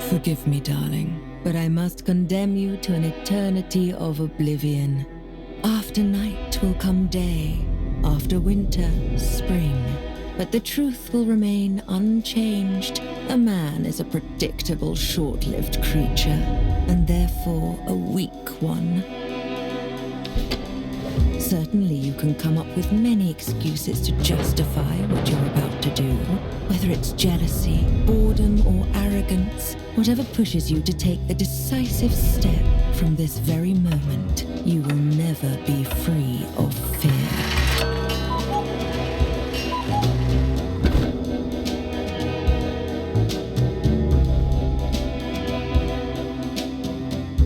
Forgive me, darling, but I must condemn you to an eternity of oblivion. After night will come day, after winter, spring. But the truth will remain unchanged. A man is a predictable, short-lived creature, and therefore a weak one. Certainly you can come up with many excuses to justify what you're about to do, whether it's jealousy, boredom, or arrogance. Whatever pushes you to take the decisive step from this very moment, you will never be free of fear.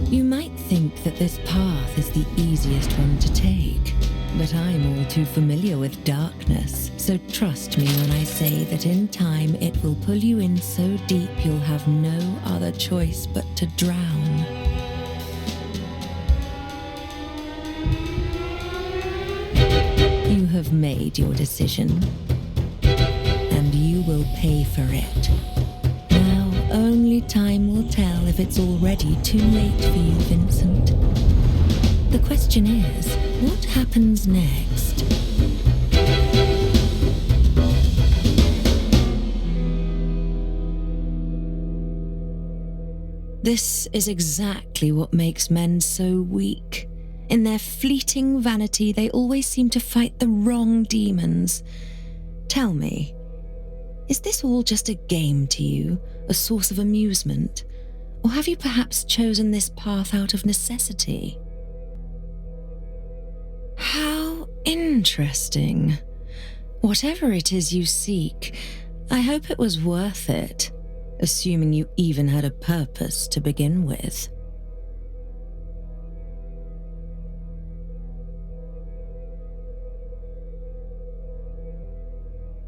You might think that this path is the easiest one to take, but I'm all too familiar with darkness, so trust me when I say that in time it will pull you in so deep you'll have no other choice but to drown. You have made your decision, and you will pay for it. Now, only time will tell if it's already too late for you, Vincent. The question is, what happens next? This is exactly what makes men so weak. In their fleeting vanity, they always seem to fight the wrong demons. Tell me, is this all just a game to you, a source of amusement? Or have you perhaps chosen this path out of necessity? How interesting. Whatever it is you seek, I hope it was worth it, assuming you even had a purpose to begin with.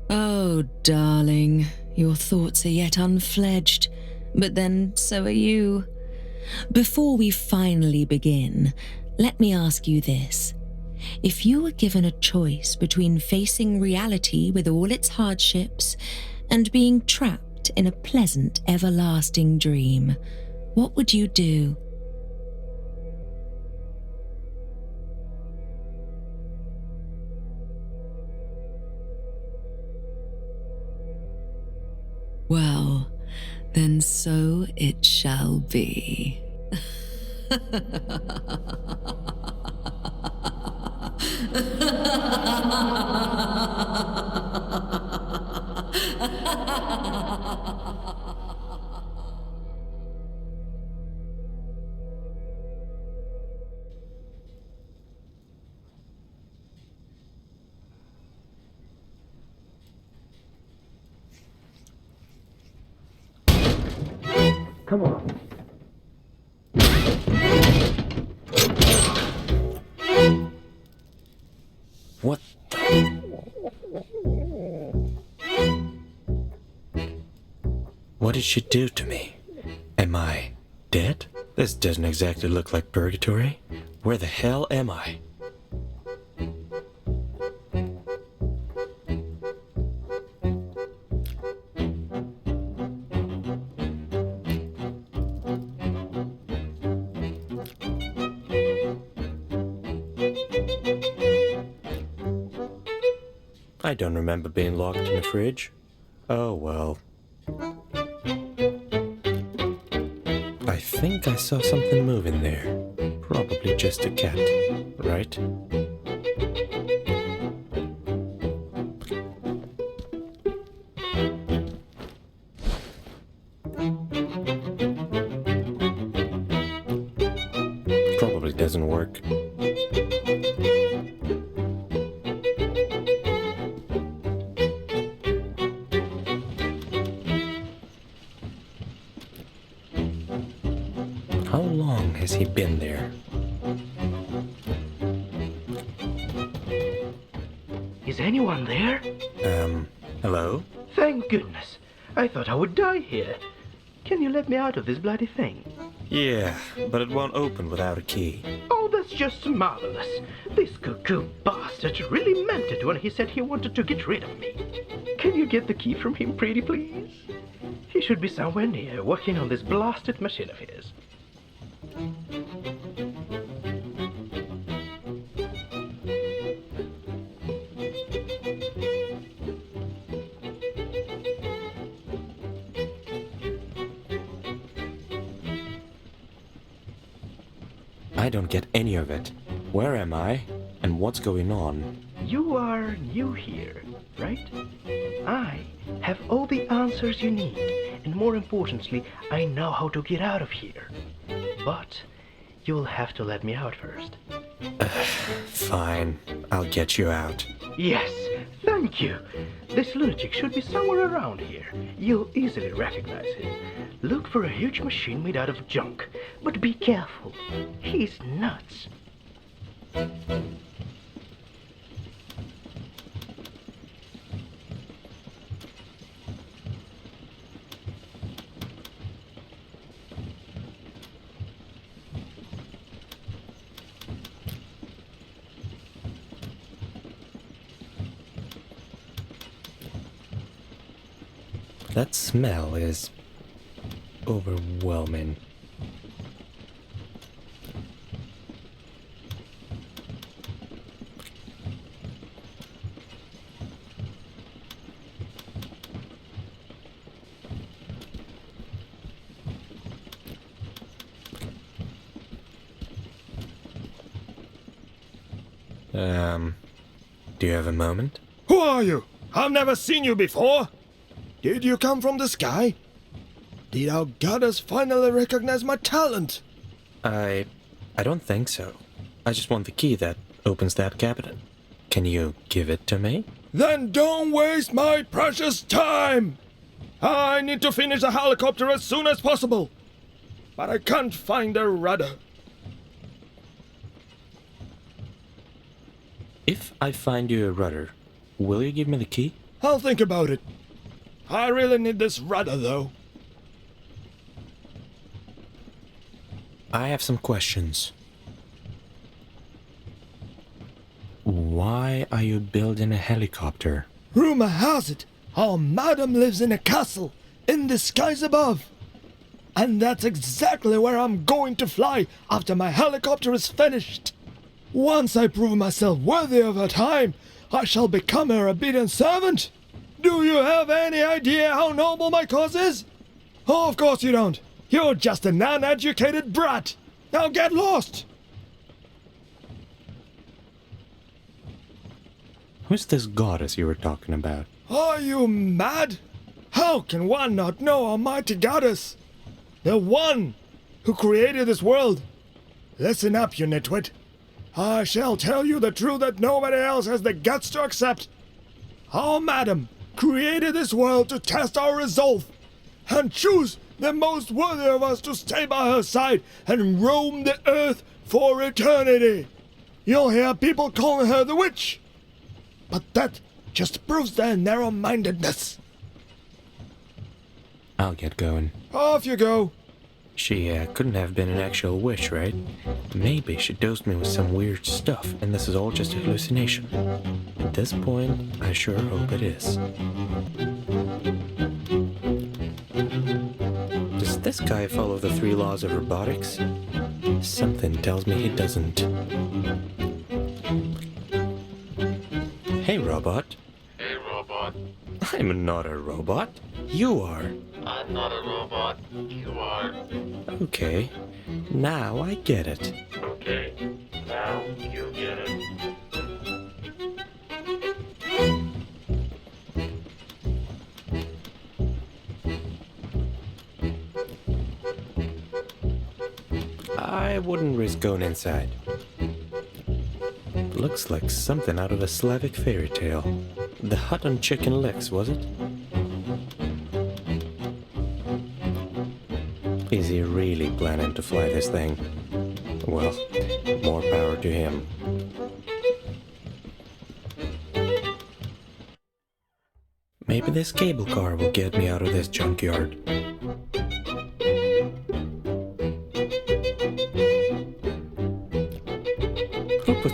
Oh, darling, your thoughts are yet unfledged, but then so are you. Before we finally begin, let me ask you this. If you were given a choice between facing reality with all its hardships and being trapped in a pleasant, everlasting dream, what would you do? Well, then so it shall be. Come on. What the? What did she do to me? Am I dead? This doesn't exactly look like purgatory. Where the hell am I? I don't remember being locked in the fridge. Oh well. I think I saw something moving there. Probably just a cat, right? Probably doesn't work. How long has he been there? Is anyone there? Hello? Thank goodness. I thought I would die here. Can you let me out of this bloody thing? Yeah, but it won't open without a key. Oh, Oh, that's just marvelous. This cuckoo bastard really meant it when he said he wanted to get rid of me. Can you get the key from him, pretty please? He should be somewhere near, working on this blasted machine of his. I don't get any of it. Where am I? And what's going on? You are new here, right? I have all the answers you need, and more importantly, I know how to get out of here. But you'll have to let me out first. Fine, I'll get you out. Yes, thank you. This lunatic should be somewhere around here. You'll easily recognize him. Look for a huge machine made out of junk, but be careful. He's nuts. That smell is overwhelming. Do you have a moment? Who are you? I've never seen you before. Did you come from the sky? Did our goddess finally recognize my talent? I don't think so. I just want the key that opens that cabinet. Can you give it to me? Then don't waste my precious time! I need to finish the helicopter as soon as possible. But I can't find a rudder. If I find you a rudder, will you give me the key? I'll think about it. I really need this rudder, though. I have some questions. Why are you building a helicopter? Rumor has it, our madam lives in a castle in the skies above. And that's exactly where I'm going to fly after my helicopter is finished. Once I prove myself worthy of her time, I shall become her obedient servant. Do you have any idea how noble my cause is? Oh, of course you don't. You're just an uneducated brat. Now get lost! Who's this goddess you were talking about? Are you mad? How can one not know Almighty Goddess? The one who created this world. Listen up, you nitwit. I shall tell you the truth that nobody else has the guts to accept. Our madam created this world to test our resolve and choose the most worthy of us to stay by her side and roam the earth for eternity. You'll hear people calling her the witch, but that just proves their narrow-mindedness. I'll get going. Off you go. She couldn't have been an actual witch, right? Maybe she dosed me with some weird stuff, and this is all just a hallucination. At this point, I sure hope it is. Does this guy follow the 3 laws of robotics? Something tells me he doesn't. Hey, robot. Hey, robot. I'm not a robot. You are. I'm not a robot. You are. Okay. Now I get it. Okay. Now you get it. I wouldn't risk going inside. Looks like something out of a Slavic fairy tale. The hut on chicken legs, was it? Is he really planning to fly this thing? Well, more power to him. Maybe this cable car will get me out of this junkyard.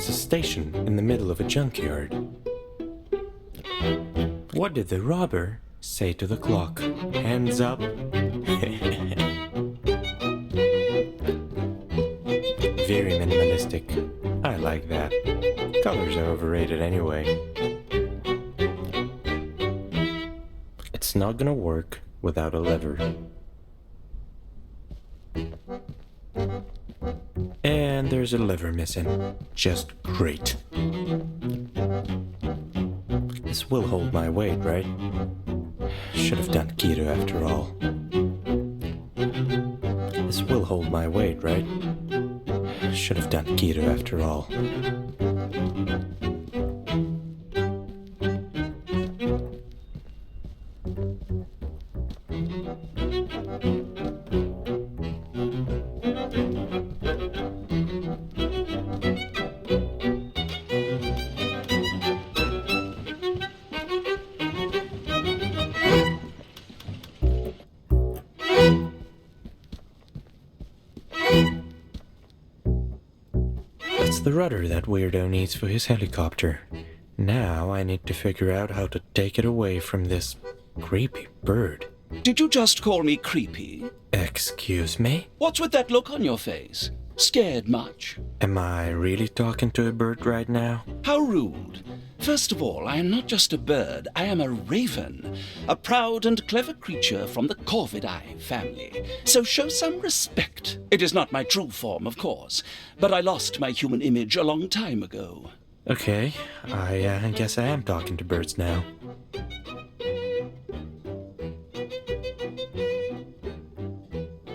it's a station in the middle of a junkyard. What did the robber say to the clock? Hands up. Very minimalistic. I like that. Colors are overrated anyway. It's not gonna work without a lever. And there's a lever missing. Just great. This will hold my weight, right? Should have done keto after all. This will hold my weight, right? Should have done keto after all. That's the rudder that weirdo needs for his helicopter. Now I need to figure out how to take it away from this creepy bird. Did you just call me creepy? Excuse me? What's with that look on your face? Scared much? Am I really talking to a bird right now? How rude. First of all, I am not just a bird, I am a raven, a proud and clever creature from the Corvidae family. So show some respect. It is not my true form, of course, but I lost my human image a long time ago. Okay, I guess I am talking to birds now.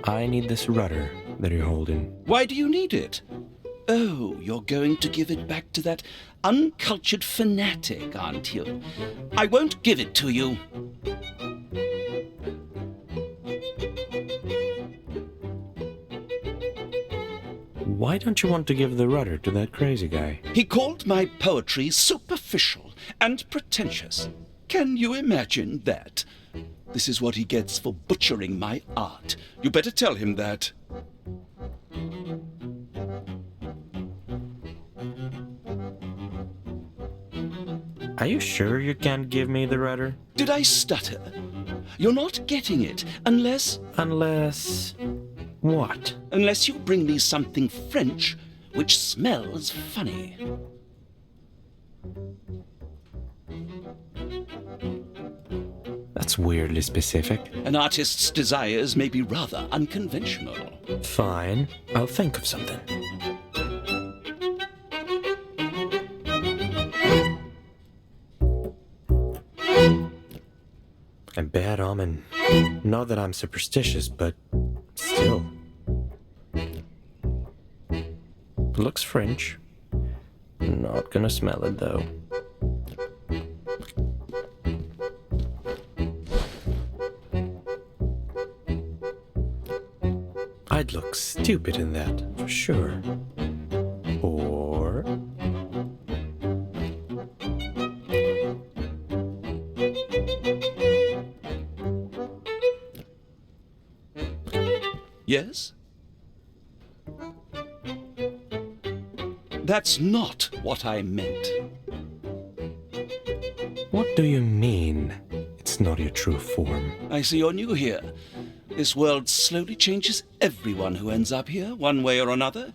I need this rudder that you're holding. Why do you need it? Oh, you're going to give it back to that uncultured fanatic, aren't you? I won't give it to you. Why don't you want to give the rudder to that crazy guy? He called my poetry superficial and pretentious. Can you imagine that? This is what he gets for butchering my art. You better tell him that. Are you sure you can't give me the rudder? Did I stutter? You're not getting it unless What? Unless you bring me something French which smells funny. That's weirdly specific. An artist's desires may be rather unconventional. Fine, I'll think of something. A bad omen. Not that I'm superstitious, but still. Looks French. Not gonna smell it though. I'd look stupid in that, for sure. Or... Yes? That's not what I meant. What do you mean, it's not your true form? I see you're new here. This world slowly changes everyone who ends up here, one way or another.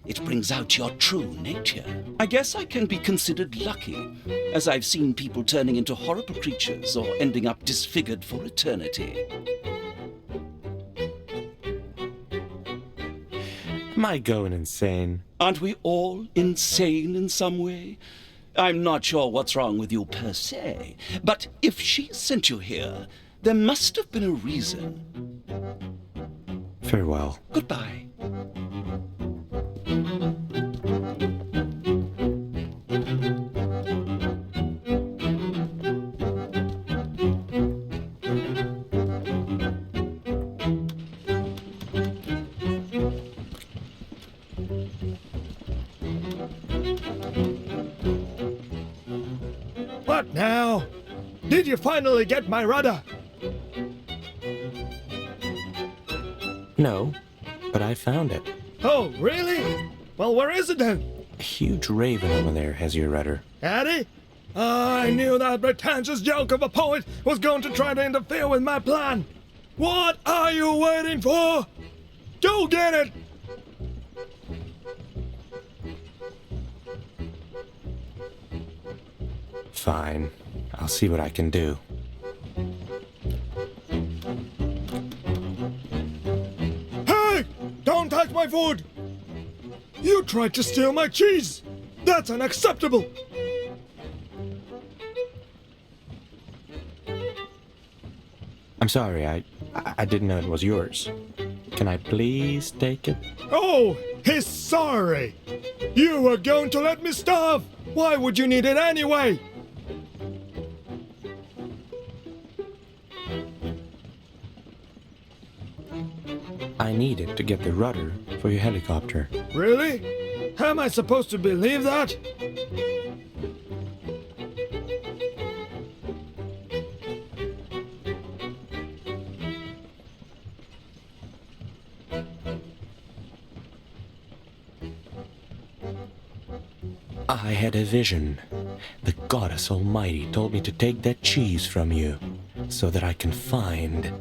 It brings out your true nature. I guess I can be considered lucky, as I've seen people turning into horrible creatures or ending up disfigured for eternity. Am I going insane? Aren't we all insane in some way? I'm not sure what's wrong with you per se, but if she sent you here, there must have been a reason. Farewell. Goodbye. What now? Did you finally get my rudder? No, but I found it. Oh, really? Well, where is it then? A huge raven over there has your rudder. Eddie? I knew that pretentious joke of a poet was going to try to interfere with my plan. What are you waiting for? Go get it! Fine. I'll see what I can do. Hey! Don't touch my food! You tried to steal my cheese! That's unacceptable! I'm sorry, I didn't know it was yours. Can I please take it? Oh, he's sorry! You were going to let me starve! Why would you need it anyway? I need it to get the rudder for your helicopter. Really? Am I supposed to believe that? I had a vision. The goddess almighty told me to take that cheese from you so that I can find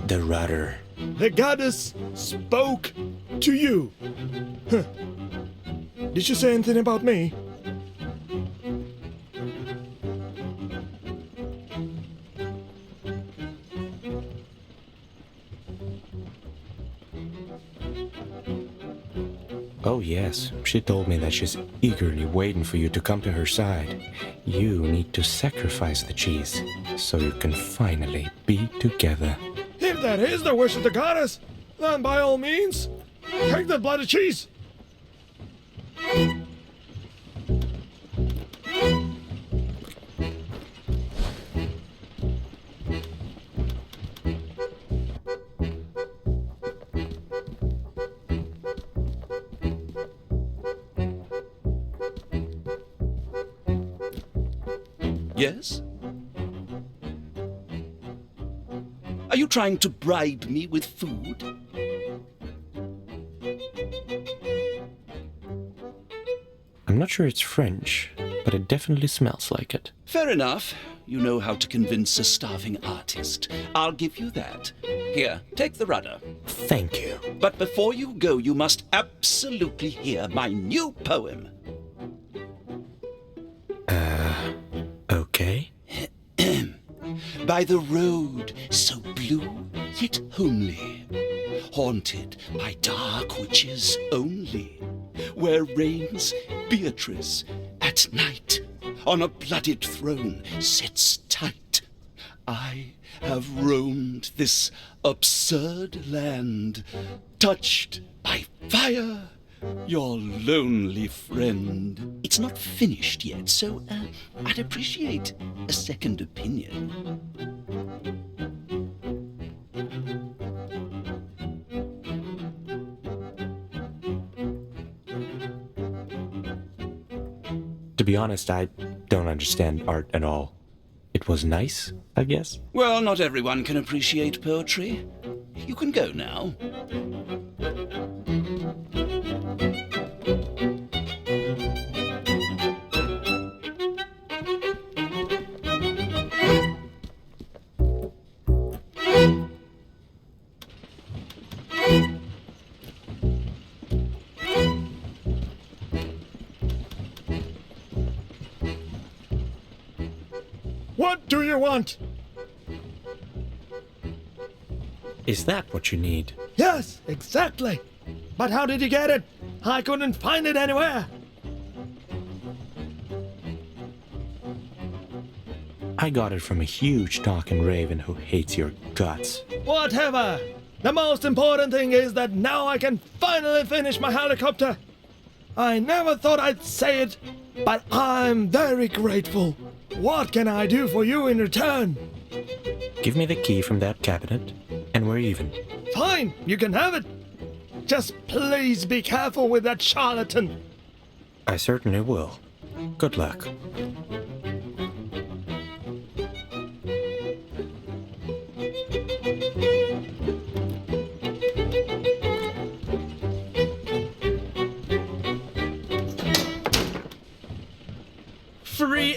the rudder. The goddess spoke to you. Huh. Did she say anything about me? Oh yes, she told me that she's eagerly waiting for you to come to her side. You need to sacrifice the cheese so you can finally be together. If that is the wish of the goddess, then by all means, take the bloody cheese. Yes? Are you trying to bribe me with food? I'm not sure it's French, but it definitely smells like it. Fair enough. You know how to convince a starving artist. I'll give you that. Here, take the rudder. Thank you. But before you go, you must absolutely hear my new poem. Okay. By the road so blue yet homely, haunted by dark witches only, where reigns Beatrice at night, on a blooded throne sits tight. I have roamed this absurd land, touched by fire, your lonely friend. It's not finished yet, so I'd appreciate a second opinion. To be honest, I don't understand art at all. It was nice, I guess. Well, not everyone can appreciate poetry. You can go now. What do you want? Is that what you need? Yes, exactly. But how did you get it? I couldn't find it anywhere. I got it from a huge talking raven who hates your guts. Whatever. The most important thing is that now I can finally finish my helicopter. I never thought I'd say it, but I'm very grateful. What can I do for you in return? Give me the key from that cabinet, and we're even. Fine, you can have it. Just please be careful with that charlatan. I certainly will. Good luck.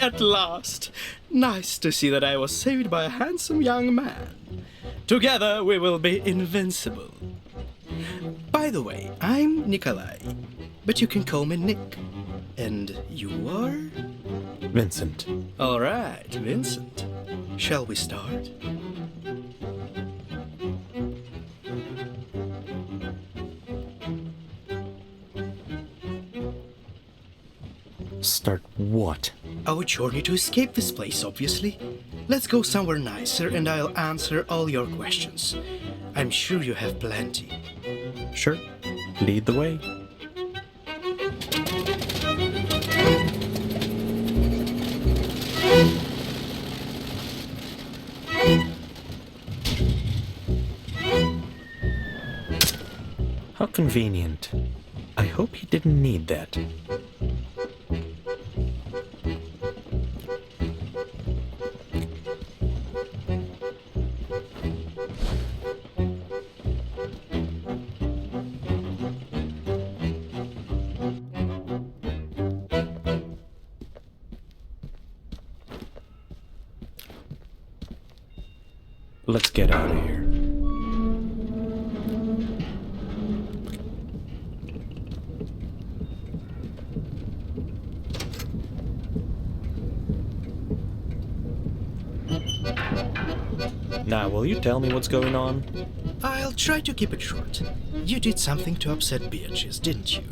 at last. Nice to see that I was saved by a handsome young man. Together we will be invincible. By the way, I'm Nikolai, but you can call me Nick. And you are? Vincent. All right, Vincent. Shall we start? Start what? Our journey to escape this place, obviously. Let's go somewhere nicer and I'll answer all your questions. I'm sure you have plenty. Sure. Lead the way. How convenient. I hope he didn't need that. Let's get out of here. Now, will you tell me what's going on? I'll try to keep it short. You did something to upset Beatrice, didn't you?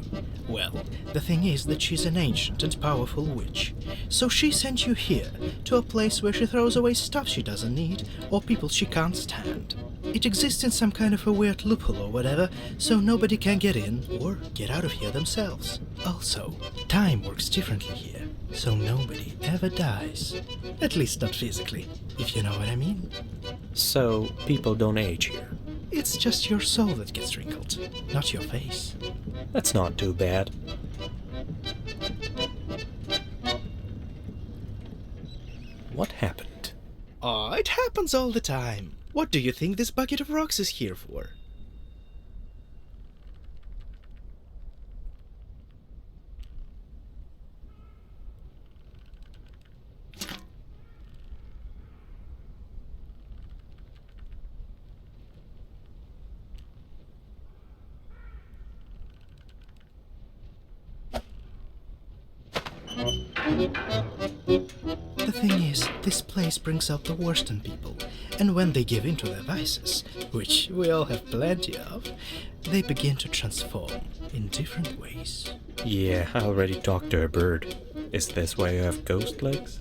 Well, the thing is that she's an ancient and powerful witch. So she sent you here, to a place where she throws away stuff she doesn't need, or people she can't stand. It exists in some kind of a weird loophole or whatever, so nobody can get in or get out of here themselves. Also, time works differently here, so nobody ever dies. At least not physically, if you know what I mean. So, people don't age here. It's just your soul that gets wrinkled, not your face. That's not too bad. What happened? Oh, it happens all the time. What do you think this bucket of rocks is here for? The thing is, this place brings out the worst in people, and when they give in to their vices, which we all have plenty of, they begin to transform in different ways. Yeah, I already talked to a bird. Is this why you have ghost legs?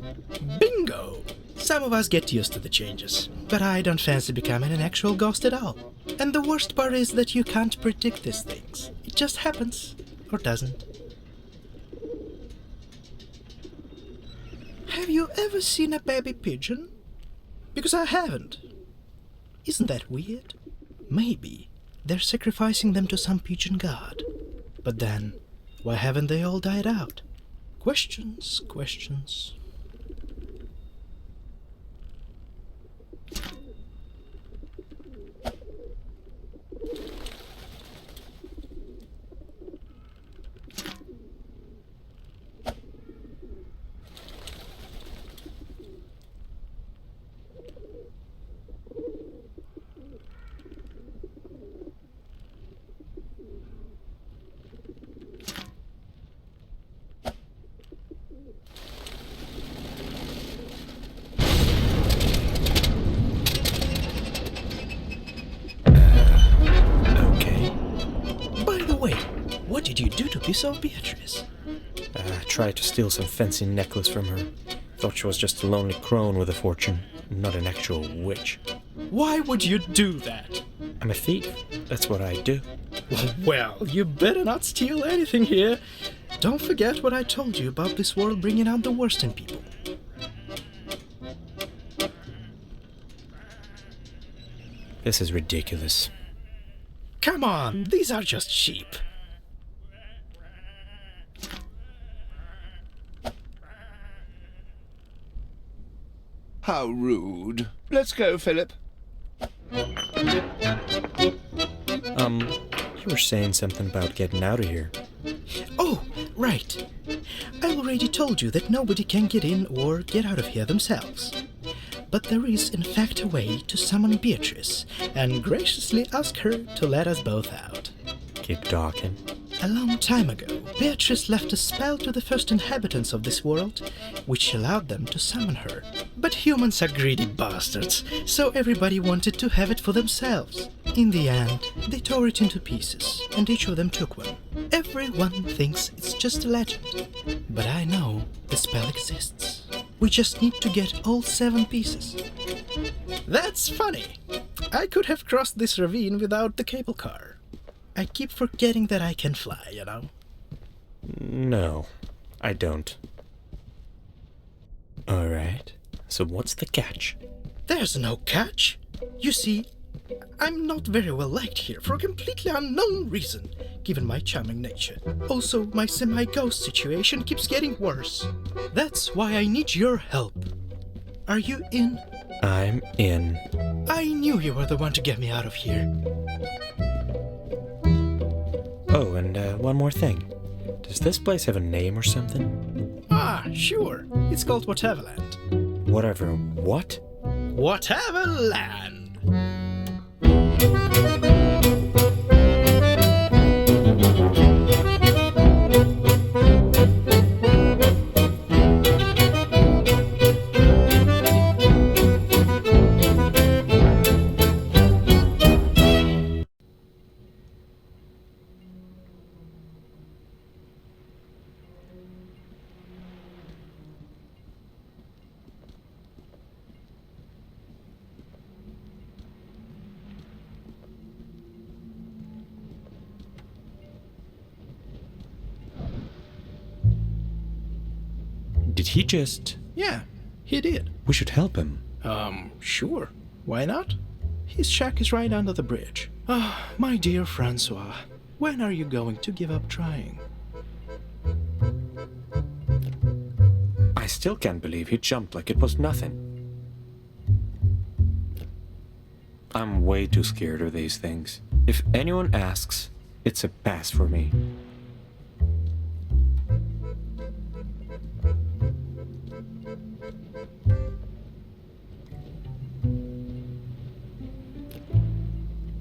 Bingo! Some of us get used to the changes, but I don't fancy becoming an actual ghost at all. And the worst part is that you can't predict these things. It just happens, or doesn't. Have you ever seen a baby pigeon? Because I haven't. Isn't that weird? Maybe they're sacrificing them to some pigeon god. But then, why haven't they all died out? Questions, questions. What did you do to piss off Beatrice? I tried to steal some fancy necklace from her. Thought she was just a lonely crone with a fortune, not an actual witch. Why would you do that? I'm a thief. That's what I do. Well, you better not steal anything here. Don't forget what I told you about this world bringing out the worst in people. This is ridiculous. Come on, these are just sheep. How rude. Let's go, Philip. You were saying something about getting out of here. Oh, Right. I already told you that nobody can get in or get out of here themselves. But there is in fact a way to summon Beatrice and graciously ask her to let us both out. Keep talking. A long time ago, Beatrice left a spell to the first inhabitants of this world, which allowed them to summon her. But humans are greedy bastards, so everybody wanted to have it for themselves. In the end, they tore it into pieces, and each of them took one. Everyone thinks it's just a legend, but I know the spell exists. We just need to get all 7 pieces. That's funny! I could have crossed this ravine without the cable car. I keep forgetting that I can fly, you know? No, I don't. Alright, so what's the catch? There's no catch. You see, I'm not very well liked here for a completely unknown reason, given my charming nature. Also, my semi-ghost situation keeps getting worse. That's why I need your help. Are you in? I'm in. I knew you were the one to get me out of here. Oh, and one more thing. Does this place have a name or something? Ah, sure. It's called Whateverland. Whatever. What? Whateverland! Did he just... Yeah, he did. We should help him. Sure. Why not? His shack is right under the bridge. Ah, my dear Francois, when are you going to give up trying? I still can't believe he jumped like it was nothing. I'm way too scared of these things. If anyone asks, it's a pass for me.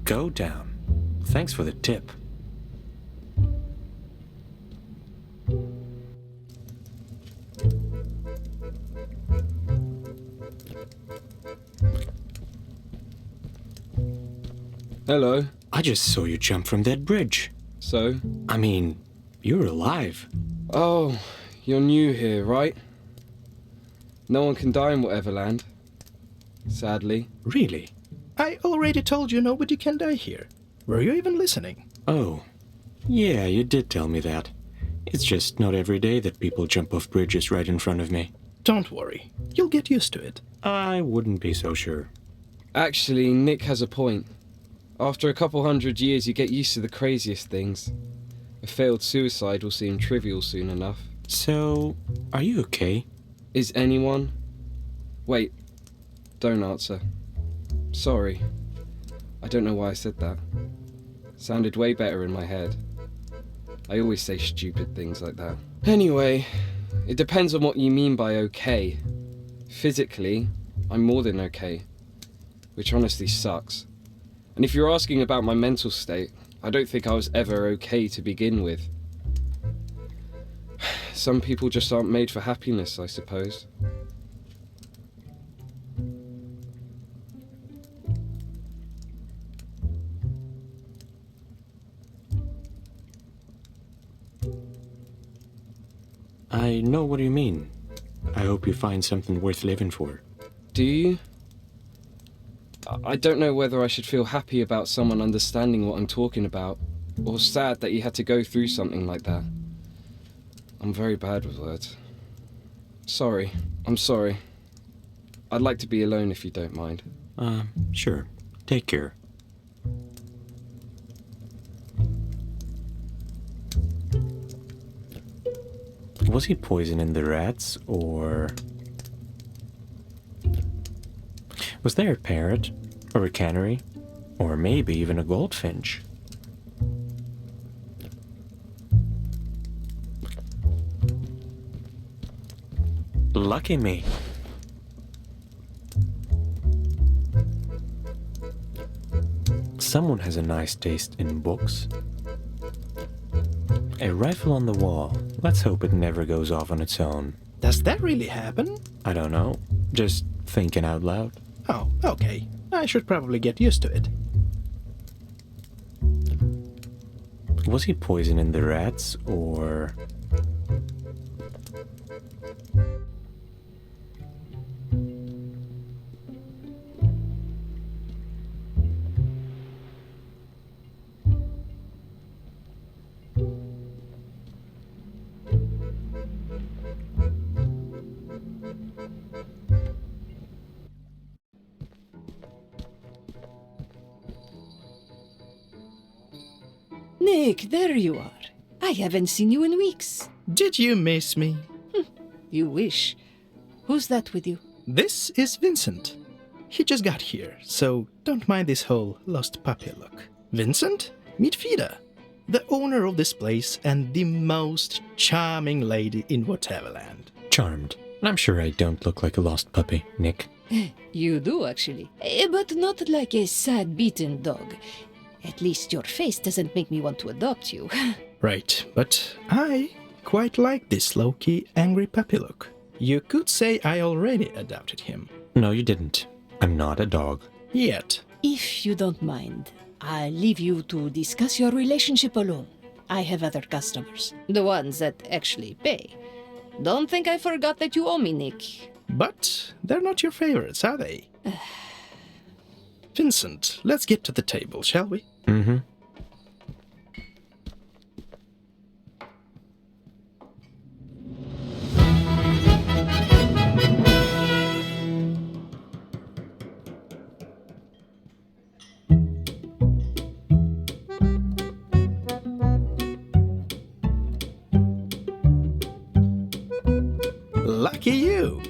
Go down. Thanks for the tip. Hello. I just saw you jump from that bridge. So? I mean, you're alive. Oh, you're new here, right? No one can die in Whateverland. Sadly. Really? I already told you nobody can die here. Were you even listening? Oh, yeah, you did tell me that. It's just not every day that people jump off bridges right in front of me. Don't worry. You'll get used to it. I wouldn't be so sure. Actually, Nick has a point. After a couple 100 years, you get used to the craziest things. A failed suicide will seem trivial soon enough. So, are you okay? Is anyone? Wait, don't answer. Sorry. I don't know why I said that. Sounded way better in my head. I always say stupid things like that. Anyway, it depends on what you mean by okay. Physically, I'm more than okay. Which honestly sucks. And if you're asking about my mental state, I don't think I was ever okay to begin with. Some people just aren't made for happiness, I suppose. I know what you mean. I hope you find something worth living for. Do you? I don't know whether I should feel happy about someone understanding what I'm talking about, or sad that you had to go through something like that. I'm very bad with words. Sorry. I'm sorry. I'd like to be alone if you don't mind. Sure. Take care. Was he poisoning the rats, or... Was there a parrot, or a canary, or maybe even a goldfinch? Lucky me. Someone has a nice taste in books. A rifle on the wall. Let's hope it never goes off on its own. Does that really happen? I don't know. Just thinking out loud. Oh, okay. I should probably get used to it. Was he poisoning the rats, or... Nick, there you are. I haven't seen you in weeks. Did you miss me? You wish. Who's that with you? This is Vincent. He just got here, so don't mind this whole lost puppy look. Vincent, meet Fida, the owner of this place and the most charming lady in Whateverland. Charmed. I'm sure I don't look like a lost puppy, Nick. You do, actually. But not like a sad, beaten dog. At least your face doesn't make me want to adopt you. Right, but I quite like this low-key, angry puppy look. You could say I already adopted him. No, you didn't. I'm not a dog. Yet. If you don't mind, I'll leave you to discuss your relationship alone. I have other customers. The ones that actually pay. Don't think I forgot that you owe me, Nick. But they're not your favorites, are they? Vincent, let's get to the table, shall we? Mm-hmm. Lucky you!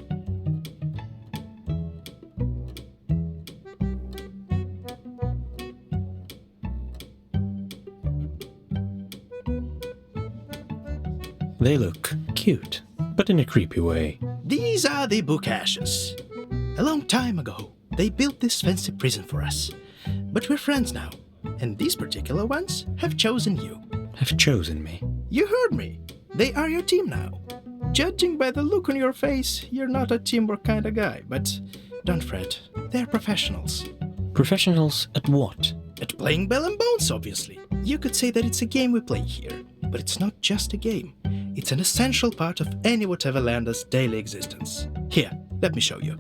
They look cute, but in a creepy way. These are the book ashes. A long time ago, they built this fancy prison for us. But we're friends now, and these particular ones have chosen you. Have chosen me. You heard me. They are your team now. Judging by the look on your face, you're not a teamwork kind of guy, but don't fret. They're professionals. Professionals at what? At playing Bell and Bones, obviously. You could say that it's a game we play here, but it's not just a game. It's an essential part of any Whateverlander's daily existence. Here, let me show you.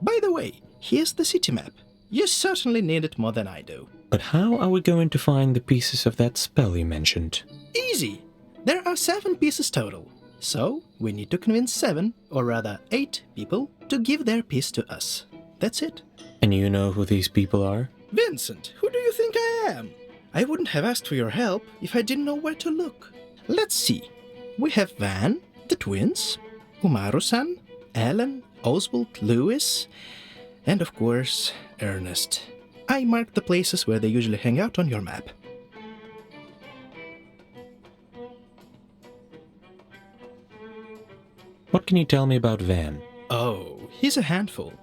By the way, here's the city map. You certainly need it more than I do. But how are we going to find the pieces of that spell you mentioned? Easy! There are 7 pieces total. So, we need to convince 7, or rather 8 people, to give their piece to us. That's it. And you know who these people are? Vincent, who do you think I am? I wouldn't have asked for your help if I didn't know where to look. Let's see. We have Van, the twins, Umaru-san, Alan, Oswald, Lewis, and of course, Ernest. I marked the places where they usually hang out on your map. What can you tell me about Van? Oh, he's a handful.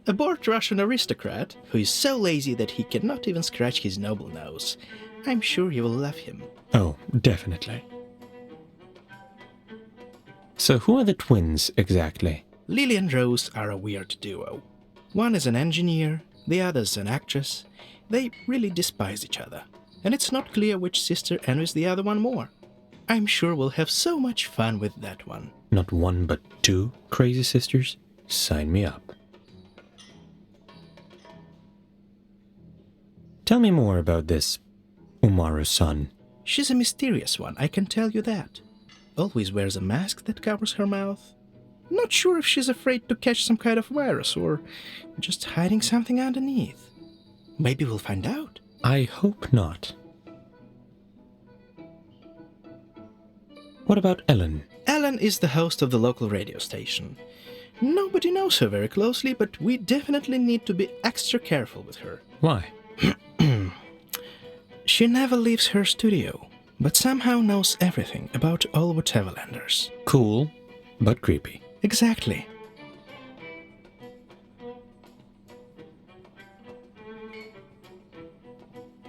A bored Russian aristocrat who is so lazy that he cannot even scratch his noble nose. I'm sure you will love him. Oh, definitely. So who are the twins, exactly? Lily and Rose are a weird duo. One is an engineer, the other's an actress. They really despise each other. And it's not clear which sister envies the other one more. I'm sure we'll have so much fun with that one. Not 1 but 2 crazy sisters? Sign me up. Tell me more about this Umaru-san. She's a mysterious one, I can tell you that. Always wears a mask that covers her mouth. Not sure if she's afraid to catch some kind of virus or just hiding something underneath. Maybe we'll find out. I hope not. What about Ellen? Ellen is the host of the local radio station. Nobody knows her very closely, but we definitely need to be extra careful with her. Why? She never leaves her studio, but somehow knows everything about all Whateverlanders. Cool, but creepy. Exactly.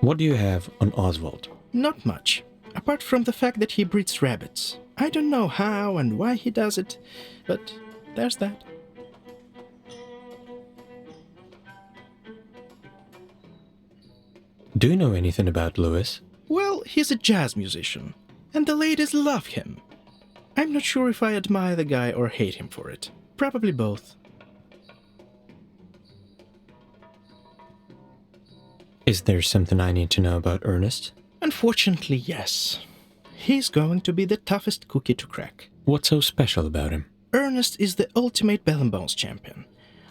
What do you have on Oswald? Not much, apart from the fact that he breeds rabbits. I don't know how and why he does it, but there's that. Do you know anything about Lewis? Well, he's a jazz musician, and the ladies love him. I'm not sure if I admire the guy or hate him for it. Probably both. Is there something I need to know about Ernest? Unfortunately, yes. He's going to be the toughest cookie to crack. What's so special about him? Ernest is the ultimate Bell and Bones champion.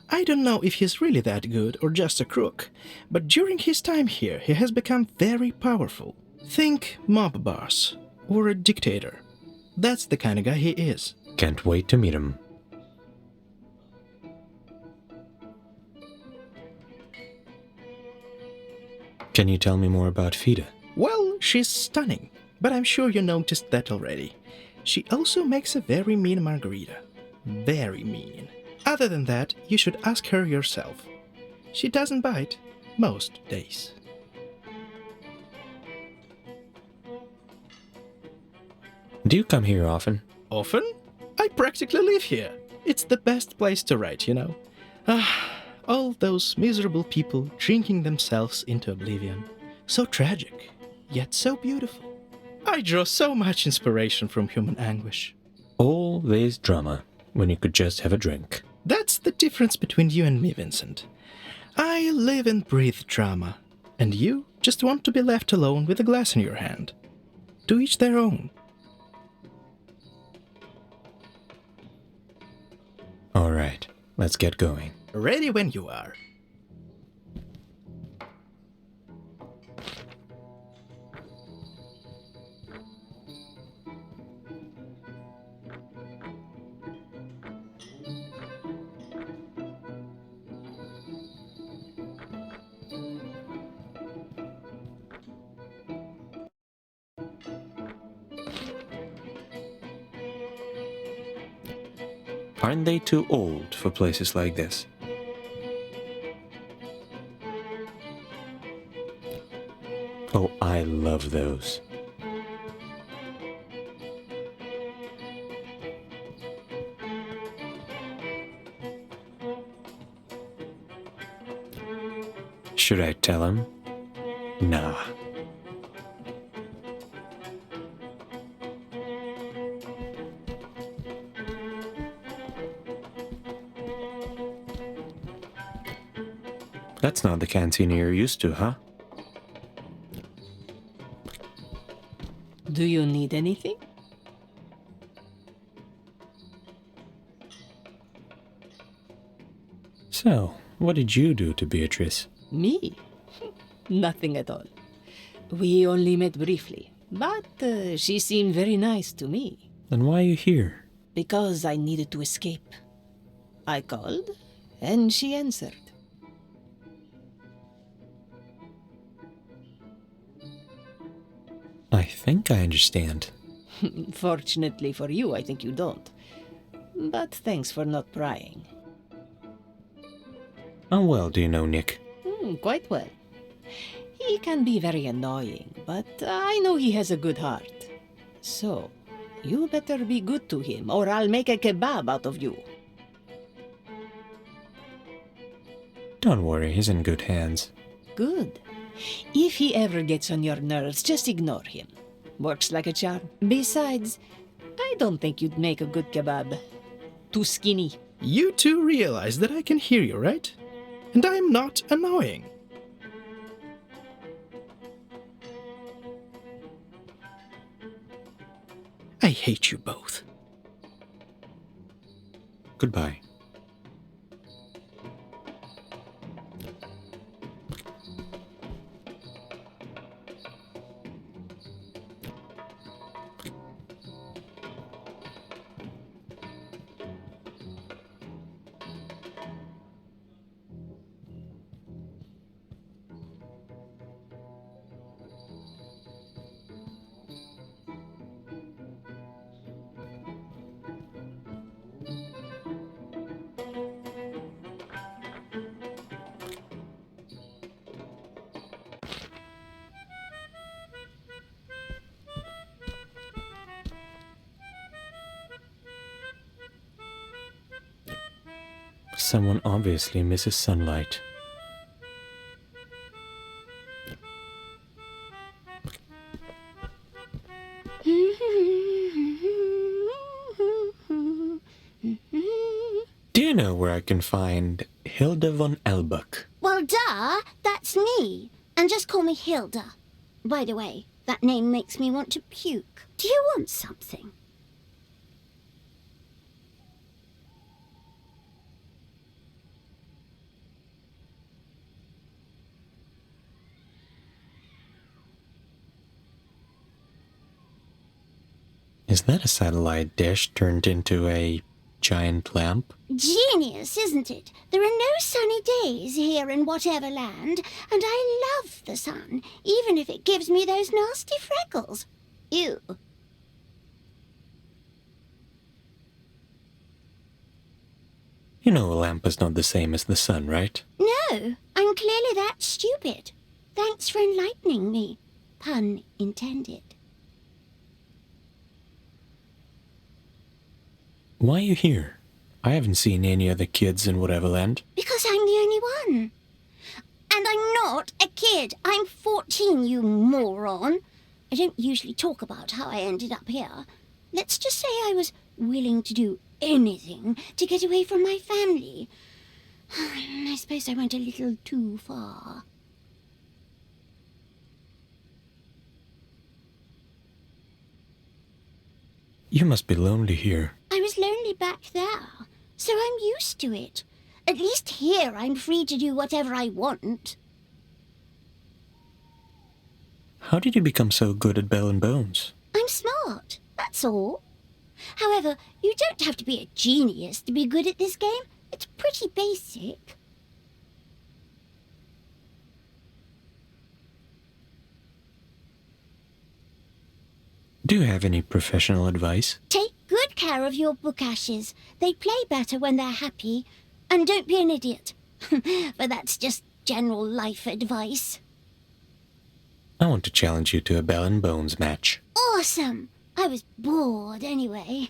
I don't know if he's really that good or just a crook, but during his time here he has become very powerful. Think mob boss or a dictator. That's the kind of guy he is. Can't wait to meet him. Can you tell me more about Fida? Well, she's stunning, but I'm sure you noticed that already. She also makes a very mean margarita. Very mean. Other than that, you should ask her yourself. She doesn't bite most days. Do you come here often? Often? I practically live here. It's the best place to write, you know. All those miserable people drinking themselves into oblivion. So tragic, yet so beautiful. I draw so much inspiration from human anguish. All this drama, when you could just have a drink. That's the difference between you and me, Vincent. I live and breathe drama, and you just want to be left alone with a glass in your hand. To each their own. All right, let's get going. Ready when you are. Aren't they too old for places like this? Oh, I love those. Should I tell him? Nah. That's not the cantina you're used to, huh? Do you need anything? So, what did you do to Beatrice? Me? Nothing at all. We only met briefly, but she seemed very nice to me. Then why are you here? Because I needed to escape. I called, and she answered. I think I understand. Fortunately for you, I think you don't. But thanks for not prying. How well do you know Nick? Quite well. He can be very annoying, but I know he has a good heart. So, you better be good to him, or I'll make a kebab out of you. Don't worry, he's in good hands. Good. If he ever gets on your nerves, just ignore him. Works like a charm. Besides, I don't think you'd make a good kebab. Too skinny. You two realize that I can hear you, right? And I'm not annoying. I hate you both. Goodbye. Someone obviously misses sunlight. know where I can find Hilda von Elbuck? Well, duh, that's me. And just call me Hilda. By the way, that name makes me want to puke. Do you want something? Is that a satellite dish turned into a giant lamp? Genius, isn't it? There are no sunny days here in Whateverland, and I love the sun, even if it gives me those nasty freckles. Ew. You know a lamp is not the same as the sun, right? No, I'm clearly that stupid. Thanks for enlightening me. Pun intended. Why are you here? I haven't seen any other kids in Whateverland. Because I'm the only one. And I'm not a kid. I'm 14, you moron. I don't usually talk about how I ended up here. Let's just say I was willing to do anything to get away from my family. I suppose I went a little too far. You must be lonely here. I was lonely back there, so I'm used to it. At least here I'm free to do whatever I want. How did you become so good at Bell and Bones? I'm smart, that's all. However, you don't have to be a genius to be good at this game. It's pretty basic. Do you have any professional advice? Take good care of your book ashes. They play better when they're happy. And don't be an idiot. But that's just general life advice. I want to challenge you to a Bell and Bones match. Awesome! I was bored anyway.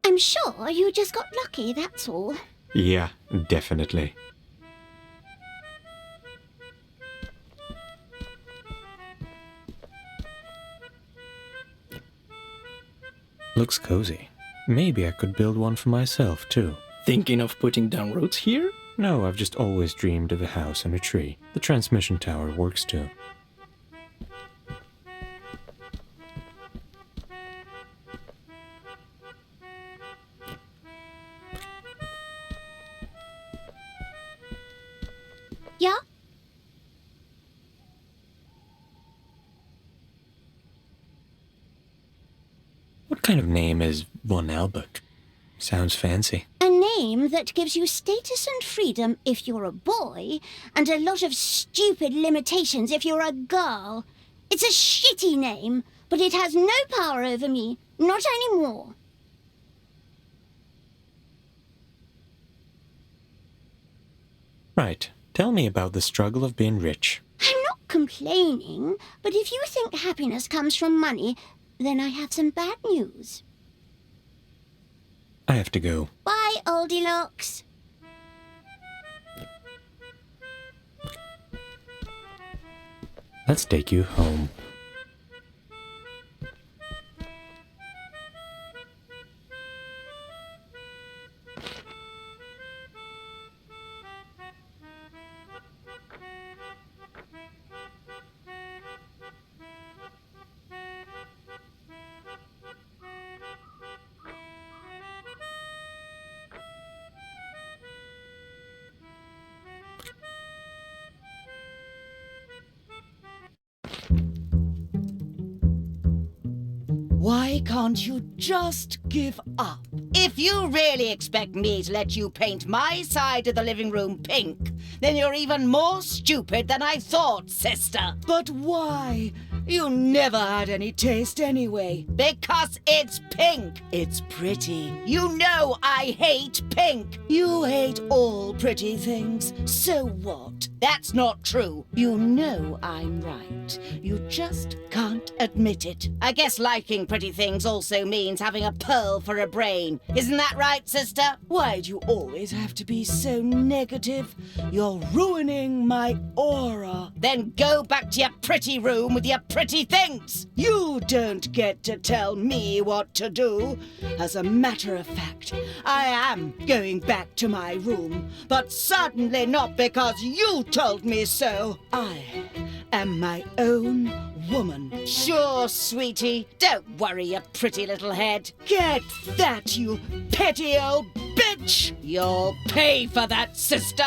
I'm sure you just got lucky, that's all. Yeah, definitely. Looks cozy. Maybe I could build one for myself, too. Thinking of putting down roots here? No, I've just always dreamed of a house and a tree. The transmission tower works, too. Yeah? What kind of name is Von Albert? Sounds fancy. A name that gives you status and freedom if you're a boy, and a lot of stupid limitations if you're a girl. It's a shitty name, but it has no power over me. Not anymore. Right. Tell me about the struggle of being rich. I'm not complaining, but if you think happiness comes from money, then I have some bad news. I have to go. Bye, Oldilocks. Let's take you home. Why can't you just give up? If you really expect me to let you paint my side of the living room pink, then you're even more stupid than I thought, sister. But why? You never had any taste anyway. Because it's pink. It's pretty. You know I hate pink. You hate all pretty things. So what? That's not true. You know I'm right. You just can't admit it. I guess liking pretty things also means having a pearl for a brain. Isn't that right, sister? Why do you always have to be so negative? You're ruining my aura. Then go back to your pretty room with your pretty things. You don't get to tell me what to do. As a matter of fact, I am going back to my room, but certainly not because you told me so. I am my own woman. Sure, sweetie. Don't worry your pretty little head. Get that, you petty old bitch. You'll pay for that, sister.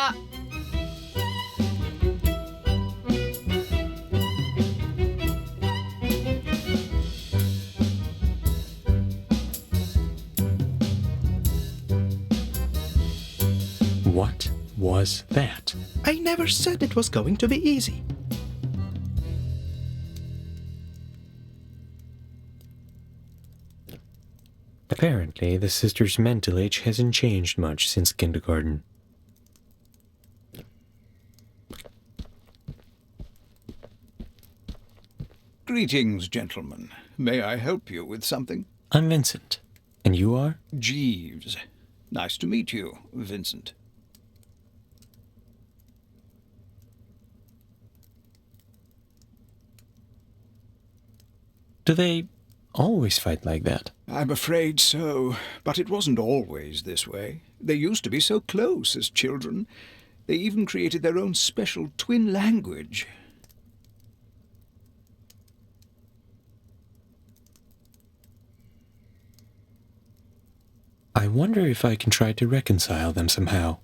What was that? I never said it was going to be easy. Apparently, the sister's mental age hasn't changed much since kindergarten. Greetings, gentlemen. May I help you with something? I'm Vincent. And you are? Jeeves. Nice to meet you, Vincent. Do they always fight like that? I'm afraid so, but it wasn't always this way. They used to be so close as children. They even created their own special twin language. I wonder if I can try to reconcile them somehow.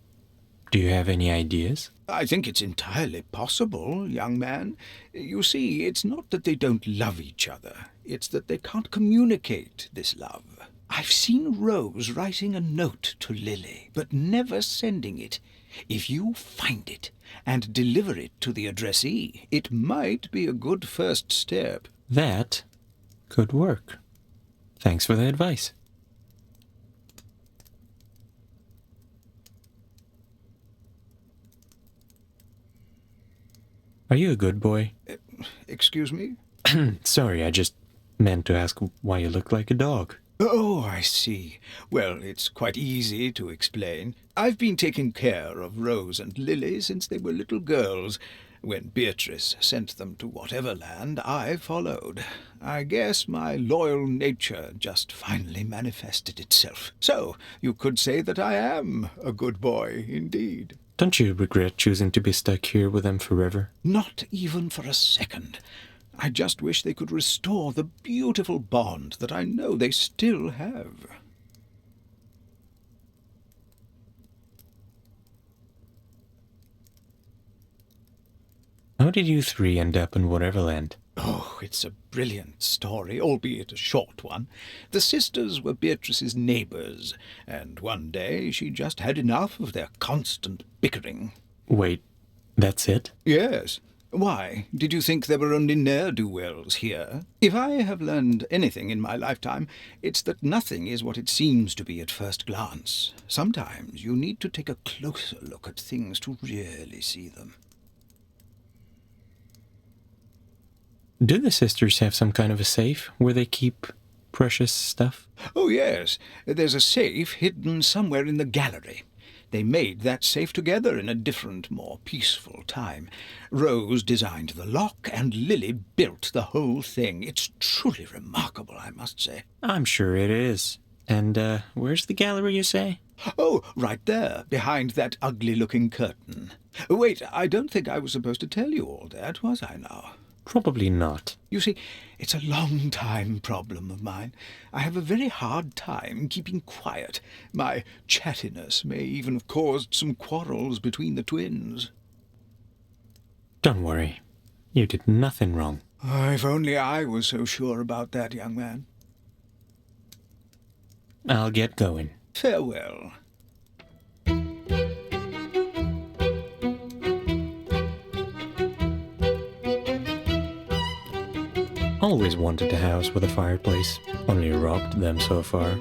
Do you have any ideas? I think it's entirely possible, young man. You see, it's not that they don't love each other. It's that they can't communicate this love. I've seen Rose writing a note to Lily, but never sending it. If you find it and deliver it to the addressee, it might be a good first step. That could work. Thanks for the advice. Are you a good boy? Excuse me? Sorry, I just meant to ask why you look like a dog. Oh, I see. Well, it's quite easy to explain. I've been taking care of Rose and Lily since they were little girls. When Beatrice sent them to Whateverland, I followed. I guess my loyal nature just finally manifested itself. So, you could say that I am a good boy, indeed. Don't you regret choosing to be stuck here with them forever? Not even for a second. I just wish they could restore the beautiful bond that I know they still have. How did you three end up in Whateverland? Oh, it's a brilliant story, albeit a short one. The sisters were Beatrice's neighbours, and one day she just had enough of their constant bickering. Wait, that's it? Yes. Why, did you think there were only ne'er-do-wells here? If I have learned anything in my lifetime, it's that nothing is what it seems to be at first glance. Sometimes you need to take a closer look at things to really see them. Do the sisters have some kind of a safe where they keep precious stuff? Oh, yes. There's a safe hidden somewhere in the gallery. They made that safe together in a different, more peaceful time. Rose designed the lock, and Lily built the whole thing. It's truly remarkable, I must say. I'm sure it is. And, where's the gallery, you say? Oh, right there, behind that ugly-looking curtain. Wait, I don't think I was supposed to tell you all that, was I now? Probably not. You see, it's a long-time problem of mine. I have a very hard time keeping quiet. My chattiness may even have caused some quarrels between the twins. Don't worry. You did nothing wrong. If only I was so sure about that, young man. I'll get going. Farewell. Always wanted a house with a fireplace, only robbed them so far.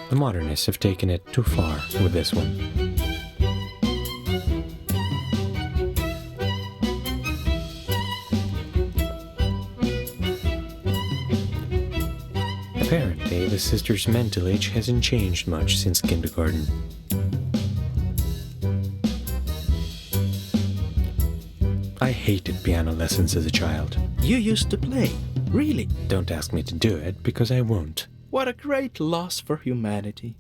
The modernists have taken it too far with this one. Apparently, the sister's mental age hasn't changed much since kindergarten. I hated piano lessons as a child. You used to play, really? Don't ask me to do it, because I won't. What a great loss for humanity.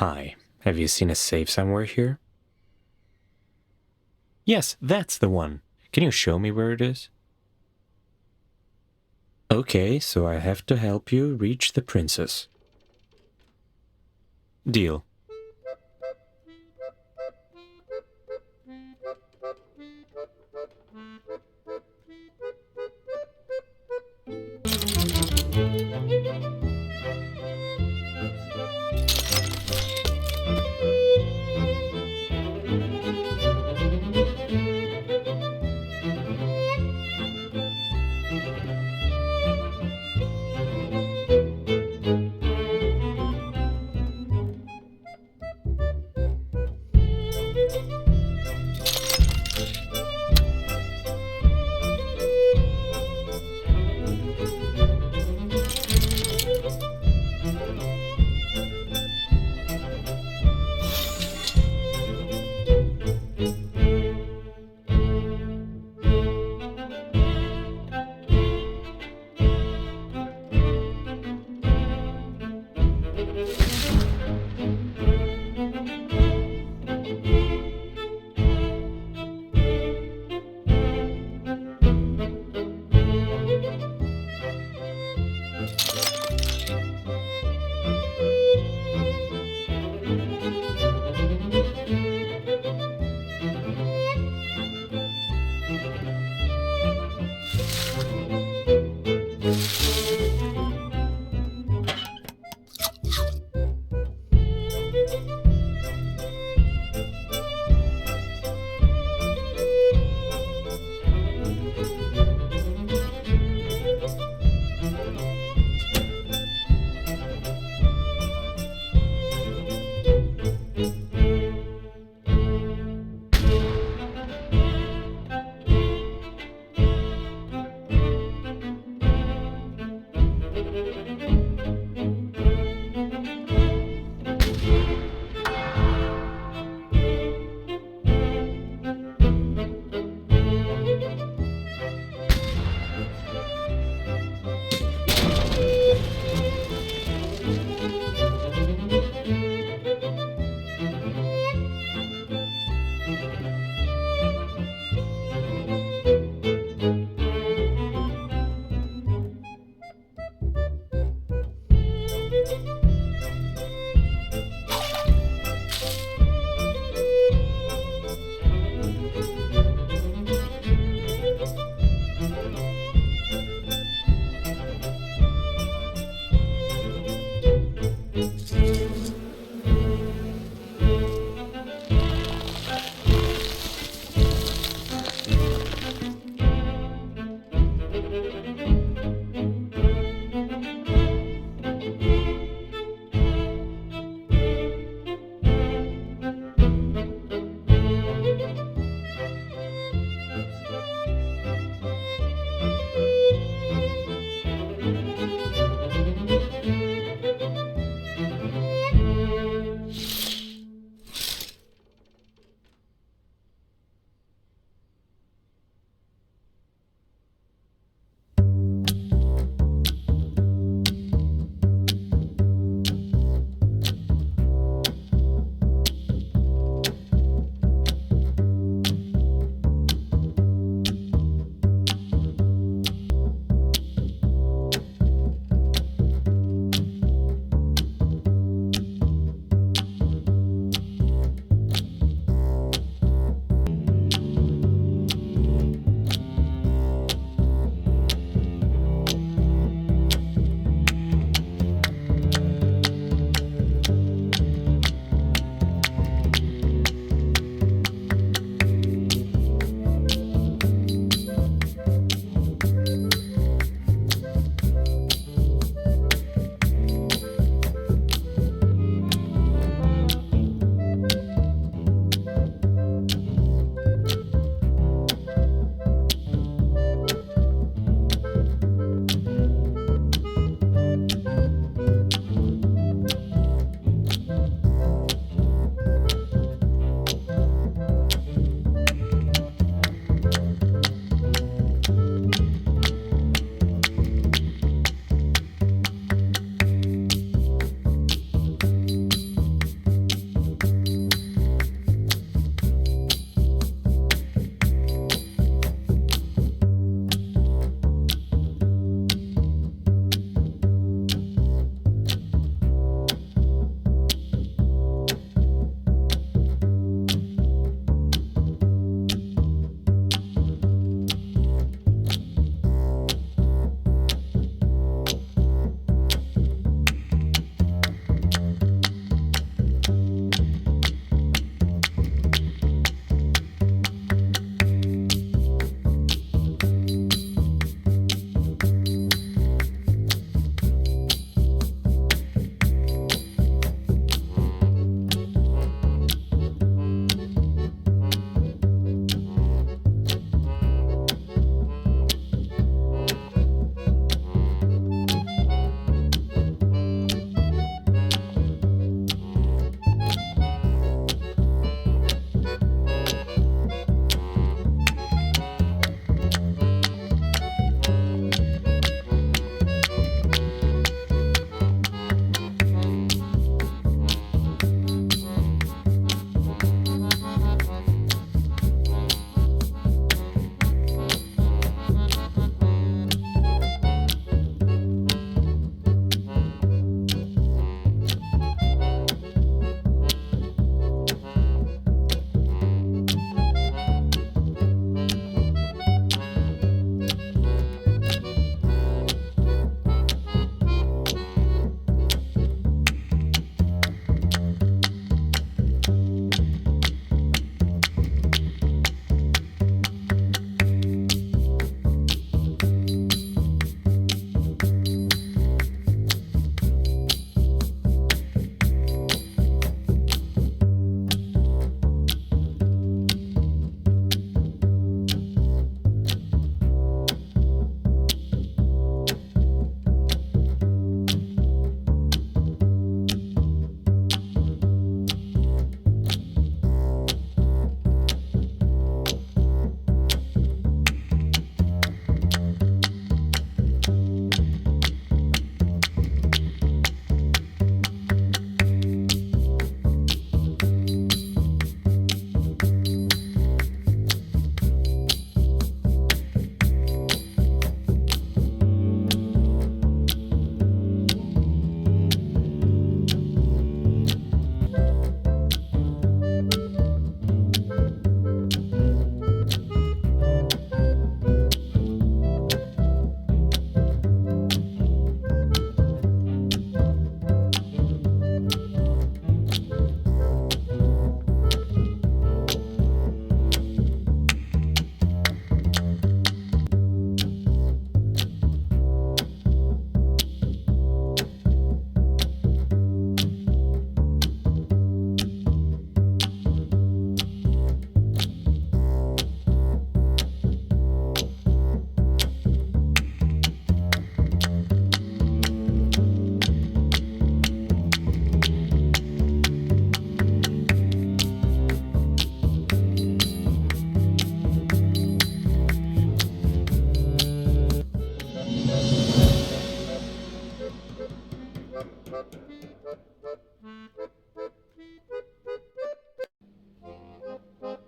Hi, have you seen a safe somewhere here? Yes, that's the one. Can you show me where it is? Okay, so I have to help you reach the princess. Deal.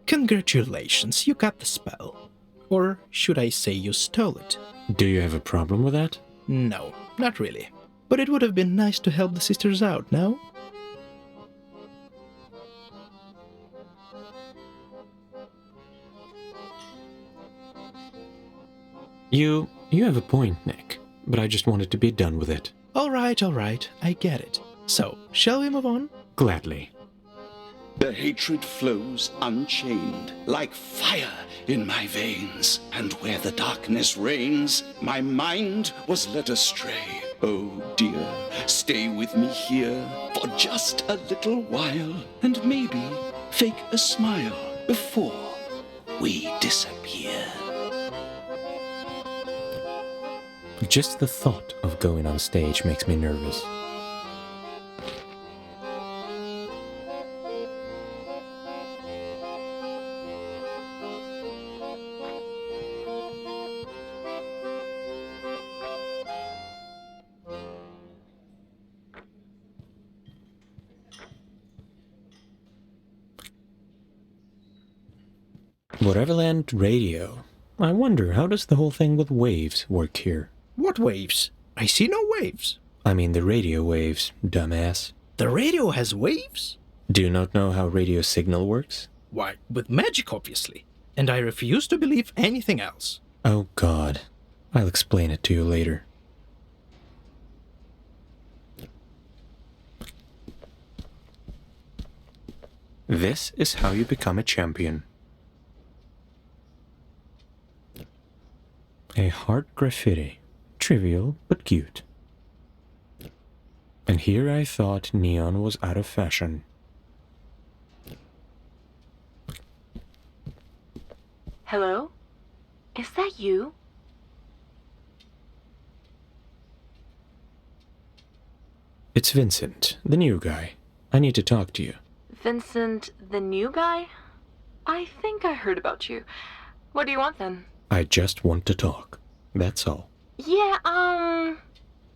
Congratulations, you got the spell. Or should I say you stole it? Do you have a problem with that? No, not really. But it would have been nice to help the sisters out, no? You have a point, Nick, but I just wanted to be done with it. All right, I get it. So, shall we move on? Gladly. The hatred flows unchained, like fire in my veins. And where the darkness reigns, my mind was led astray. Oh dear, stay with me here for just a little while, and maybe fake a smile before we disappear. Just the thought of going on stage makes me nervous. Whateverland radio. I wonder, how does the whole thing with waves work here? What waves? I see no waves. I mean the radio waves, dumbass. The radio has waves? Do you not know how radio signal works? Why, with magic, obviously. And I refuse to believe anything else. Oh God. I'll explain it to you later. This is how you become a champion. A heart graffiti. Trivial, but cute. And here I thought neon was out of fashion. Hello? Is that you? It's Vincent, the new guy. I need to talk to you. Vincent, the new guy? I think I heard about you. What do you want then? I just want to talk. That's all. Yeah, I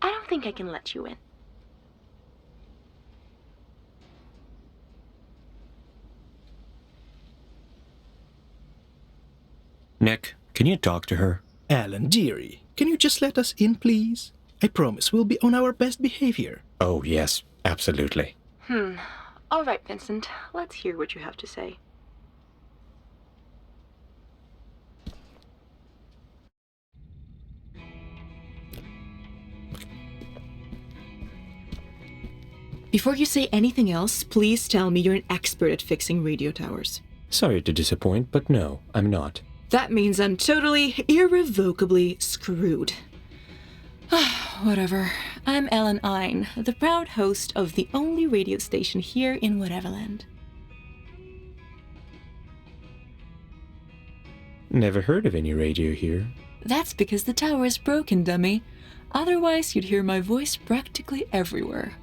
don't think I can let you in. Nick, can you talk to her? Alan, dearie, can you just let us in, please? I promise we'll be on our best behavior. Oh, yes, absolutely. All right, Vincent. Let's hear what you have to say. Before you say anything else, please tell me you're an expert at fixing radio towers. Sorry to disappoint, but no, I'm not. That means I'm totally, irrevocably screwed. Whatever. I'm Ellen Ein, the proud host of the only radio station here in Whateverland. Never heard of any radio here. That's because the tower is broken, dummy. Otherwise, you'd hear my voice practically everywhere.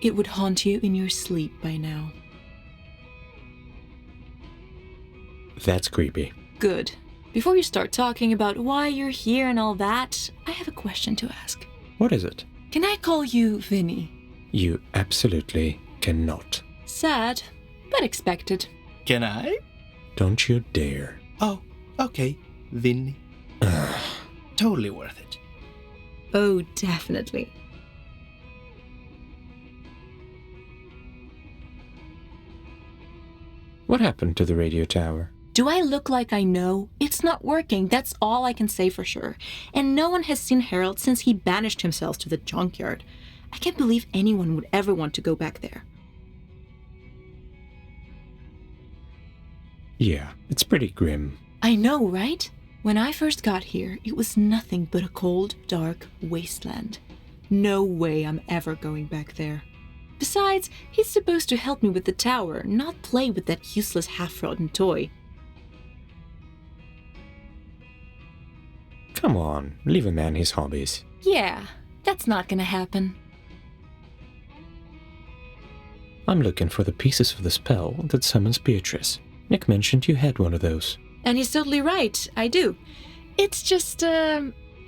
It would haunt you in your sleep by now. That's creepy. Good. Before you start talking about why you're here and all that, I have a question to ask. What is it? Can I call you Vinny? You absolutely cannot. Sad, but expected. Can I? Don't you dare. Oh, okay, Vinny. Totally worth it. Oh, definitely. What happened to the radio tower? Do I look like I know? It's not working, that's all I can say for sure. And no one has seen Harold since he banished himself to the junkyard. I can't believe anyone would ever want to go back there. Yeah, it's pretty grim. I know, right? When I first got here, it was nothing but a cold, dark wasteland. No way I'm ever going back there. Besides, he's supposed to help me with the tower, not play with that useless half-rotten toy. Come on, leave a man his hobbies. Yeah, that's not gonna happen. I'm looking for the pieces of the spell that summons Beatrice. Nick mentioned you had one of those. And he's totally right, I do. It's just,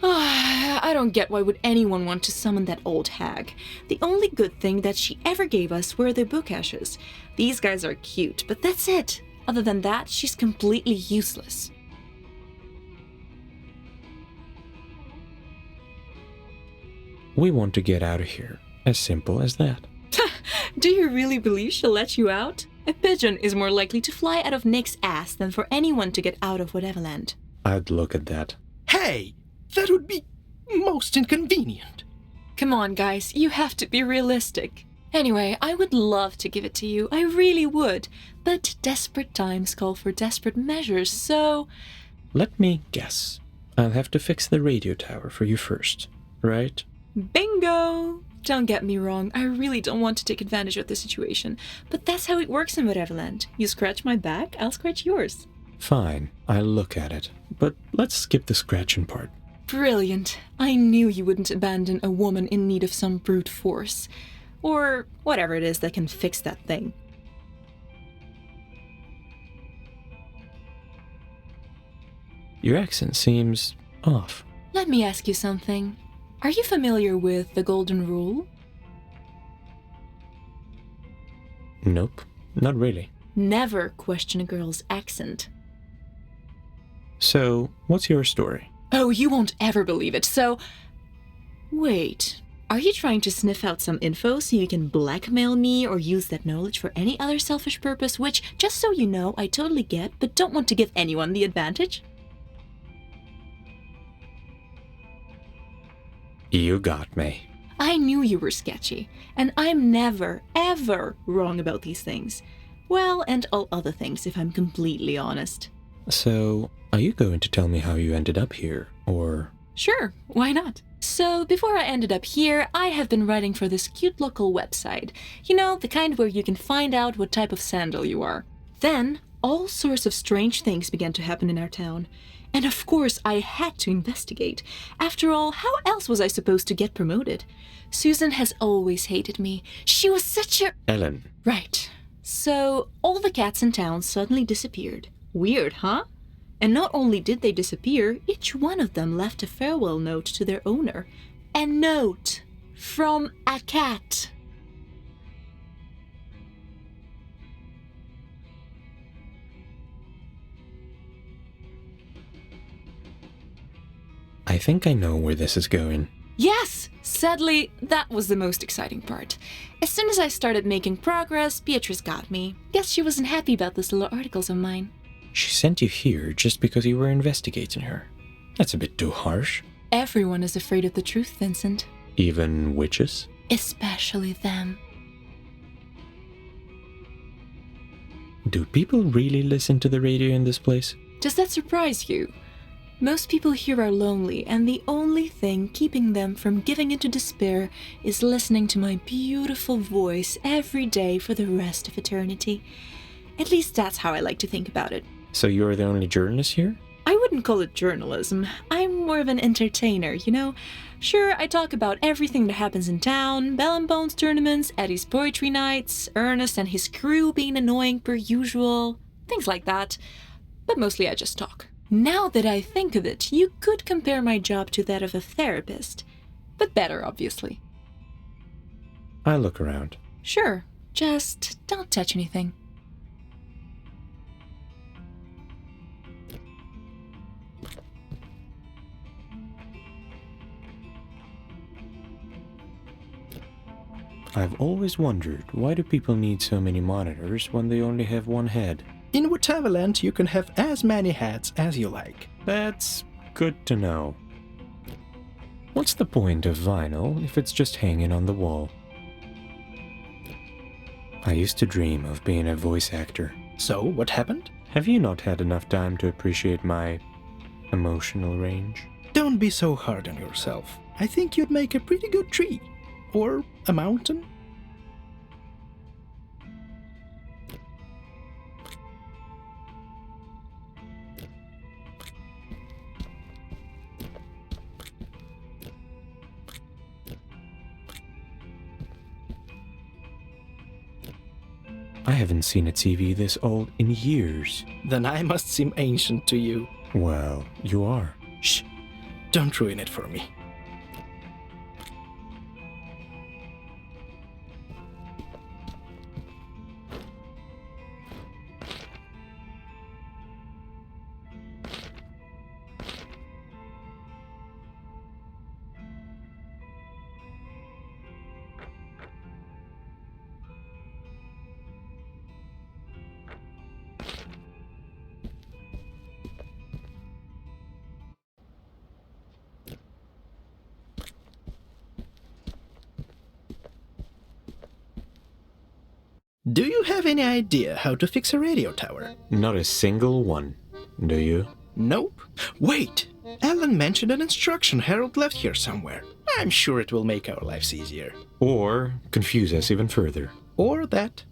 I don't get why would anyone want to summon that old hag. The only good thing that she ever gave us were the book ashes. These guys are cute, but that's it. Other than that, she's completely useless. We want to get out of here. As simple as that. Do you really believe she'll let you out? A pigeon is more likely to fly out of Nick's ass than for anyone to get out of Whateverland. I'd look at that. Hey, that would be most inconvenient. Come on, guys, you have to be realistic. Anyway, I would love to give it to you, I really would. But desperate times call for desperate measures, so... Let me guess. I'll have to fix the radio tower for you first, right? Bingo! Don't get me wrong, I really don't want to take advantage of the situation, but that's how it works in Whateverland. You scratch my back, I'll scratch yours. Fine, I'll look at it. But let's skip the scratching part. Brilliant. I knew you wouldn't abandon a woman in need of some brute force. Or whatever it is that can fix that thing. Your accent seems off. Let me ask you something. Are you familiar with the Golden Rule? Nope, not really. Never question a girl's accent. So, what's your story? Oh, you won't ever believe it, so... Wait, are you trying to sniff out some info so you can blackmail me or use that knowledge for any other selfish purpose, which, just so you know, I totally get, but don't want to give anyone the advantage? You got me. I knew you were sketchy, and I'm never, ever wrong about these things. Well, and all other things, if I'm completely honest. So, are you going to tell me how you ended up here, or... Sure, why not? So, before I ended up here, I have been writing for this cute local website. You know, the kind where you can find out what type of sandal you are. Then, all sorts of strange things began to happen in our town. And of course, I had to investigate. After all, how else was I supposed to get promoted? Susan has always hated me. She was such a... Ellen. Right. So, all the cats in town suddenly disappeared. Weird, huh? And not only did they disappear, each one of them left a farewell note to their owner. A note from a cat. I think I know where this is going. Yes! Sadly, that was the most exciting part. As soon as I started making progress, Beatrice got me. Guess she wasn't happy about those little articles of mine. She sent you here just because you were investigating her. That's a bit too harsh. Everyone is afraid of the truth, Vincent. Even witches? Especially them. Do people really listen to the radio in this place? Does that surprise you? Most people here are lonely, and the only thing keeping them from giving into despair is listening to my beautiful voice every day for the rest of eternity. At least that's how I like to think about it. So you're the only journalist here? I wouldn't call it journalism. I'm more of an entertainer, you know? Sure, I talk about everything that happens in town, Bell and Bones tournaments, Eddie's poetry nights, Ernest and his crew being annoying per usual, things like that. But mostly I just talk. Now that I think of it, you could compare my job to that of a therapist. But better, obviously. I'll look around. Sure, just don't touch anything. I've always wondered, why do people need so many monitors when they only have one head? In Whateverland, you can have as many hats as you like. That's good to know. What's the point of vinyl if it's just hanging on the wall? I used to dream of being a voice actor. So, what happened? Have you not had enough time to appreciate my emotional range? Don't be so hard on yourself. I think you'd make a pretty good tree. Or a mountain. I haven't seen a TV this old in years. Then I must seem ancient to you. Well, you are. Shh! Don't ruin it for me. Do you have any idea how to fix a radio tower? Not a single one. Do you? Nope. Wait! Alan mentioned an instruction Harold left here somewhere. I'm sure it will make our lives easier. Or confuse us even further. Or that.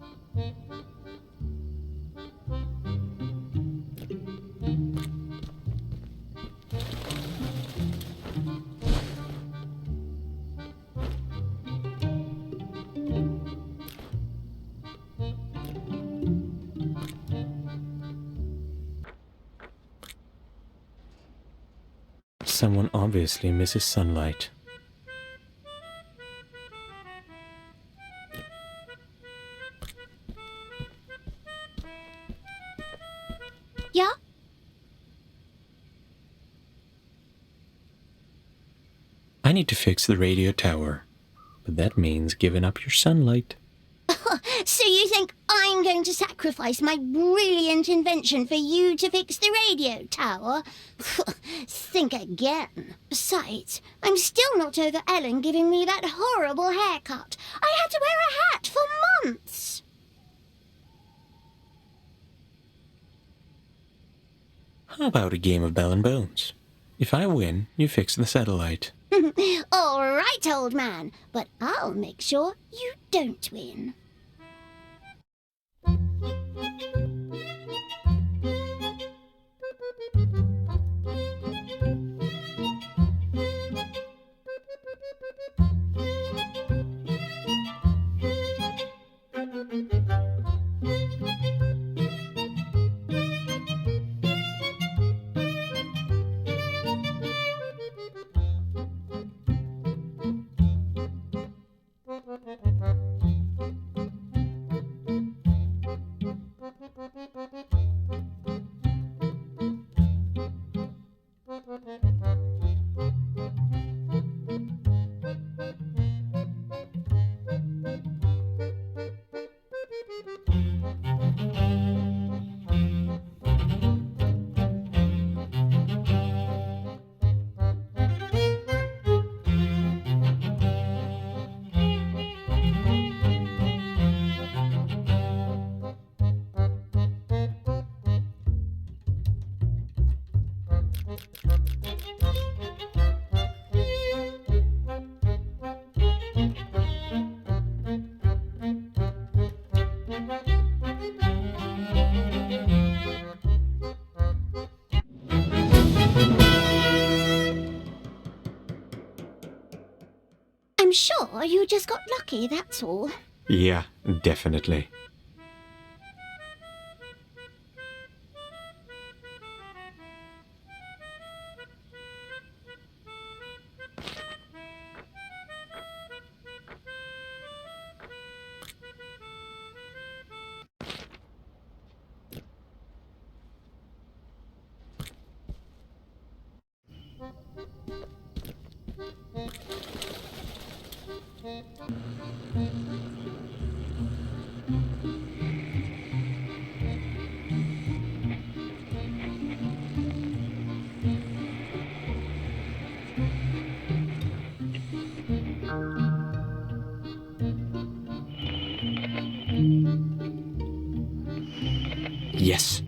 Someone obviously misses sunlight. Yeah? I need to fix the radio tower, but that means giving up your sunlight. So you think I'm going to sacrifice my brilliant invention for you to fix the radio tower? Think again. Besides, I'm still not over Ellen giving me that horrible haircut. I had to wear a hat for months. How about a game of Bell and Bones? If I win, you fix the satellite. All right, old man, but I'll make sure you don't win. I'm sure you just got lucky, that's all. Yeah, definitely. Yes.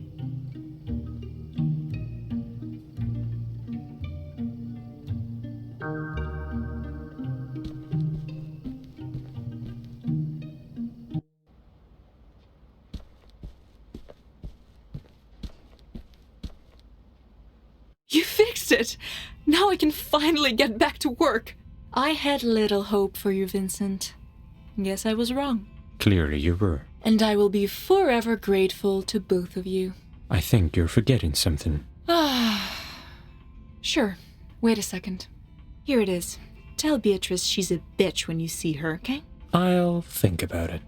You fixed it! Now I can finally get back to work. I had little hope for you, Vincent. Guess I was wrong. Clearly you were. And I will be forever grateful to both of you. I think you're forgetting something. Sure. Wait a second. Here it is. Tell Beatrice she's a bitch when you see her, okay? I'll think about it.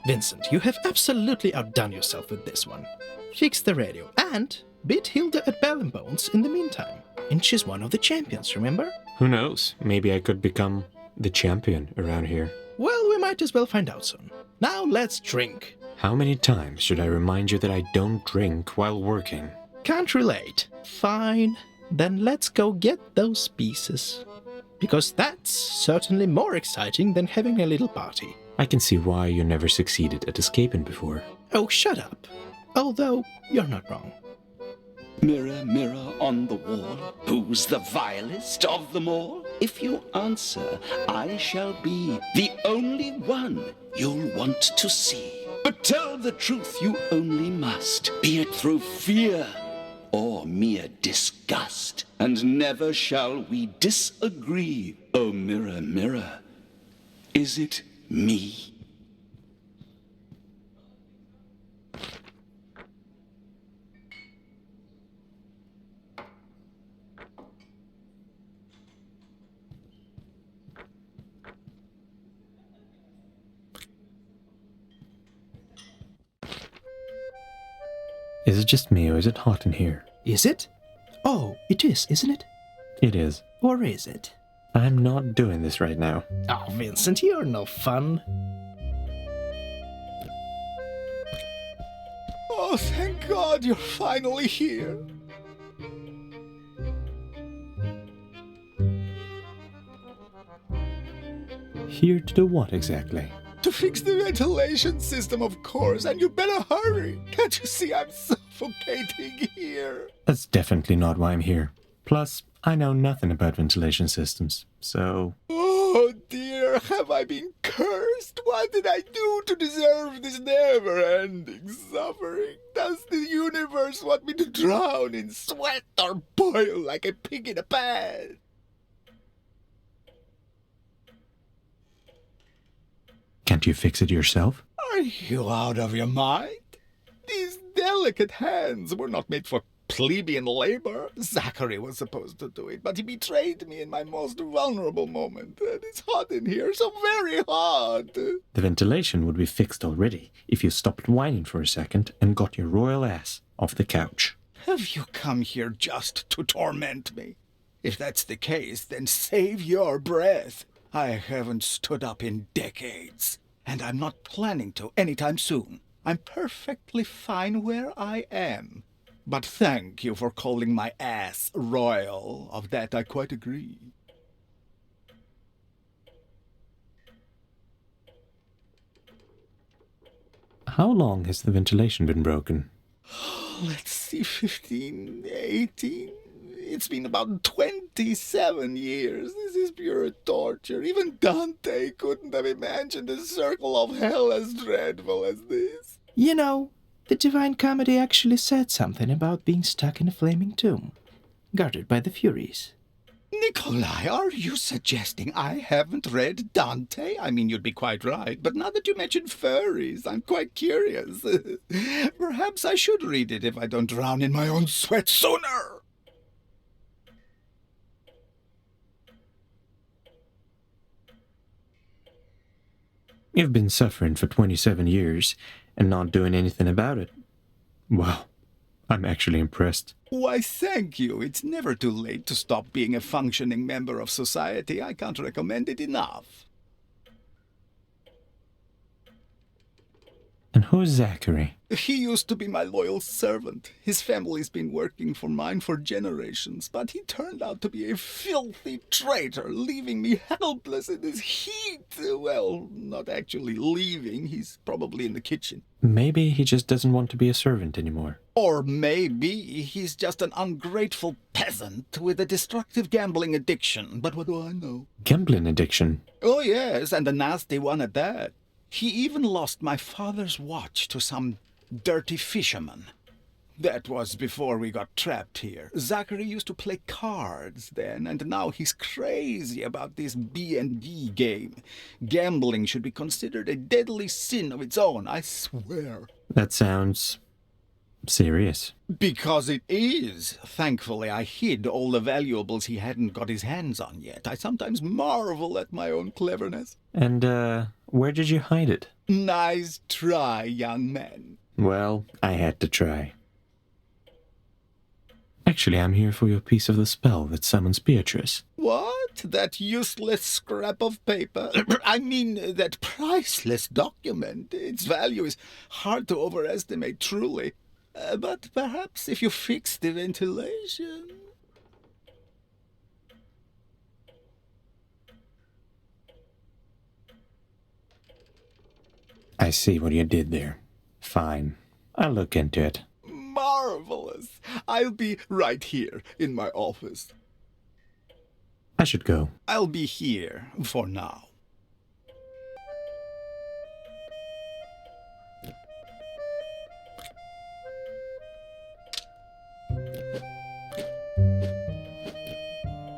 Vincent, you have absolutely outdone yourself with this one. Fix the radio and beat Hilda at Bell and Bones in the meantime. And she's one of the champions, remember? Who knows? Maybe I could become the champion around here. Well, we might as well find out soon. Now let's drink. How many times should I remind you that I don't drink while working? Can't relate. Fine. Then let's go get those pieces. Because that's certainly more exciting than having a little party. I can see why you never succeeded at escaping before. Oh, shut up. Although, you're not wrong. Mirror, mirror on the wall, who's the vilest of them all? If you answer, I shall be the only one you'll want to see. But tell the truth you only must, be it through fear or mere disgust. And never shall we disagree. Oh, mirror, mirror, is it me? Is it just me or is it hot in here? Is it? Oh, it is, isn't it? It is. Or is it? I'm not doing this right now. Oh, Vincent, you're no fun. Oh, thank God you're finally here. Here to do what exactly? To fix the ventilation system, of course, and you better hurry. Can't you see I'm suffocating here? That's definitely not why I'm here. Plus, I know nothing about ventilation systems, so... Oh dear, have I been cursed? What did I do to deserve this never-ending suffering? Does the universe want me to drown in sweat or boil like a pig in a pan? Can't you fix it yourself? Are you out of your mind? These delicate hands were not made for plebeian labor. Zachary was supposed to do it, but he betrayed me in my most vulnerable moment. And it's hot in here, so very hot. The ventilation would be fixed already if you stopped whining for a second and got your royal ass off the couch. Have you come here just to torment me? If that's the case, then save your breath. I haven't stood up in decades, and I'm not planning to anytime soon. I'm perfectly fine where I am. But thank you for calling my ass royal. Of that I quite agree. How long has the ventilation been broken? Let's see, 15, 18... It's been about 27 years. This is pure torture. Even Dante couldn't have imagined a circle of hell as dreadful as this. You know, the Divine Comedy actually said something about being stuck in a flaming tomb, guarded by the Furies. Nikolai, are you suggesting I haven't read Dante? I mean, you'd be quite right, but now that you mention furries, I'm quite curious. Perhaps I should read it if I don't drown in my own sweat sooner. You've been suffering for 27 years and not doing anything about it. Wow, I'm actually impressed. Why, thank you. It's never too late to stop being a functioning member of society. I can't recommend it enough. And who's Zachary? He used to be my loyal servant. His family's been working for mine for generations, but he turned out to be a filthy traitor, leaving me helpless in this heat. Well, not actually leaving. He's probably in the kitchen. Maybe he just doesn't want to be a servant anymore. Or maybe he's just an ungrateful peasant with a destructive gambling addiction. But what do I know? Gambling addiction? Oh, yes, and a nasty one at that. He even lost my father's watch to some dirty fisherman. That was before we got trapped here. Zachary used to play cards then, and now he's crazy about this B&B game. Gambling should be considered a deadly sin of its own, I swear. That sounds serious. Because it is. Thankfully, I hid all the valuables he hadn't got his hands on yet. I sometimes marvel at my own cleverness. And, where did you hide it? Nice try, young man. Well, I had to try. Actually, I'm here for your piece of the spell that summons Beatrice. What? That useless scrap of paper? I mean, that priceless document. Its value is hard to overestimate, truly. But perhaps if you fix the ventilation... I see what you did there. Fine. I'll look into it. Marvelous. I'll be right here in my office. I should go. I'll be here for now.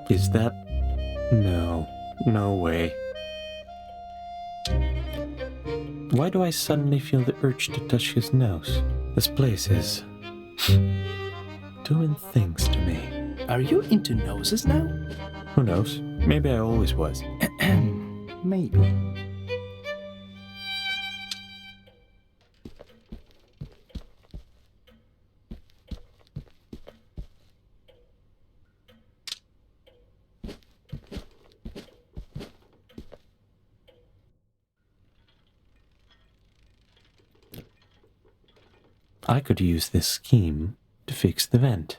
Is that... No. No way. Why do I suddenly feel the urge to touch his nose? This place is... doing things to me. Are you into noses now? Who knows? Maybe I always was. Maybe. I could use this scheme to fix the vent.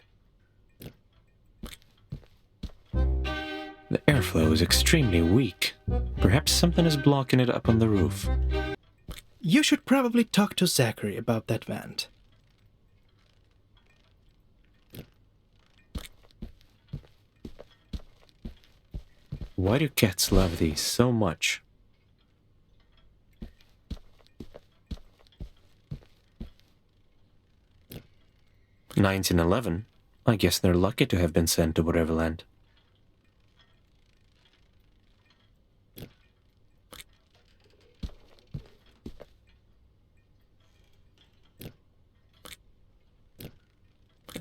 The airflow is extremely weak. Perhaps something is blocking it up on the roof. You should probably talk to Zachary about that vent. Why do cats love these so much? $1911. I guess they're lucky to have been sent to Whateverland.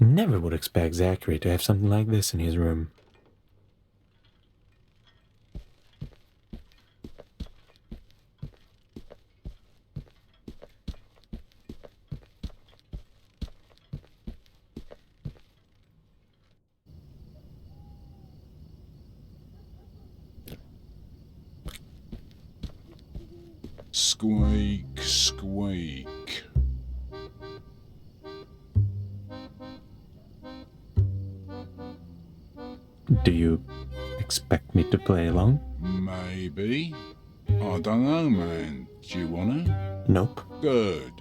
Never would expect Zachary to have something like this in his room. Squeak, squeak. Do you expect me to play along? Maybe. I don't know, man. Do you wanna? Nope. Good.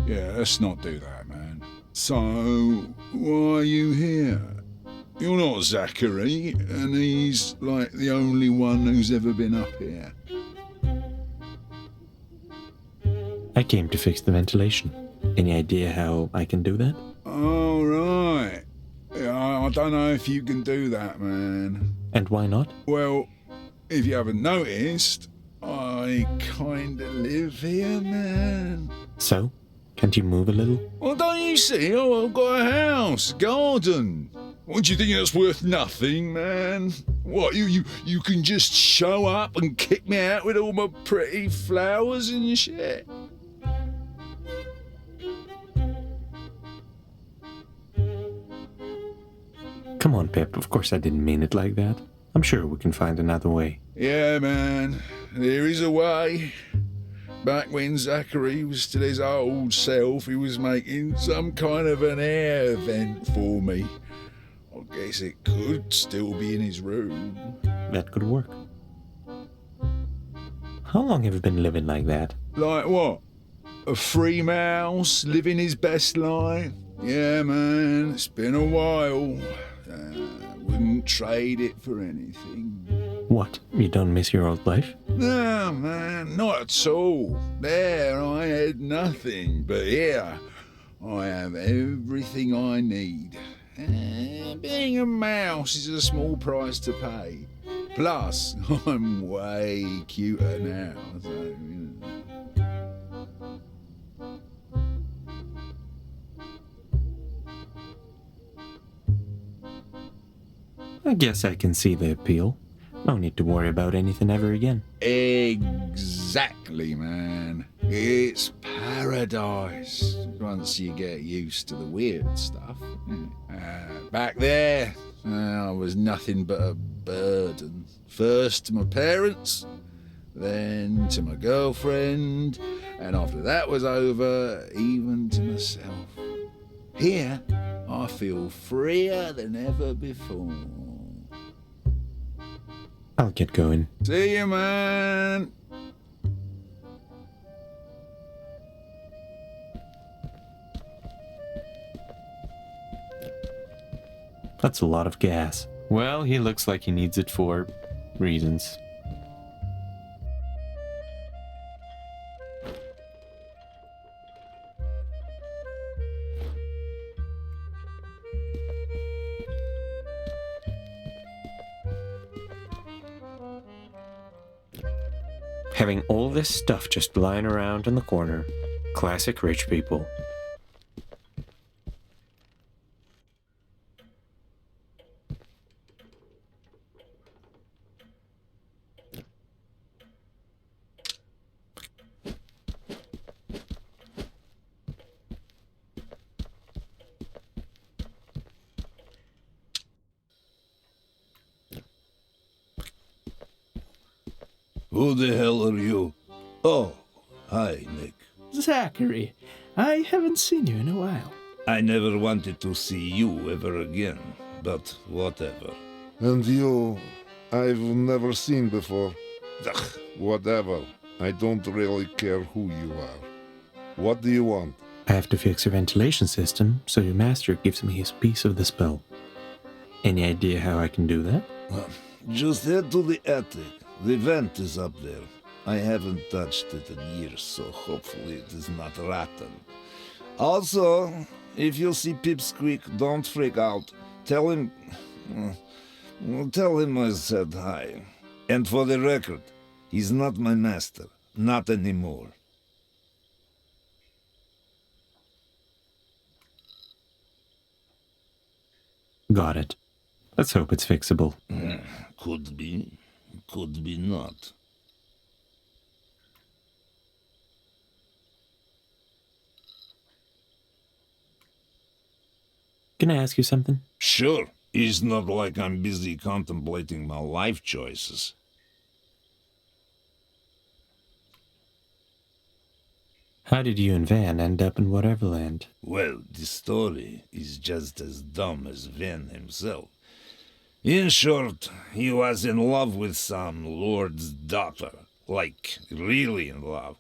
Yeah, let's not do that, man. So, why are you here? You're not Zachary, and he's like the only one who's ever been up here. I came to fix the ventilation. Any idea how I can do that? Oh, right. Yeah, I don't know if you can do that, man. And why not? Well, if you haven't noticed, I kinda live here, man. So? Can't you move a little? Well, don't you see? Oh, I've got a house, garden. What, do you think that's worth nothing, man? What, you can just show up and kick me out with all my pretty flowers and shit? Come on, Pip. Of course I didn't mean it like that. I'm sure we can find another way. Yeah, man. There is a way. Back when Zachary was still his old self, he was making some kind of an air vent for me. I guess it could still be in his room. That could work. How long have you been living like that? Like what? A free mouse, living his best life? Yeah, man, it's been a while. Wouldn't trade it for anything. What? You don't miss your old life? No, man, not at all. There I had nothing, but here I have everything I need. Being a mouse is a small price to pay. Plus, I'm way cuter now, so, you know. I guess I can see the appeal. No need to worry about anything ever again. Exactly, man. It's paradise once you get used to the weird stuff. Back there, I was nothing but a burden. First to my parents, then to my girlfriend, and after that was over, even to myself. Here, I feel freer than ever before. I'll get going. See you, man. That's a lot of gas. Well, he looks like he needs it for reasons. Having all this stuff just lying around in the corner. Classic rich people. Who the hell are you? Oh, hi, Nick. Zachary, I haven't seen you in a while. I never wanted to see you ever again, but whatever. And you, I've never seen before. Ugh, whatever. I don't really care who you are. What do you want? I have to fix your ventilation system, so your master gives me his piece of the spell. Any idea how I can do that? Just head to the attic. The vent is up there. I haven't touched it in years, so hopefully it is not rotten. Also, if you see Pipsqueak, don't freak out. Tell him I said hi. And for the record, he's not my master. Not anymore. Got it. Let's hope it's fixable. Could be. Could be not. Can I ask you something? Sure. It's not like I'm busy contemplating my life choices. How did you and Van end up in Whateverland? Well, the story is just as dumb as Van himself. In short, he was in love with some lord's daughter. Like, really in love.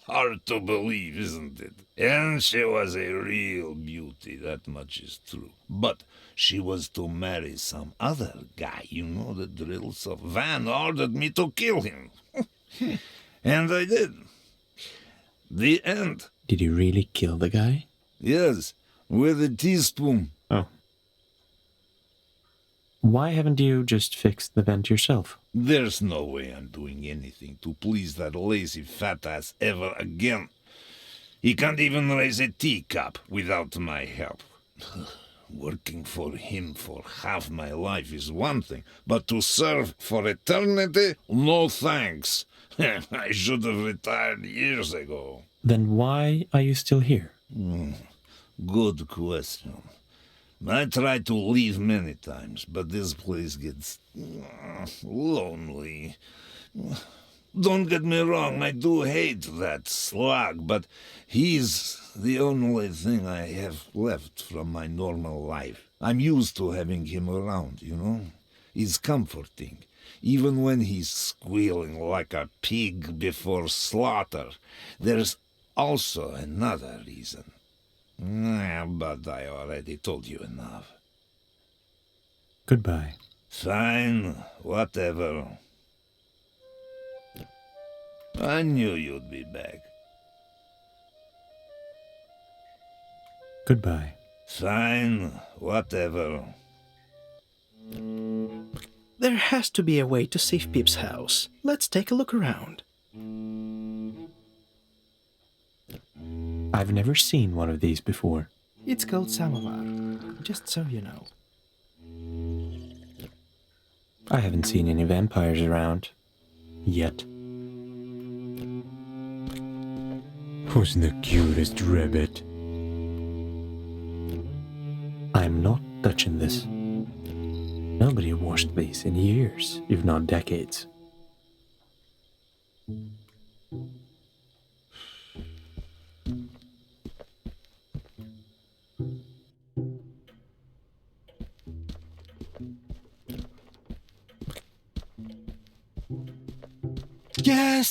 Hard to believe, isn't it? And she was a real beauty, that much is true. But she was to marry some other guy, you know the drill, so Van ordered me to kill him. And I did. The end. Did you really kill the guy? Yes, with a teaspoon. Oh. Why haven't you just fixed the vent yourself? There's no way I'm doing anything to please that lazy fat ass ever again. He can't even raise a teacup without my help. Working for him for half my life is one thing, but to serve for eternity? No thanks. I should have retired years ago. Then why are you still here? Good question. I tried to leave many times, but this place gets lonely. Don't get me wrong, I do hate that slug, but he's the only thing I have left from my normal life. I'm used to having him around, you know? It's comforting, even when he's squealing like a pig before slaughter. There's also another reason. But I already told you enough. Goodbye. Fine, whatever. I knew you'd be back. Goodbye. Fine, whatever. There has to be a way to save Pip's house. Let's take a look around. I've never seen one of these before. It's called Samovar, just so you know. I haven't seen any vampires around. Yet. Who's the cutest rabbit? I'm not touching this. Nobody washed these in years, if not decades.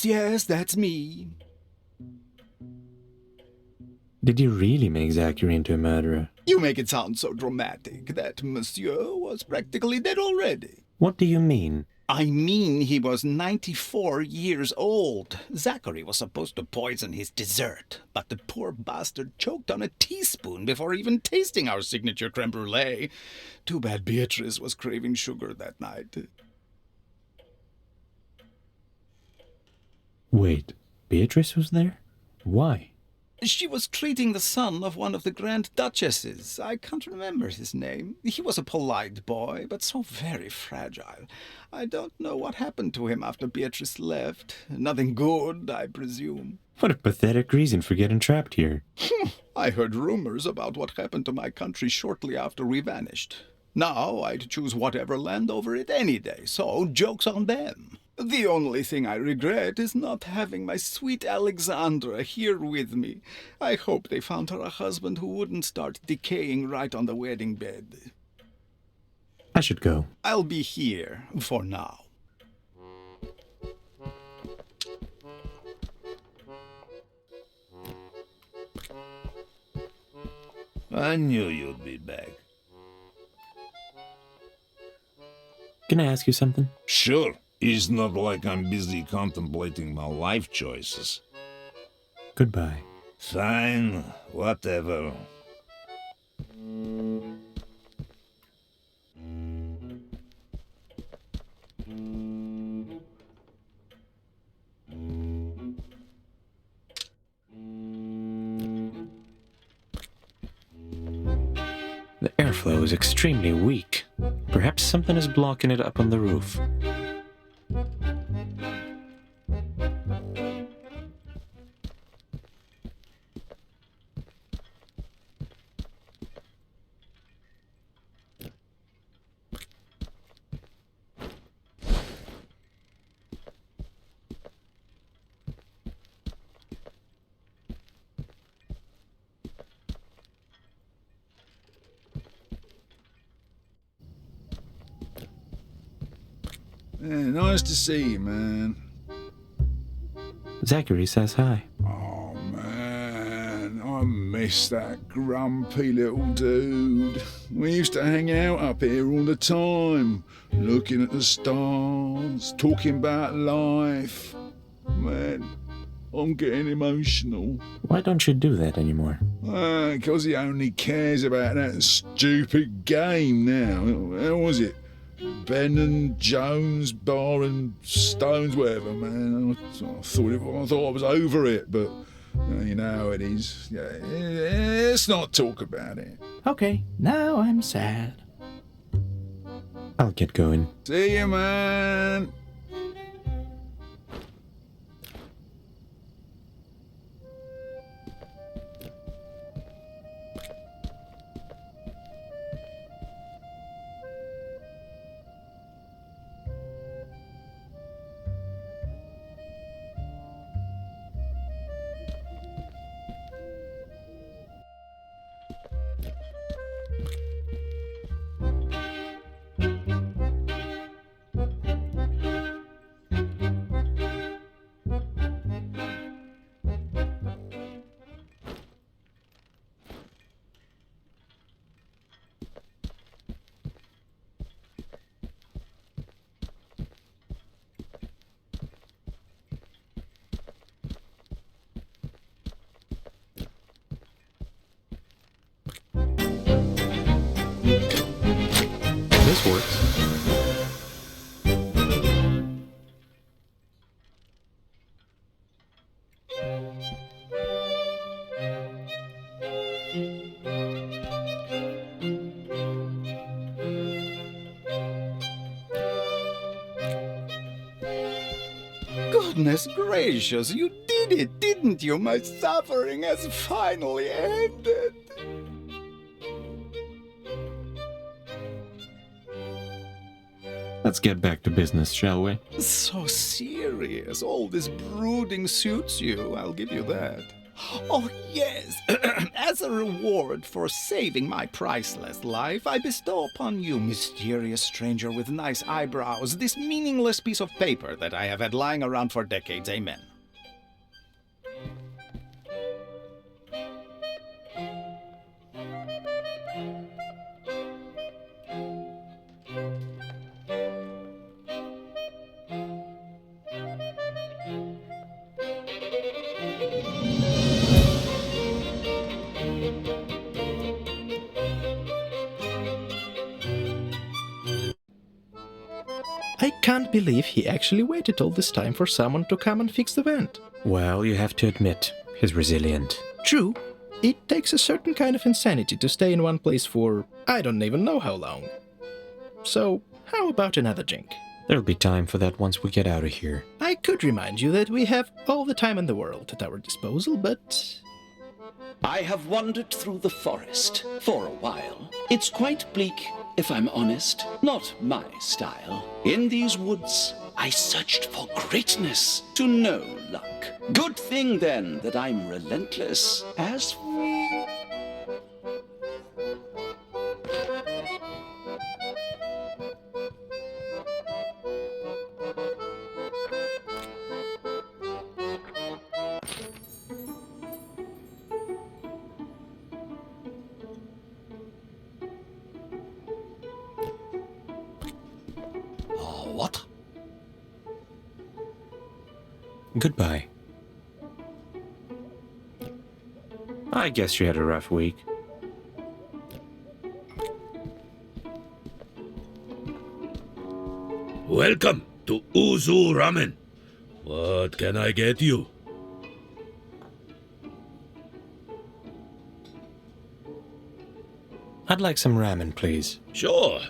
Yes, that's me. Did you really make Zachary into a murderer? You make it sound so dramatic that Monsieur was practically dead already. What do you mean? I mean he was 94 years old. Zachary was supposed to poison his dessert, but the poor bastard choked on a teaspoon before even tasting our signature creme brulee. Too bad Beatrice was craving sugar that night. Wait, Beatrice was there? Why? She was treating the son of one of the Grand Duchesses. I can't remember his name. He was a polite boy, but so very fragile. I don't know what happened to him after Beatrice left. Nothing good, I presume. What a pathetic reason for getting trapped here. I heard rumors about what happened to my country shortly after we vanished. Now I'd choose Whateverland over it any day, so joke's on them. The only thing I regret is not having my sweet Alexandra here with me. I hope they found her a husband who wouldn't start decaying right on the wedding bed. I should go. I'll be here for now. I knew you'd be back. Can I ask you something? Sure. It's not like I'm busy contemplating my life choices. Goodbye. Fine, whatever. The airflow is extremely weak. Perhaps something is blocking it up on the roof. Yeah, nice to see you, man. Zachary says hi. Oh, man, I miss that grumpy little dude. We used to hang out up here all the time, looking at the stars, talking about life. Man, I'm getting emotional. Why don't you do that anymore? Because he only cares about that stupid game now. How was it? Ben and Jones, Bar and Stones, whatever, man. I thought I was over it, but you know how it is. Yeah, let's not talk about it. Okay, now I'm sad. I'll get going. See you, man. Goodness gracious, you did it, didn't you? My suffering has finally ended. Let's get back to business, shall we? So serious. All this brooding suits you, I'll give you that. Oh, yes. As a reward for saving my priceless life, I bestow upon you, mysterious stranger with nice eyebrows, this meaningless piece of paper that I have had lying around for decades. Amen. I can't believe he actually waited all this time for someone to come and fix the vent. Well, you have to admit, he's resilient. True. It takes a certain kind of insanity to stay in one place for I don't even know how long. So, how about another drink? There'll be time for that once we get out of here. I could remind you that we have all the time in the world at our disposal, but... I have wandered through the forest for a while. It's quite bleak, if I'm honest. Not my style. In these woods, I searched for greatness to no luck. Good thing, then, that I'm relentless as... What? Goodbye. I guess you had a rough week. Welcome to Uzu Ramen. What can I get you? I'd like some ramen, please. Sure.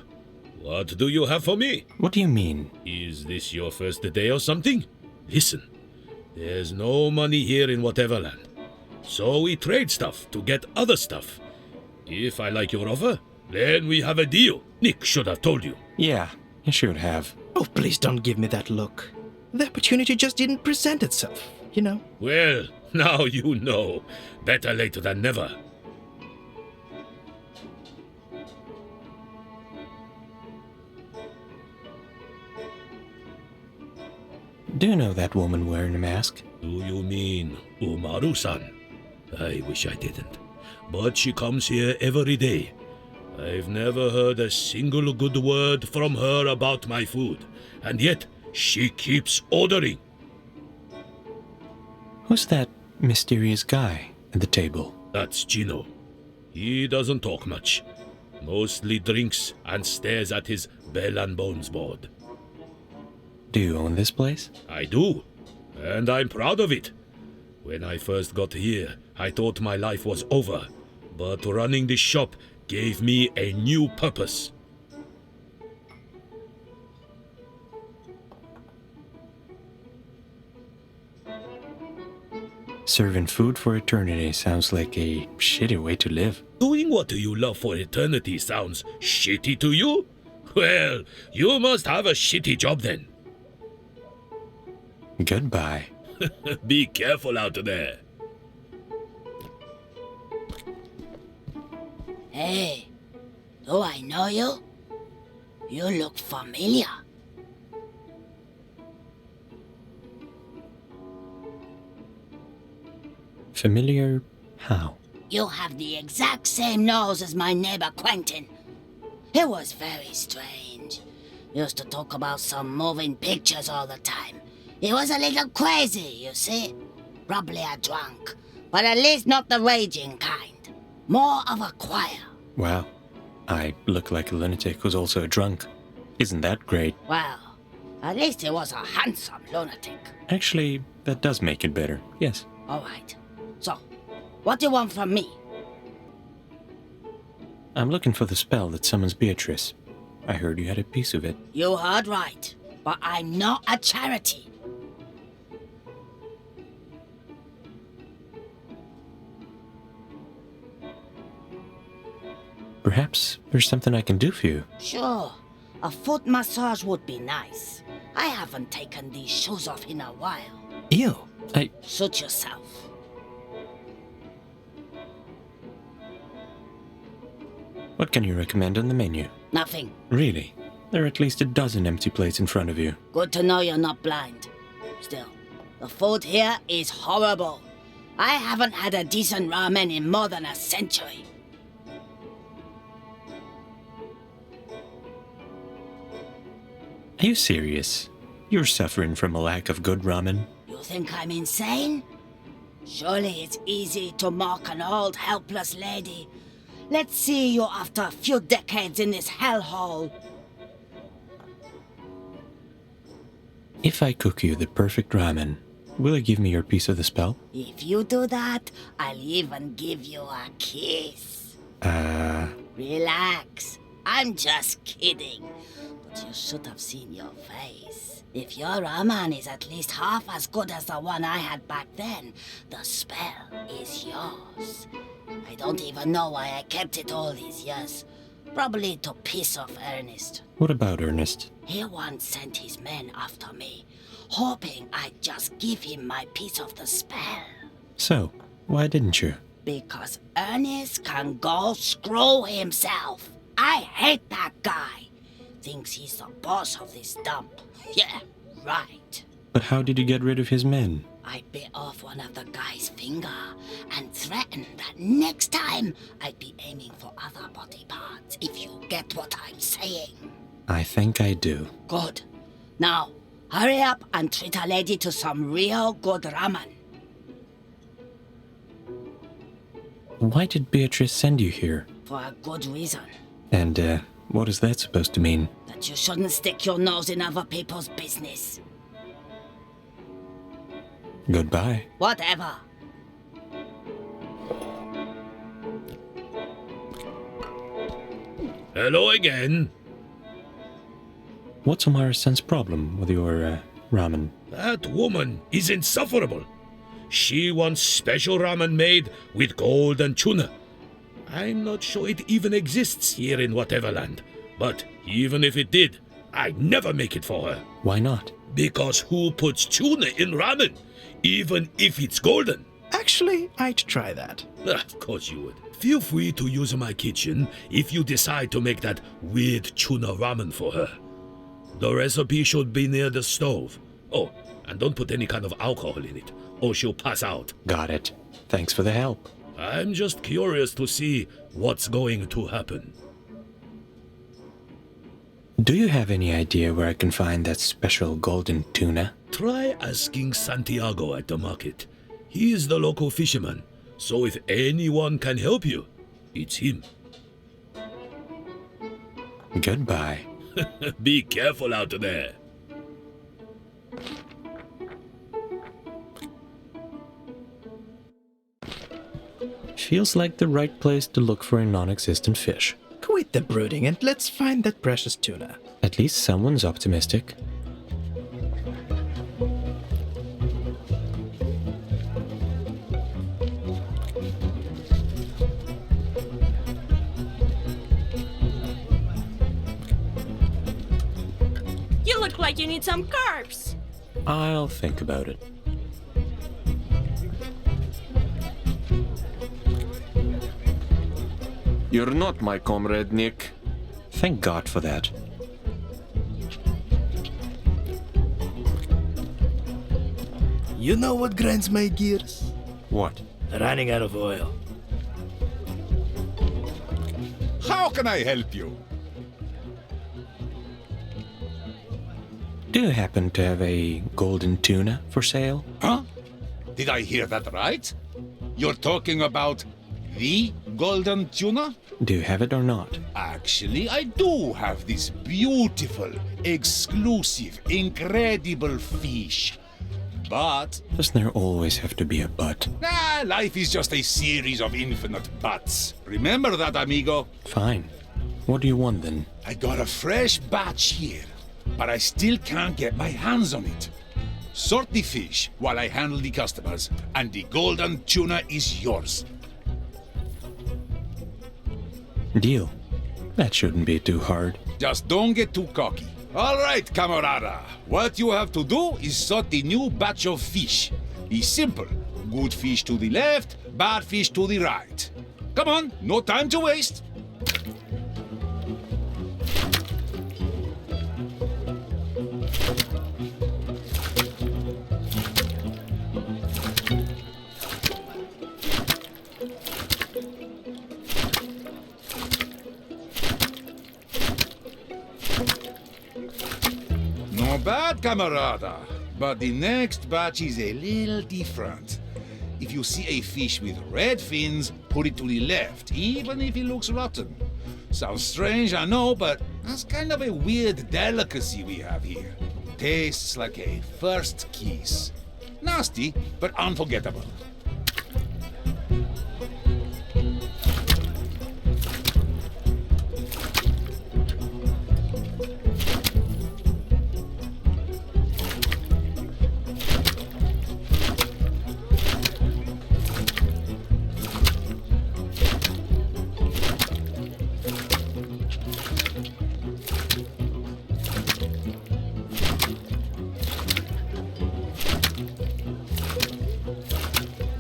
What do you have for me? What do you mean? Is this your first day or something? Listen, there's no money here in Whateverland. So we trade stuff to get other stuff. If I like your offer, then we have a deal. Nick should have told you. Yeah, you should have. Oh, please don't give me that look. The opportunity just didn't present itself, you know. Well, now you know. Better late than never. Do you know that woman wearing a mask? Do you mean Umaru-san? I wish I didn't. But she comes here every day. I've never heard a single good word from her about my food. And yet, she keeps ordering. Who's that mysterious guy at the table? That's Gino. He doesn't talk much. Mostly drinks and stares at his bell and bones board. Do you own this place? I do, and I'm proud of it. When I first got here, I thought my life was over, but running this shop gave me a new purpose. Serving food for eternity sounds like a shitty way to live. Doing what you love for eternity sounds shitty to you? Well, you must have a shitty job then. Goodbye. Be careful out there. Hey, do I know you? You look familiar. Familiar how? You have the exact same nose as my neighbor Quentin. It was very strange. Used to talk about some moving pictures all the time. He was a little crazy, you see. Probably a drunk, but at least not the raging kind. More of a choir. Wow. I look like a lunatic who's also a drunk. Isn't that great? Well, at least he was a handsome lunatic. Actually, that does make it better, yes. All right. So, what do you want from me? I'm looking for the spell that summons Beatrice. I heard you had a piece of it. You heard right, but I'm not a charity. Perhaps there's something I can do for you. Sure, a foot massage would be nice. I haven't taken these shoes off in a while. Ew. Suit yourself. What can you recommend on the menu? Nothing. Really? There are at least a dozen empty plates in front of you. Good to know you're not blind. Still, the food here is horrible. I haven't had a decent ramen in more than a century. Are you serious? You're suffering from a lack of good ramen? You think I'm insane? Surely it's easy to mock an old helpless lady. Let's see you after a few decades in this hellhole. If I cook you the perfect ramen, will you give me your piece of the spell? If you do that, I'll even give you a kiss. Relax. I'm just kidding. But you should have seen your face. If your ramen is at least half as good as the one I had back then, the spell is yours. I don't even know why I kept it all these years. Probably to piss off Ernest. What about Ernest? He once sent his men after me, hoping I'd just give him my piece of the spell. So, why didn't you? Because Ernest can go screw himself. I hate that guy. Thinks he's the boss of this dump. Yeah, right. But how did you get rid of his men? I bit off one of the guy's finger and threatened that next time I'd be aiming for other body parts, if you get what I'm saying. I think I do. Good. Now, hurry up and treat a lady to some real good ramen. Why did Beatrice send you here? For a good reason. And, what is that supposed to mean? That you shouldn't stick your nose in other people's business. Goodbye. Whatever. Hello again. What's Omara-san's problem with your, ramen? That woman is insufferable. She wants special ramen made with gold and tuna. I'm not sure it even exists here in Whateverland. But even if it did, I'd never make it for her. Why not? Because who puts tuna in ramen, even if it's golden? Actually, I'd try that. Of course you would. Feel free to use my kitchen if you decide to make that weird tuna ramen for her. The recipe should be near the stove. Oh, and don't put any kind of alcohol in it, or she'll pass out. Got it. Thanks for the help. I'm just curious to see what's going to happen. Do you have any idea where I can find that special golden tuna? Try asking Santiago at the market. He is the local fisherman, so if anyone can help you, it's him. Goodbye. Be careful out there. Feels like the right place to look for a non-existent fish. Quit the brooding and let's find that precious tuna. At least someone's optimistic. You look like you need some carbs. I'll think about it. You're not my comrade, Nick. Thank God for that. You know what grinds my gears? What? Running out of oil. How can I help you? Do you happen to have a golden tuna for sale? Huh? Did I hear that right? You're talking about the golden tuna? Do you have it or not? Actually, I do have this beautiful, exclusive, incredible fish. But... Doesn't there always have to be a but? Life is just a series of infinite buts. Remember that, amigo? Fine. What do you want then? I got a fresh batch here, but I still can't get my hands on it. Sort the fish while I handle the customers, and the golden tuna is yours. Deal. That shouldn't be too hard. Just don't get too cocky. All right, camarada. What you have to do is sort the new batch of fish. It's simple. Good fish to the left, bad fish to the right. Come on, no time to waste. Not bad, camarada. But the next batch is a little different. If you see a fish with red fins, put it to the left, even if it looks rotten. Sounds strange, I know, but that's kind of a weird delicacy we have here. Tastes like a first kiss. Nasty, but unforgettable.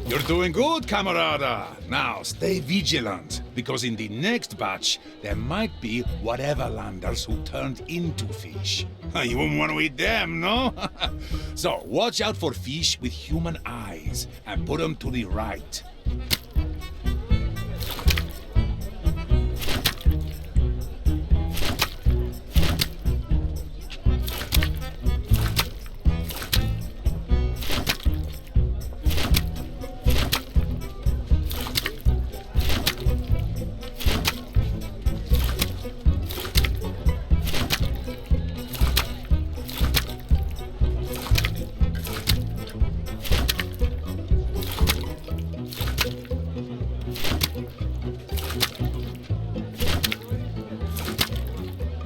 You're doing good, camarada. Now, stay vigilant, because in the next batch, there might be Whateverlanders who turned into fish. You wouldn't want to eat them, no? So, watch out for fish with human eyes, and put them to the right.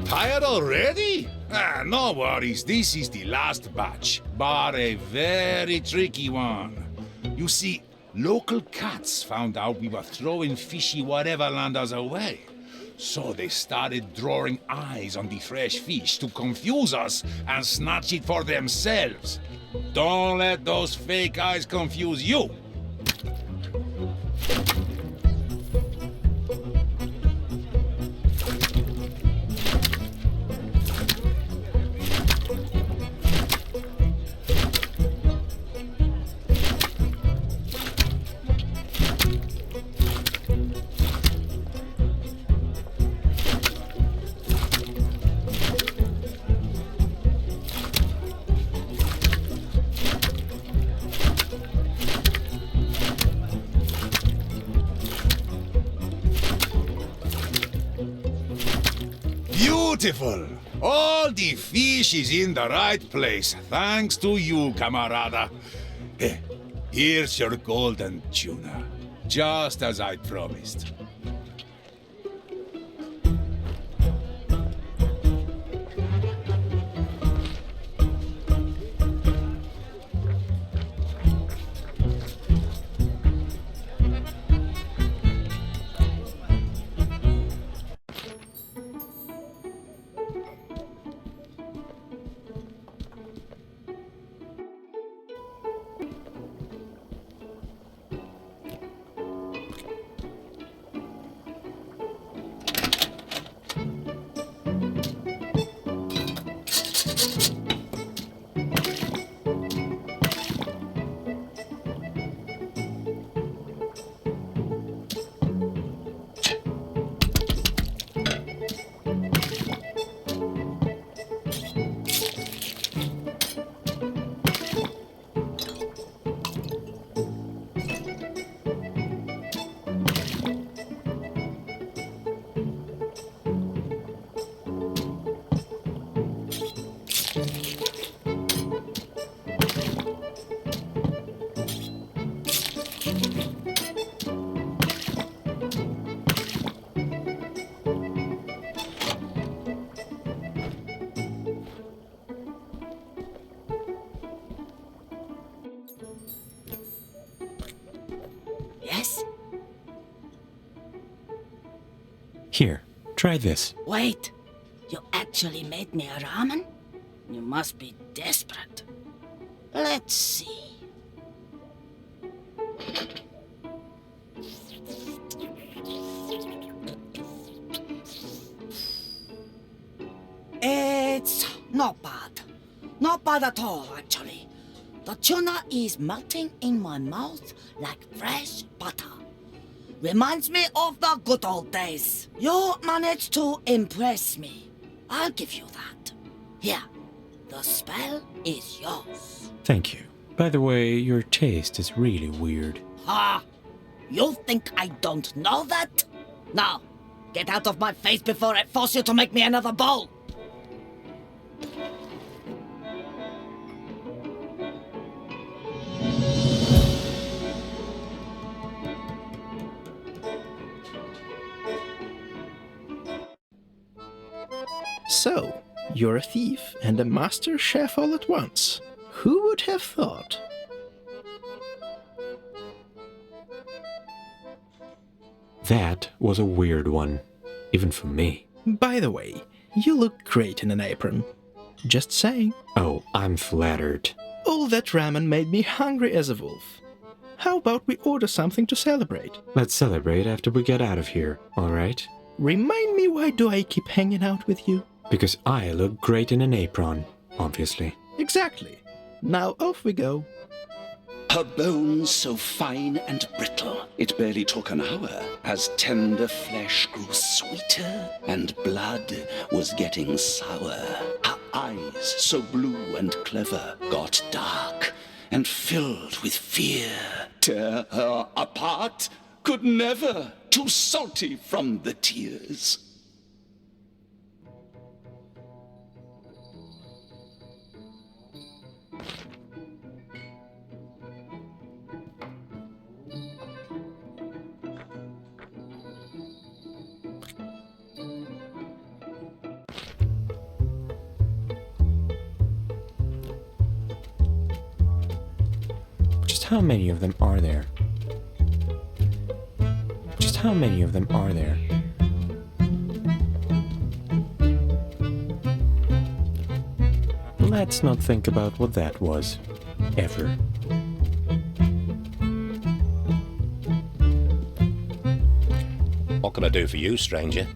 Tired already? No worries, this is the last batch, but a very tricky one. You see, local cats found out we were throwing fishy Whateverlanders away. So they started drawing eyes on the fresh fish to confuse us and snatch it for themselves. Don't let those fake eyes confuse you. Beautiful! All the fish is in the right place, thanks to you, camarada. Here's your golden tuna, just as I promised. Here, try this. Wait, you actually made me a ramen? You must be desperate. Let's see. It's not bad. Not bad at all, actually. The tuna is melting in my mouth like fresh butter. Reminds me of the good old days. You managed to impress me. I'll give you that. Here, the spell is yours. Thank you. By the way, your taste is really weird. Ha! You think I don't know that? Now, get out of my face before I force you to make me another bowl. So, you're a thief and a master chef all at once. Who would have thought? That was a weird one, even for me. By the way, you look great in an apron. Just saying. Oh, I'm flattered. All that ramen made me hungry as a wolf. How about we order something to celebrate? Let's celebrate after we get out of here, alright? Remind me, why do I keep hanging out with you? Because I look great in an apron, obviously. Exactly. Now off we go. Her bones so fine and brittle, it barely took an hour, as tender flesh grew sweeter and blood was getting sour. Her eyes, so blue and clever, got dark and filled with fear. Tear her apart could never, too salty from the tears. Just how many of them are there? Just how many of them are there? Let's not think about what that was. Ever. What can I do for you, stranger?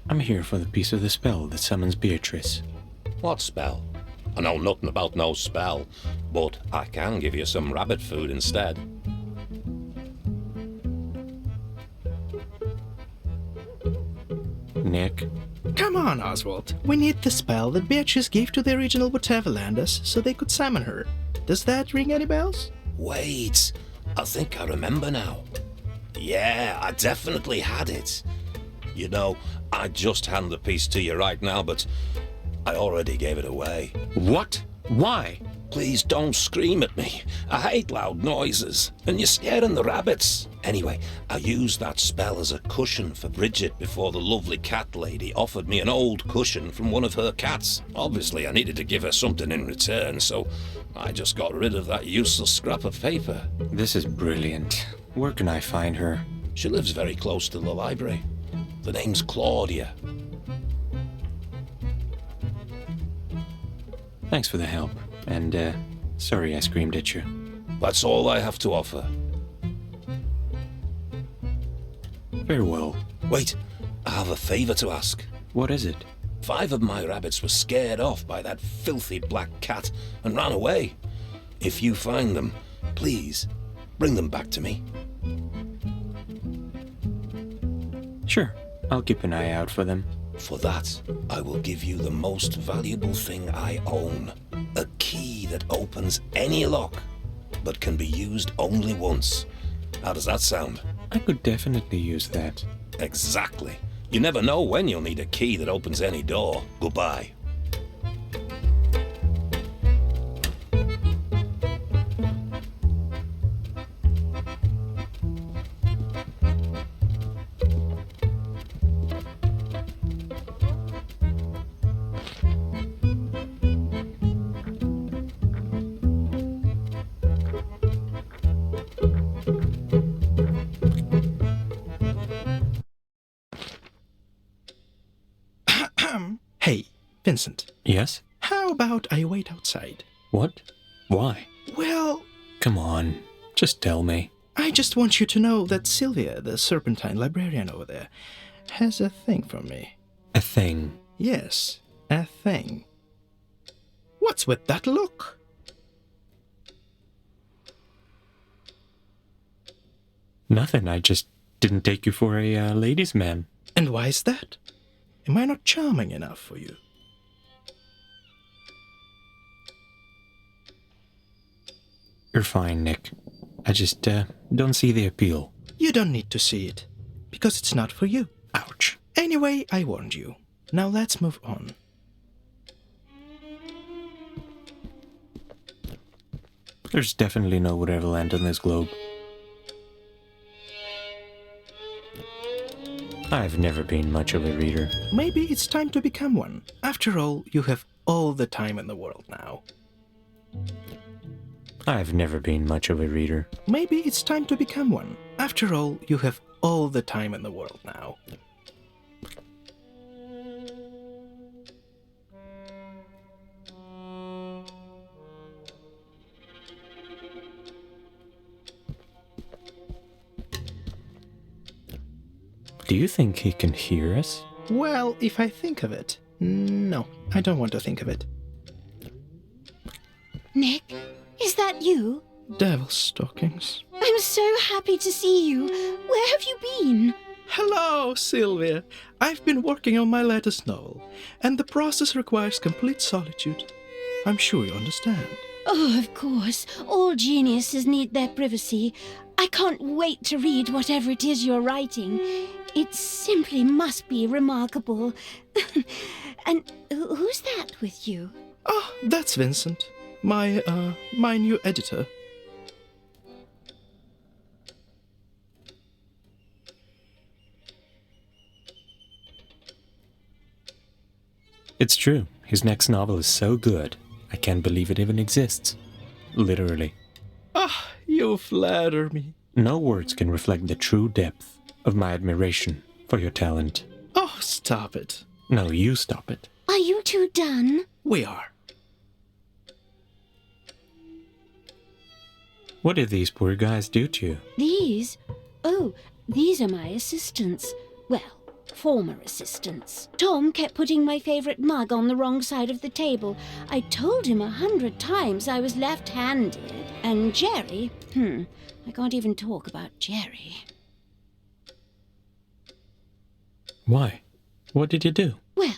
I'm here for the piece of the spell that summons Beatrice. What spell? I know nothing about no spell, but I can give you some rabbit food instead. Nick? Come on, Oswald. We need the spell that Beatrice gave to the original Whateverlanders so they could summon her. Does that ring any bells? Wait, I think I remember now. Yeah, I definitely had it. You know, I'd just hand the piece to you right now, but I already gave it away. What? Why? Please don't scream at me. I hate loud noises, and you're scaring the rabbits. Anyway, I used that spell as a cushion for Bridget before the lovely cat lady offered me an old cushion from one of her cats. Obviously, I needed to give her something in return, so I just got rid of that useless scrap of paper. This is brilliant. Where can I find her? She lives very close to the library. The name's Claudia. Thanks for the help, and sorry I screamed at you. That's all I have to offer. Very well. Wait, I have a favor to ask. What is it? 5 of my rabbits were scared off by that filthy black cat and ran away. If you find them, please, bring them back to me. Sure, I'll keep an eye out for them. For that, I will give you the most valuable thing I own. A key that opens any lock, but can be used only once. How does that sound? I could definitely use that. Exactly. You never know when you'll need a key that opens any door. Goodbye. Vincent. Yes? How about I wait outside? What? Why? Well, Come on, just tell me. I just want you to know that Sylvia, the Serpentine librarian over there, has a thing for me. A thing? Yes, a thing. What's with that look? Nothing, I just didn't take you for a ladies' man. And why is that? Am I not charming enough for you? You're fine, Nick. I just don't see the appeal. You don't need to see it, because it's not for you. Ouch. Anyway, I warned you. Now let's move on. There's definitely no Whateverland on this globe. I've never been much of a reader. Maybe it's time to become one. After all, you have all the time in the world now. I've never been much of a reader. Maybe it's time to become one. After all, you have all the time in the world now. Do you think he can hear us? Well, if I think of it. No, I don't want to think of it. Nick, is that you? Devil stockings. I'm so happy to see you. Where have you been? Hello, Sylvia. I've been working on my latest novel, and the process requires complete solitude. I'm sure you understand. Oh, of course. All geniuses need their privacy. I can't wait to read whatever it is you're writing. It simply must be remarkable. And who's that with you? Oh, that's Vincent. My new editor. It's true. His next novel is so good. I can't believe it even exists. Literally. Ah, you flatter me. No words can reflect the true depth of my admiration for your talent. Oh, stop it. No, you stop it. Are you two done? We are. What did these poor guys do to you? These? Oh, these are my assistants. Well, former assistants. Tom kept putting my favorite mug on the wrong side of the table. I told him 100 times I was left-handed. And Jerry, I can't even talk about Jerry. Why? What did you do? Well,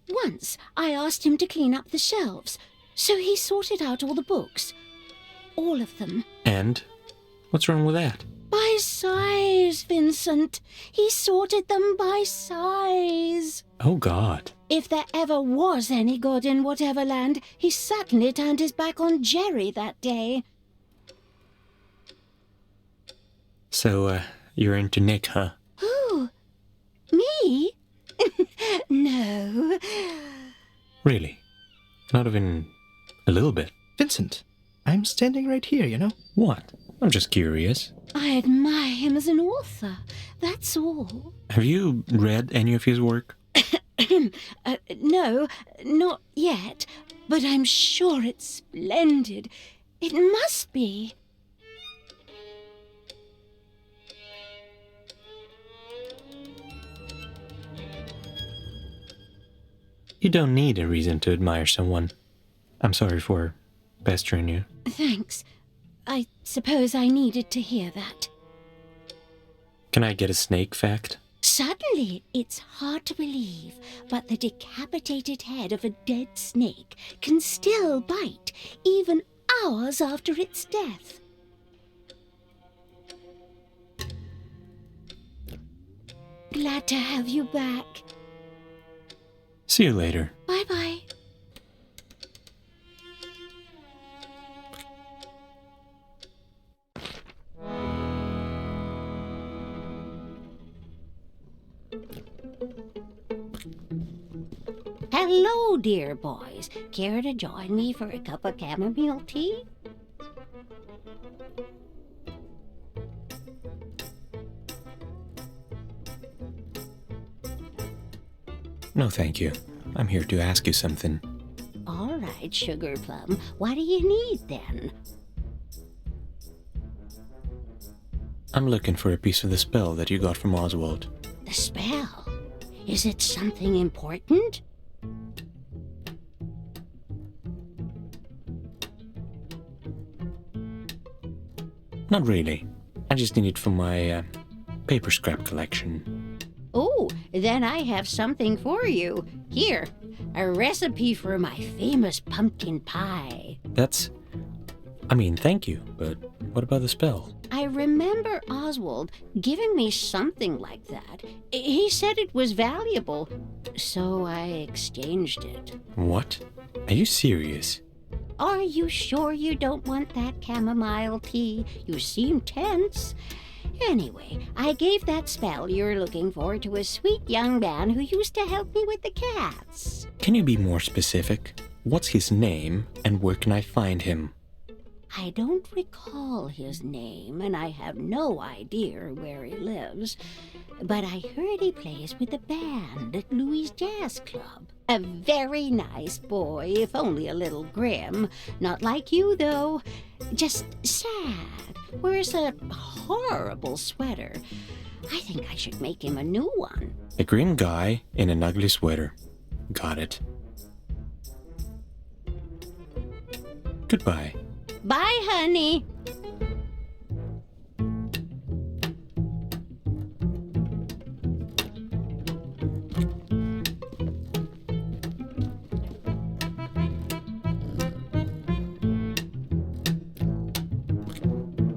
once I asked him to clean up the shelves, so he sorted out all the books. All of them. And? What's wrong with that? By size, Vincent. He sorted them by size. Oh, God. If there ever was any God in Whateverland, he certainly turned his back on Jerry that day. So, you're into Nick, huh? Who? Me? No. Really? Not even a little bit? Vincent, I'm standing right here, you know. What? I'm just curious. I admire him as an author, that's all. Have you read any of his work? No, not yet, but I'm sure it's splendid. It must be. You don't need a reason to admire someone. I'm sorry for pestering you. Thanks. I suppose I needed to hear that. Can I get a snake fact? Suddenly, it's hard to believe, but the decapitated head of a dead snake can still bite, even hours after its death. Glad to have you back. See you later. Bye-bye. Hello, dear boys. Care to join me for a cup of chamomile tea? No, thank you. I'm here to ask you something. All right, Sugar Plum. What do you need then? I'm looking for a piece of the spell that you got from Oswald. The spell? Is it something important? Not really. I just need it for my paper scrap collection. Oh, then I have something for you. Here, a recipe for my famous pumpkin pie. Thank you, but what about the spell? I remember Oswald giving me something like that. He said it was valuable, so I exchanged it. What? Are you serious? Are you sure you don't want that chamomile tea? You seem tense. Anyway, I gave that spell you're looking for to a sweet young man who used to help me with the cats. Can you be more specific? What's his name, and where can I find him? I don't recall his name, and I have no idea where he lives, but I heard he plays with a band at Louis' Jazz Club. A very nice boy, if only a little grim. Not like you, though. Just sad. Wears a horrible sweater. I think I should make him a new one. A grim guy in an ugly sweater. Got it. Goodbye. Bye, honey.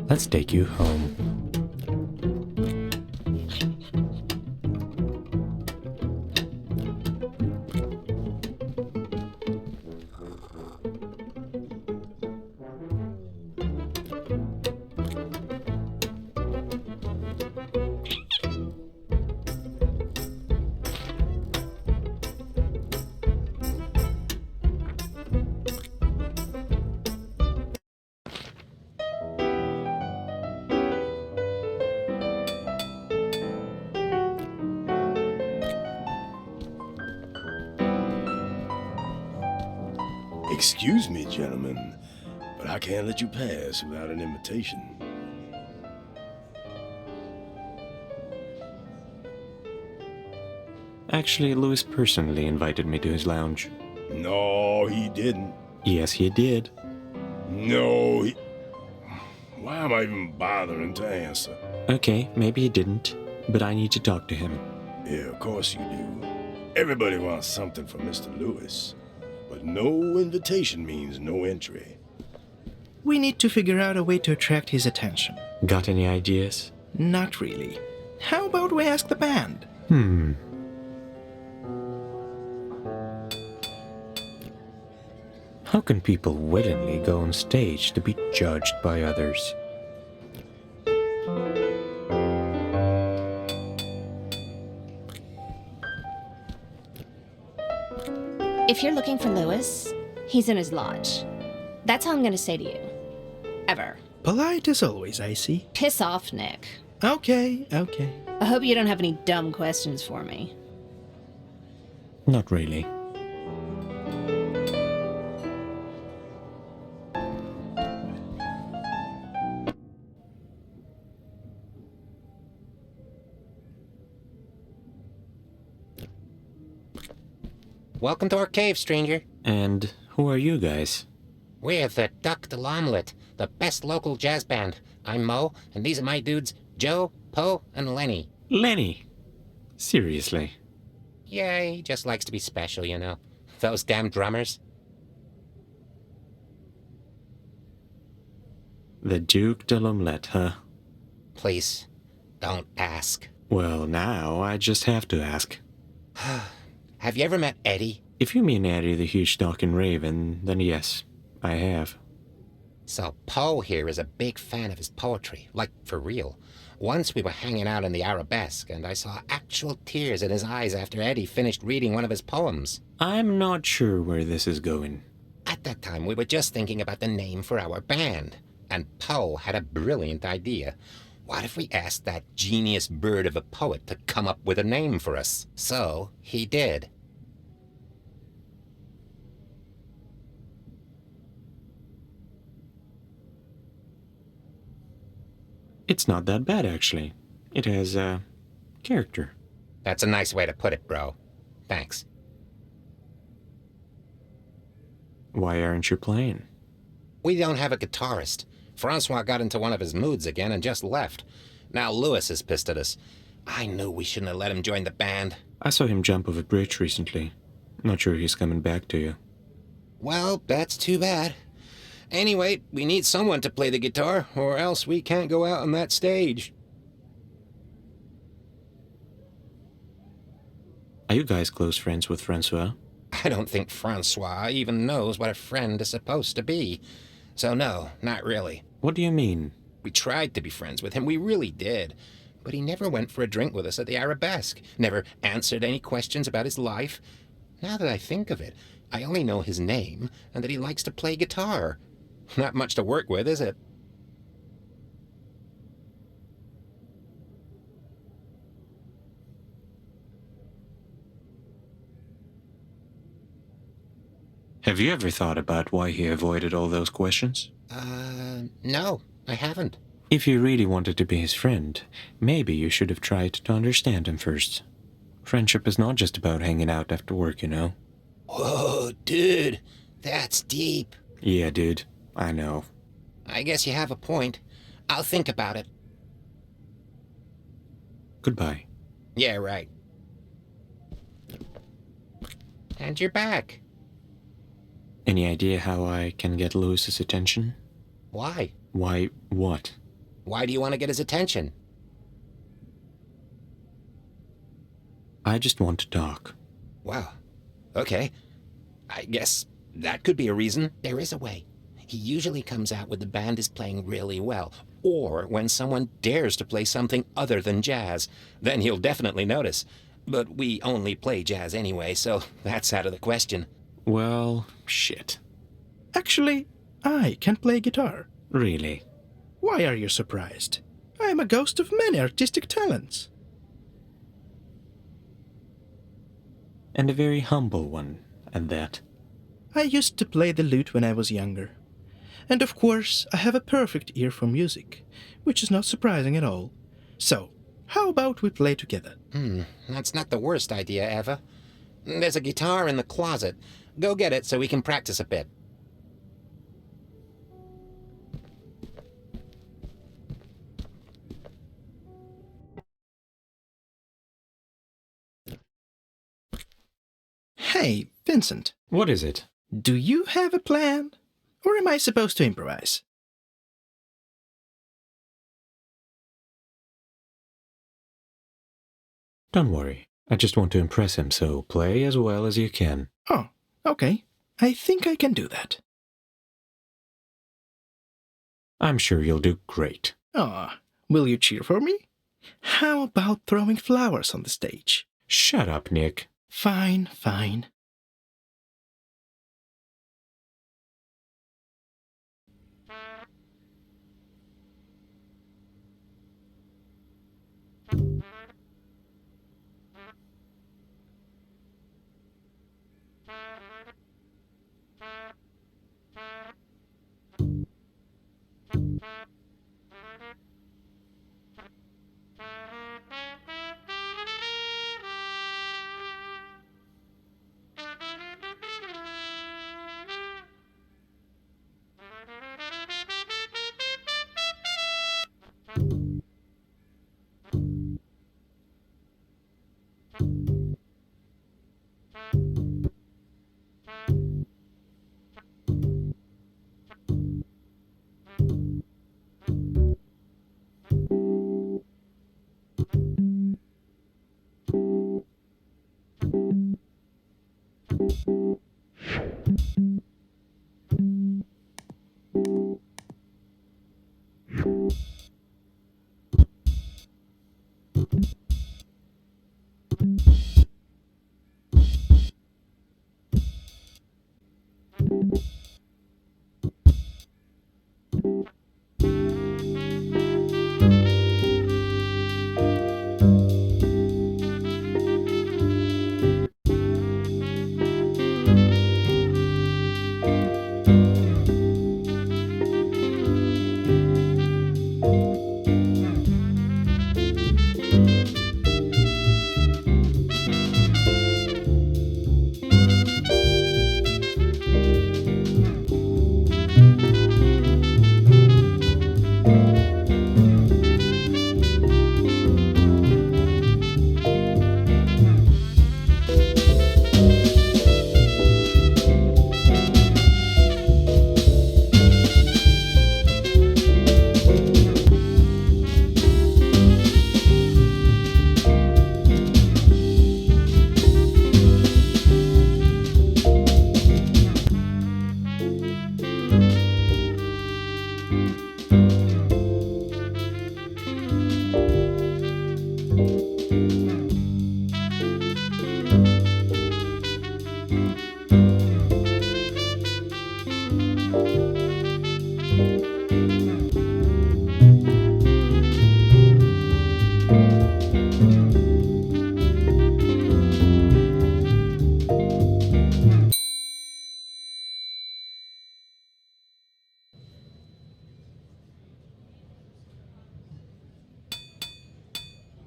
Let's take you home. Excuse me, gentlemen, but I can't let you pass without an invitation. Actually, Louis personally invited me to his lounge. No, he didn't. Yes, he did. No, he... Why am I even bothering to answer? Okay, maybe he didn't, but I need to talk to him. Yeah, of course you do. Everybody wants something from Mr. Lewis. But no invitation means no entry. We need to figure out a way to attract his attention. Got any ideas? Not really. How about we ask the band? How can people willingly go on stage to be judged by others? If you're looking for Lewis, he's in his lodge. That's all I'm gonna say to you. Ever. Polite as always, I see. Piss off, Nick. Okay. I hope you don't have any dumb questions for me. Not really. Welcome to our cave, stranger. And who are you guys? We're the Duck de l'Omelette, the best local jazz band. I'm Mo, and these are my dudes, Joe, Poe, and Lenny. Lenny? Seriously? Yeah, he just likes to be special, you know. Those damn drummers. The Duke de l'Omelette, huh? Please, don't ask. Well, now I just have to ask. Have you ever met Eddie? If you mean Eddie the huge talking raven, then yes, I have. So Poe here is a big fan of his poetry, like for real. Once we were hanging out in the Arabesque, and I saw actual tears in his eyes after Eddie finished reading one of his poems. I'm not sure where this is going. At that time, we were just thinking about the name for our band, and Poe had a brilliant idea. What if we asked that genius bird of a poet to come up with a name for us? So he did. It's not that bad, actually. It has, character. That's a nice way to put it, bro. Thanks. Why aren't you playing? We don't have a guitarist. Francois got into one of his moods again and just left. Now Louis is pissed at us. I knew we shouldn't have let him join the band. I saw him jump off a bridge recently. Not sure he's coming back to you. Well, that's too bad. Anyway, we need someone to play the guitar, or else we can't go out on that stage. Are you guys close friends with Francois? I don't think Francois even knows what a friend is supposed to be. So no, not really. What do you mean? We tried to be friends with him, we really did. But he never went for a drink with us at the Arabesque, never answered any questions about his life. Now that I think of it, I only know his name and that he likes to play guitar. Not much to work with, is it? Have you ever thought about why he avoided all those questions? No, I haven't. If you really wanted to be his friend, maybe you should have tried to understand him first. Friendship is not just about hanging out after work, you know? Whoa, dude, that's deep. Yeah, dude, I know. I guess you have a point. I'll think about it. Goodbye. Yeah, right. And you're back. Any idea how I can get Louis's attention? Why? Why, what? Why do you want to get his attention? I just want to talk. Wow. Okay. I guess that could be a reason. There is a way. He usually comes out when the band is playing really well, or when someone dares to play something other than jazz. Then he'll definitely notice. But we only play jazz anyway, so that's out of the question. Well, shit. Actually, I can play guitar. Really? Why are you surprised? I am a ghost of many artistic talents. And a very humble one, at that. I used to play the lute when I was younger. And of course, I have a perfect ear for music, which is not surprising at all. So, how about we play together? That's not the worst idea, Eva. There's a guitar in the closet. Go get it so we can practice a bit. Hey, Vincent. What is it? Do you have a plan? Or am I supposed to improvise? Don't worry. I just want to impress him, so play as well as you can. Oh, okay. I think I can do that. I'm sure you'll do great. Ah, will you cheer for me? How about throwing flowers on the stage? Shut up, Nick. Fine, fine.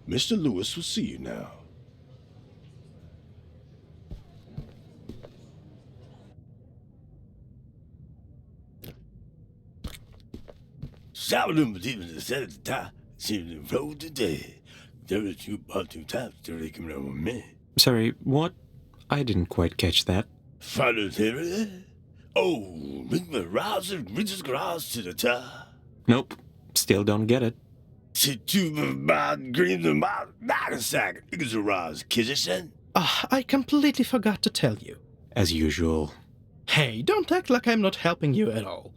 Mr. Lewis will see you now. Sorry, what? I didn't quite catch that. Nope, still don't get it. I completely forgot to tell you. As usual. Hey, don't act like I'm not helping you at all.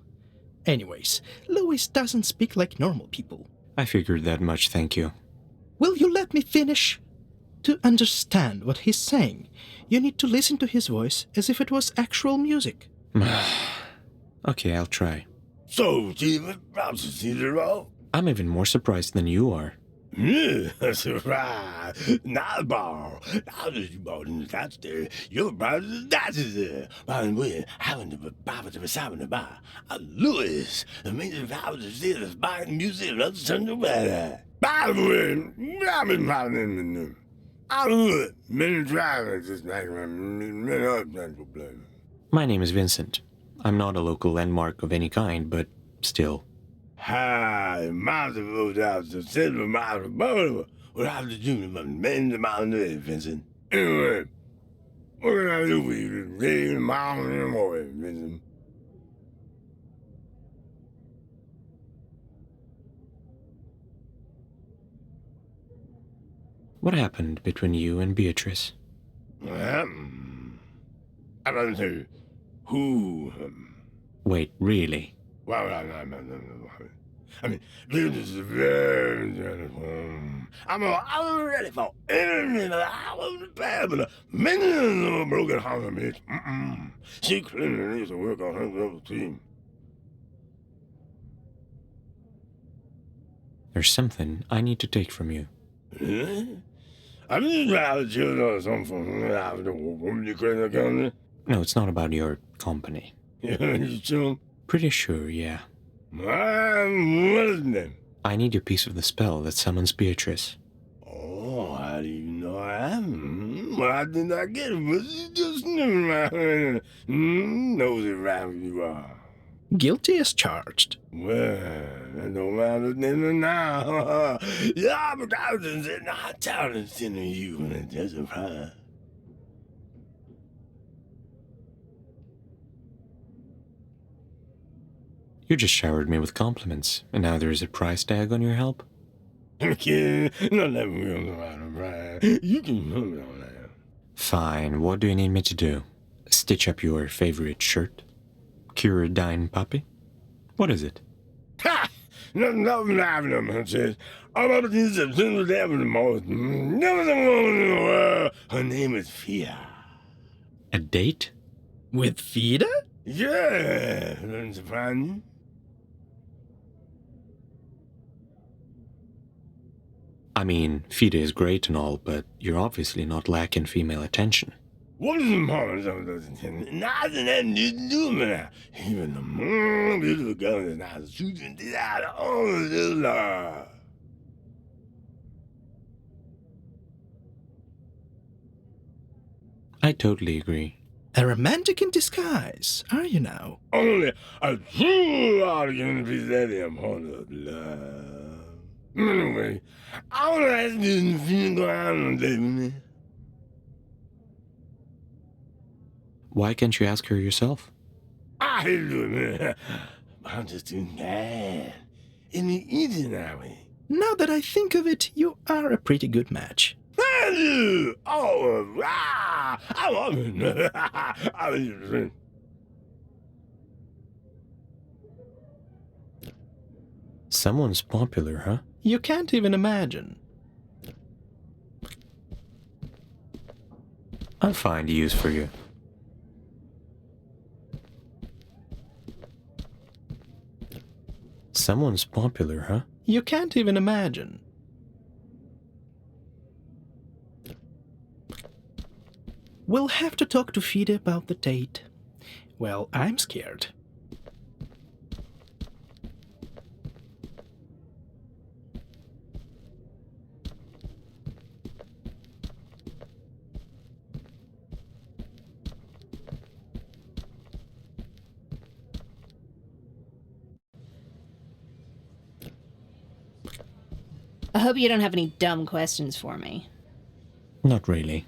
Anyways, Louis doesn't speak like normal people. I figured that much, thank you. Will you let me finish? To understand what he's saying, you need to listen to his voice as if it was actual music. Okay, I'll try. So, I'm even more surprised than you are. That's right. Not ball. Now that you bought in the that's there, your brother that's there. By the way, having the Bible to be having the bar. Louis, the major power to see the buying music and other sons of better. By the way, I've been following them. I do it. Many drivers just like many other people. My name is Vincent. I'm not a local landmark of any kind, but still. Hi, miles of road out to silver miles of boulder. What have to do with men the mountain there, Vincent? Anyway, what can I do for you today, the mountain in the morning, Vincent? What happened between you and Beatrice? I don't know who. Wait, really? Well, I mean, this is very. I'm ready for anything. I was bad, but many of them broken hearted, bitch. She clearly needs to work on her little team. There's something I need to take from you. I'm just trying to chill or something. No, it's not about your company. You sure? Pretty sure, yeah. What is his name? I need your piece of the spell that summons Beatrice. Oh, how do you know I am? Well, I did not get it, but you just knew. Knows it right where you are. Guilty as charged. Well, that don't matter now. Yeah, but I was just not telling you, and it doesn't matter. You just showered me with compliments, and now there is a price tag on your help? Okay, not let me right. You can put me on that. Fine, what do you need me to do? Stitch up your favorite shirt? Cure a dying puppy? What is it? Ha! Nothing happening, man says. All of these are things that happen the most. Never the woman in the world. Her name is Fia. A date? With Fida? Yeah, doesn't surprise me. I mean, Fida is great and all, but you're obviously not lacking female attention. What is the moment of those intended? Nothing that you do, man. Even the beautiful girl is not shooting this out of all of this love. I totally agree. A romantic in disguise, are you now? Only a true audience is that important of love. Anyway, I want to ask you if you go out on a date with me. Why can't you ask her yourself? I hate to do it, man. But I'm just too mad. In the easy now way. Now that I think of it, you are a pretty good match. Thank you! Oh, I love it. I mean, Someone's popular, huh? You can't even imagine. I'll find use for you. Someone's popular, huh? You can't even imagine. We'll have to talk to Fida about the date. Well, I'm scared. I hope you don't have any dumb questions for me. Not really.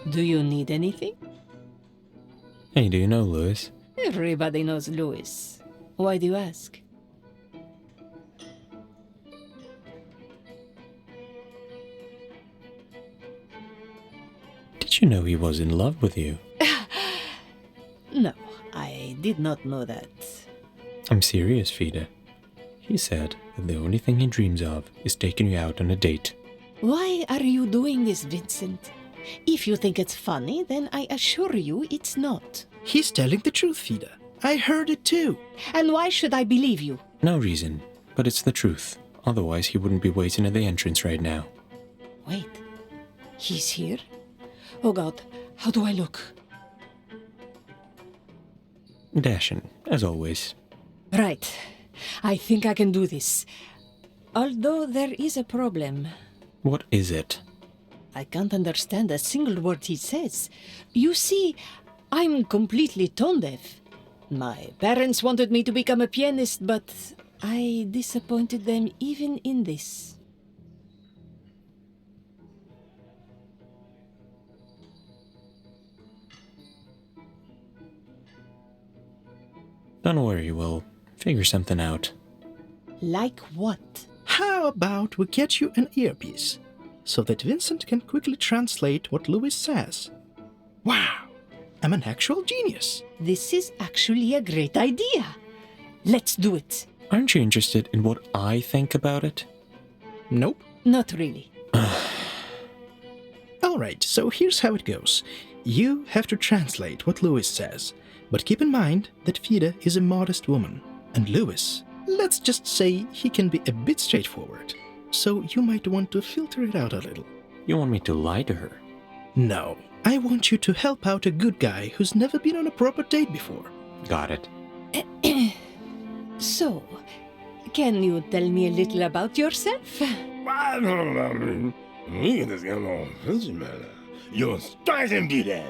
Do you need anything? Hey, do you know Louis? Everybody knows Louis. Why do you ask? Did you know he was in love with you? No, I did not know that. I'm serious, Fida. He said that the only thing he dreams of is taking you out on a date. Why are you doing this, Vincent? If you think it's funny, then I assure you it's not. He's telling the truth, Fida. I heard it too. And why should I believe you? No reason, but it's the truth. Otherwise, he wouldn't be waiting at the entrance right now. Wait, he's here? Oh God, how do I look? Dashing, as always. Right, I think I can do this. Although there is a problem. What is it? I can't understand a single word he says. You see, I'm completely tone deaf. My parents wanted me to become a pianist, but I disappointed them even in this. Don't worry, we'll figure something out. Like what? How about we get you an earpiece, so that Vincent can quickly translate what Louis says? Wow! I'm an actual genius. This is actually a great idea. Let's do it. Aren't you interested in what I think about it? Nope. Not really. Alright, so here's how it goes. You have to translate what Louis says, but keep in mind that Fida is a modest woman, and Louis, let's just say he can be a bit straightforward, so you might want to filter it out a little. You want me to lie to her? No, I want you to help out a good guy who's never been on a proper date before. Got it. So, can you tell me a little about yourself? You're striking beauty.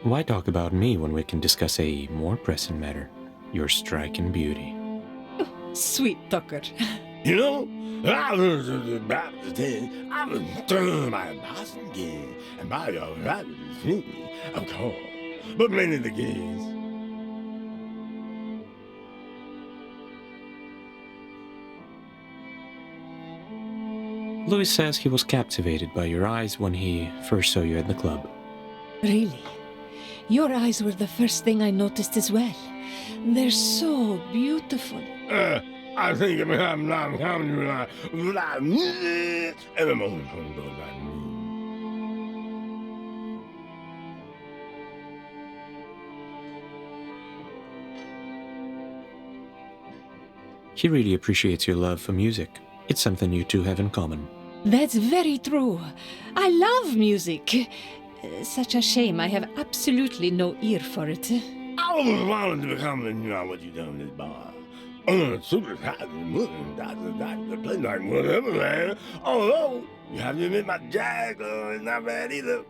Why talk about me when we can discuss a more pressing matter? Your striking beauty. Sweet talker. You know, I was about to say, I was throwing my boss again, and by your right to me, of course, but many the gays. Louis says he was captivated by your eyes when he first saw you at the club. Really? Your eyes were the first thing I noticed as well. They're so beautiful. I think I'm not coming to every moment goes by me. He really appreciates your love for music. It's something you two have in common. That's very true. I love music. Such a shame I have absolutely no ear for it. I always wanted to become what you done in this bar. Super happy moving, that's the place like Whateverland. Although, you have to admit my jazz is not bad either.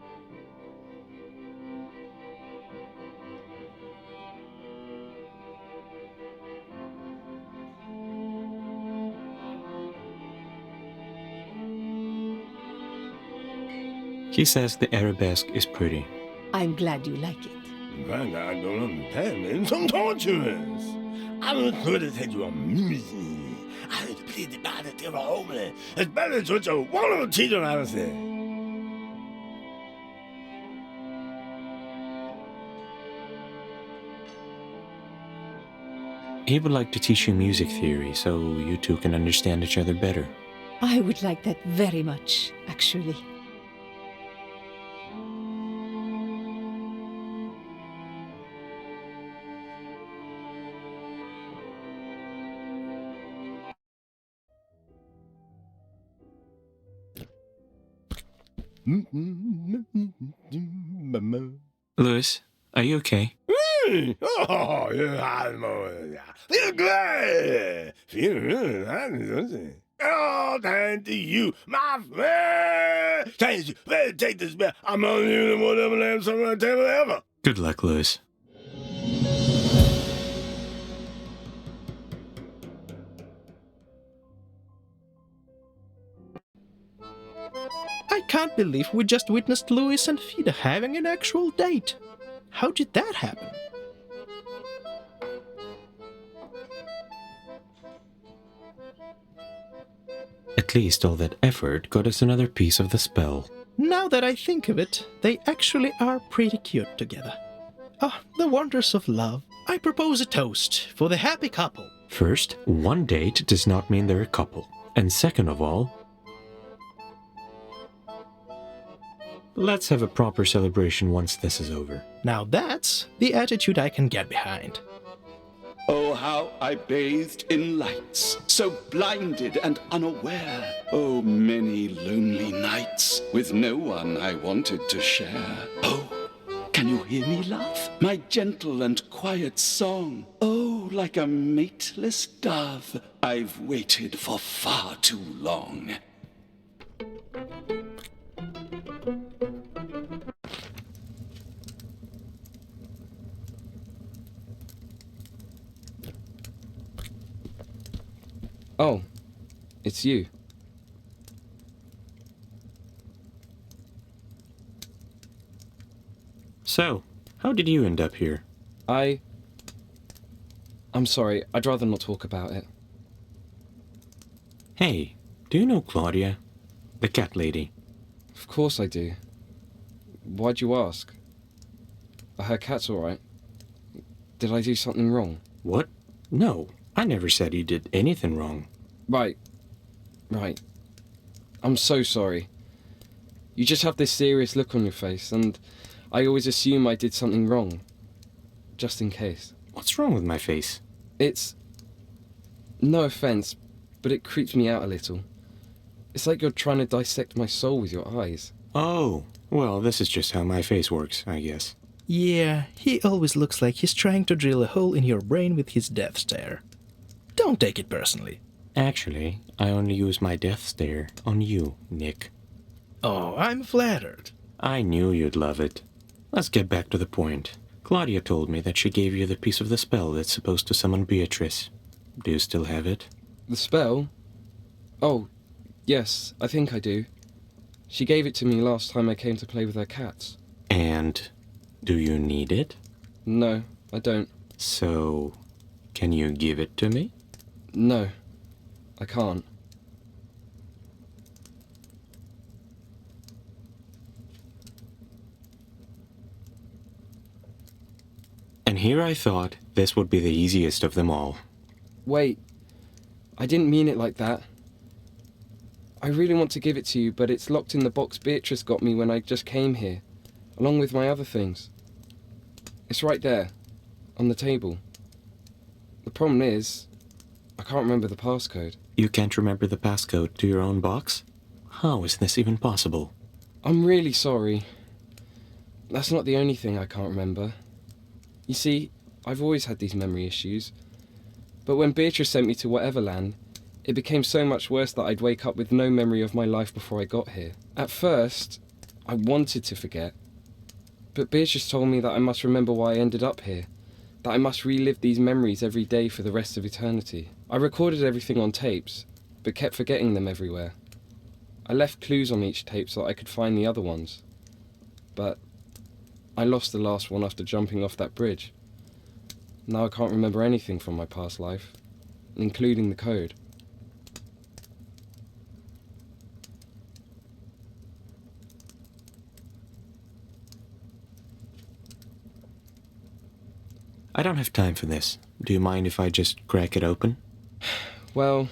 He says the arabesque is pretty. I'm glad you like it. In fact, I don't understand it. Some torturous. I don't know to take you on music. I need to plead the body to the homeless. It's better to what you want to teach them how to say. He would like to teach you music theory so you two can understand each other better. I would like that very much, actually. Louis, are you okay? Oh, feel great. Feel really nice. Oh, thank you, my friend. Thank you. Better take this back. I'm on you and whatever land somewhere on the table ever. Good luck, Louis. I can't believe we just witnessed Louis and Fida having an actual date. How did that happen? At least all that effort got us another piece of the spell. Now that I think of it, they actually are pretty cute together. Ah, the wonders of love. I propose a toast for the happy couple. First, one date does not mean they're a couple. And second of all, let's have a proper celebration once this is over. Now that's the attitude I can get behind. Oh, how I bathed in lights, so blinded and unaware. Oh, many lonely nights, with no one I wanted to share. Oh, can you hear me laugh? My gentle and quiet song. Oh, like a mateless dove, I've waited for far too long. Oh, it's you. So, how did you end up here? I'm sorry, I'd rather not talk about it. Hey, do you know Claudia? The cat lady. Of course I do. Why'd you ask? Are her cats alright? Did I do something wrong? What? No, I never said you did anything wrong. Right. I'm so sorry. You just have this serious look on your face, and I always assume I did something wrong. Just in case. What's wrong with my face? It's... no offense, but it creeps me out a little. It's like you're trying to dissect my soul with your eyes. Oh, well, this is just how my face works, I guess. Yeah, he always looks like he's trying to drill a hole in your brain with his death stare. Don't take it personally. Actually, I only use my death stare on you, Nick. Oh, I'm flattered. I knew you'd love it. Let's get back to the point. Claudia told me that she gave you the piece of the spell that's supposed to summon Beatrice. Do you still have it? The spell? Oh, yes, I think I do. She gave it to me last time I came to play with her cats. And do you need it? No, I don't. So, can you give it to me? No, I can't. And here I thought this would be the easiest of them all. Wait, I didn't mean it like that. I really want to give it to you, but it's locked in the box Beatrice got me when I just came here, along with my other things. It's right there, on the table. The problem is, I can't remember the passcode. You can't remember the passcode to your own box? How is this even possible? I'm really sorry. That's not the only thing I can't remember. You see, I've always had these memory issues. But when Beatrice sent me to Whateverland, it became so much worse that I'd wake up with no memory of my life before I got here. At first, I wanted to forget. But Beatrice told me that I must remember why I ended up here. That I must relive these memories every day for the rest of eternity. I recorded everything on tapes, but kept forgetting them everywhere. I left clues on each tape so that I could find the other ones. But I lost the last one after jumping off that bridge. Now I can't remember anything from my past life, including the code. I don't have time for this. Do you mind if I just crack it open? Well,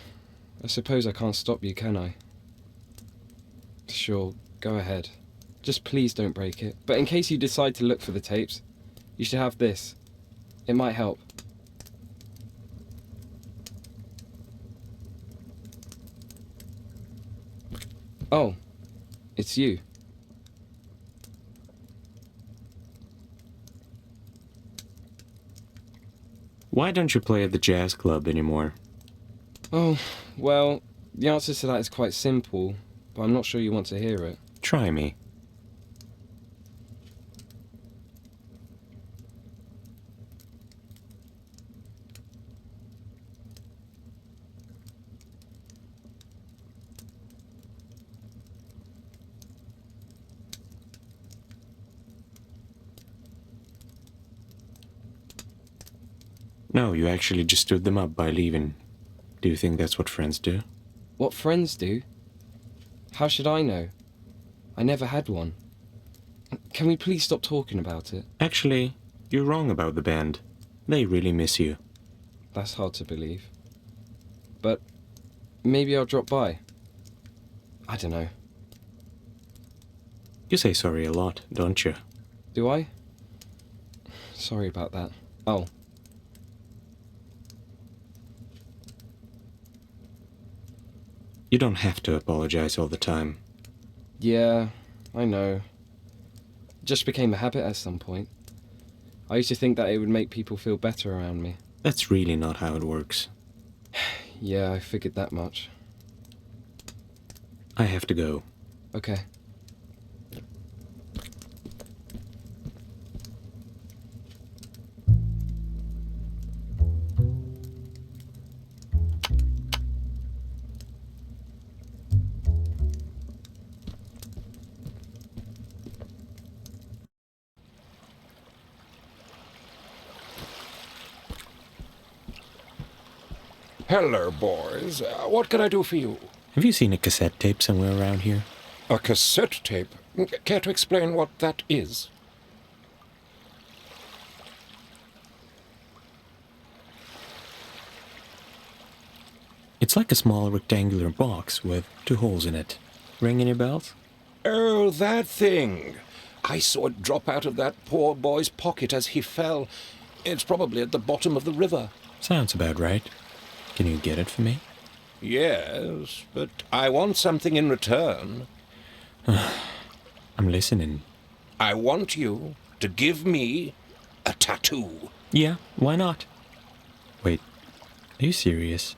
I suppose I can't stop you, can I? Sure, go ahead. Just please don't break it. But in case you decide to look for the tapes, you should have this. It might help. Oh, it's you. Why don't you play at the jazz club anymore? Oh, well, the answer to that is quite simple, but I'm not sure you want to hear it. Try me. No, you actually just stood them up by leaving. Do you think that's what friends do? What friends do? How should I know? I never had one. Can we please stop talking about it? Actually, you're wrong about the band. They really miss you. That's hard to believe. But maybe I'll drop by. I don't know. You say sorry a lot, don't you? Do I? Sorry about that. Oh. You don't have to apologize all the time. Yeah, I know. It just became a habit at some point. I used to think that it would make people feel better around me. That's really not how it works. Yeah, I figured that much. I have to go. Okay. Hello, boys. What can I do for you? Have you seen a cassette tape somewhere around here? A cassette tape? Care to explain what that is? It's like a small rectangular box with 2 holes in it. Ring any bells? Oh, that thing. I saw it drop out of that poor boy's pocket as he fell. It's probably at the bottom of the river. Sounds about right. Can you get it for me? Yes, but I want something in return. I'm listening. I want you to give me a tattoo. Yeah, why not? Wait, are you serious?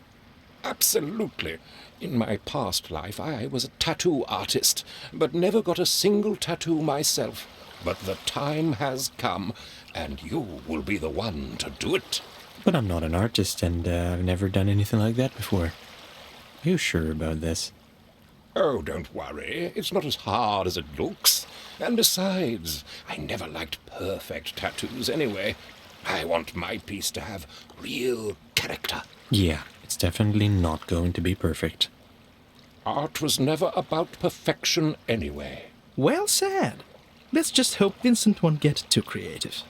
Absolutely. In my past life, I was a tattoo artist, but never got a single tattoo myself. But the time has come, and you will be the one to do it. But I'm not an artist, and I've never done anything like that before. Are you sure about this? Oh, don't worry. It's not as hard as it looks. And besides, I never liked perfect tattoos anyway. I want my piece to have real character. Yeah, it's definitely not going to be perfect. Art was never about perfection anyway. Well said. Let's just hope Vincent won't get too creative.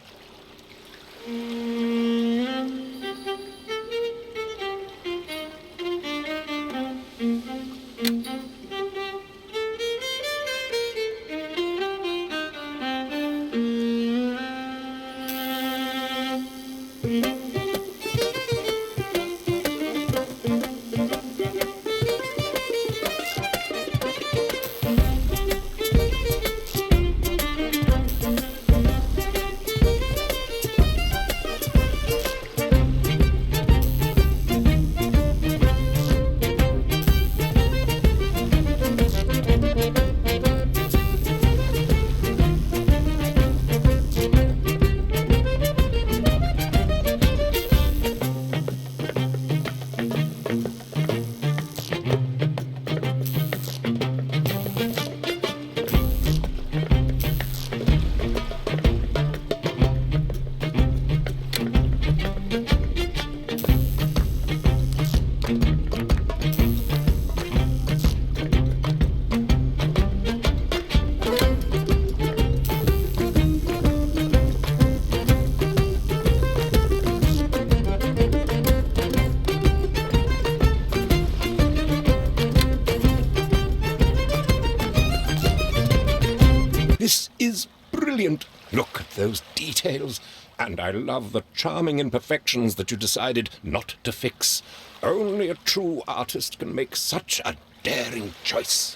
This is brilliant. Look at those details. And I love the charming imperfections that you decided not to fix. Only a true artist can make such a daring choice.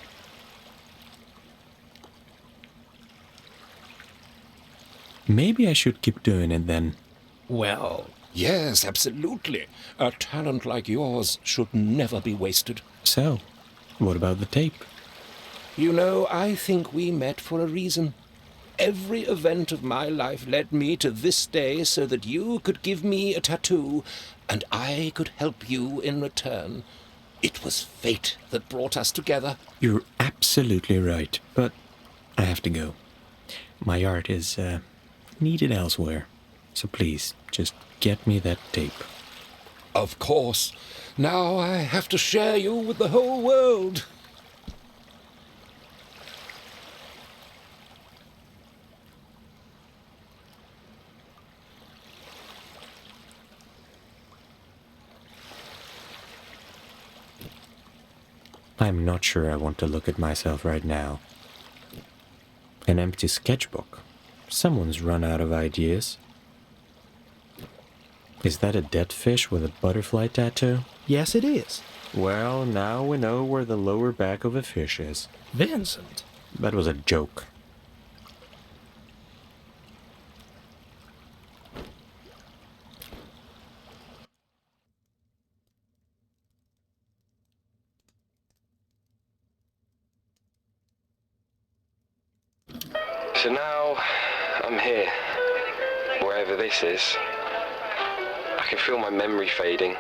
Maybe I should keep doing it then. Well, Yes, absolutely. A talent like yours should never be wasted. So, what about the tape? You know, I think we met for a reason. Every event of my life led me to this day so that you could give me a tattoo and I could help you in return. It was fate that brought us together. You're absolutely right, but I have to go. My art is, needed elsewhere. So please, just get me that tape. Of course. Now I have to share you with the whole world. I'm not sure I want to look at myself right now. An empty sketchbook. Someone's run out of ideas. Is that a dead fish with a butterfly tattoo? Yes, it is. Well, now we know where the lower back of a fish is. Vincent. That was a joke. So now I'm here, wherever this is. I can feel my memory fading,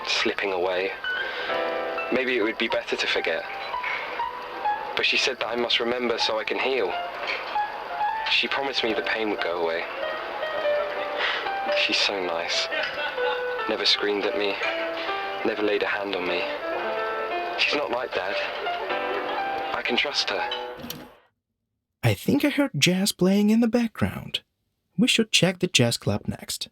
slipping away. Maybe it would be better to forget. But she said that I must remember so I can heal. She promised me the pain would go away. She's so nice. Never screamed at me, never laid a hand on me. She's not like Dad. I can trust her. I think I heard jazz playing in the background. We should check the jazz club next.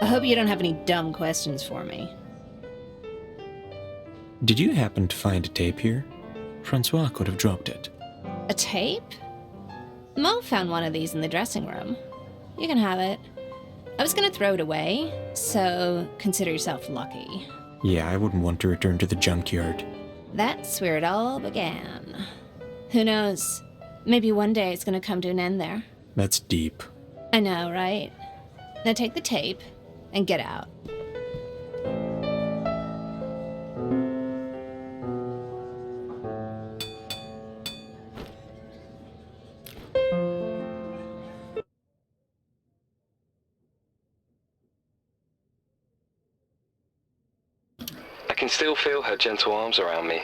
I hope you don't have any dumb questions for me. Did you happen to find a tape here? Francois could have dropped it. A tape? Mo found one of these in the dressing room. You can have it. I was gonna throw it away, so consider yourself lucky. Yeah, I wouldn't want to return to the junkyard. That's where it all began. Who knows? Maybe one day it's gonna come to an end there. That's deep. I know, right? Now take the tape and get out. I can still feel her gentle arms around me.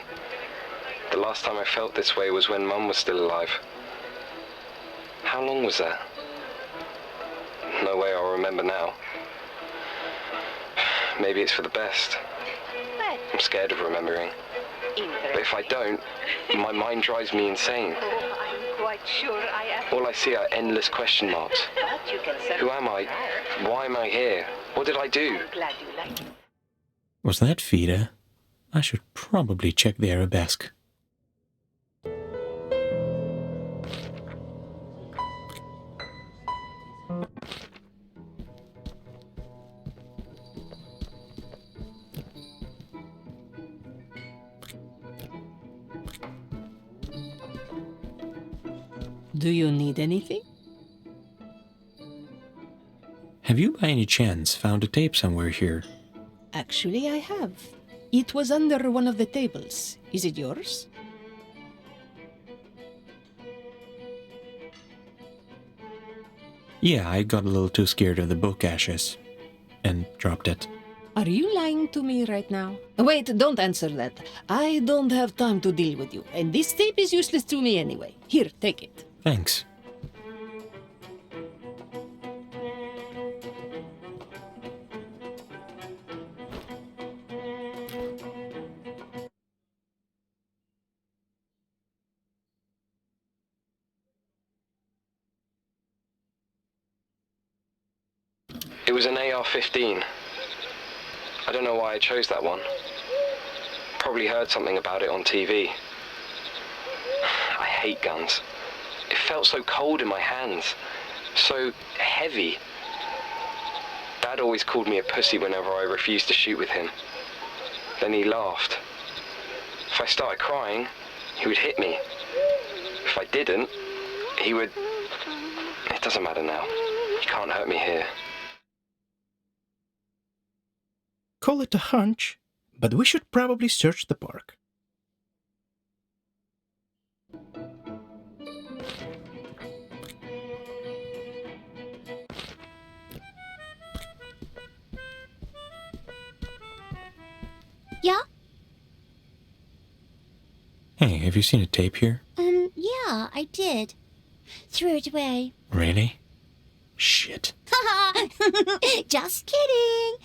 The last time I felt this way was when Mum was still alive. How long was that? No way I'll remember now. Maybe it's for the best. I'm scared of remembering. But if I don't, my mind drives me insane. I'm quite sure I am. All I see are endless question marks. But you can Who am I? Why am I here? What did I do? I'm glad you like it. Was that Fida? I should probably check the arabesque. Do you need anything? Have you by any chance found a tape somewhere here? Actually, I have. It was under one of the tables. Is it yours? Yeah, I got a little too scared of the book ashes and dropped it. Are you lying to me right now? Wait, don't answer that. I don't have time to deal with you, and this tape is useless to me anyway. Here, take it. Thanks. It was an AR-15. I don't know why I chose that one. Probably heard something about it on TV. I hate guns. It felt so cold in my hands, so heavy. Dad always called me a pussy whenever I refused to shoot with him. Then he laughed. If I started crying, he would hit me. If I didn't, he would... It doesn't matter now. He can't hurt me here. Call it a hunch, but we should probably search the park. Yeah? Hey, have you seen a tape here? Yeah, I did. Threw it away. Really? Shit. Just kidding.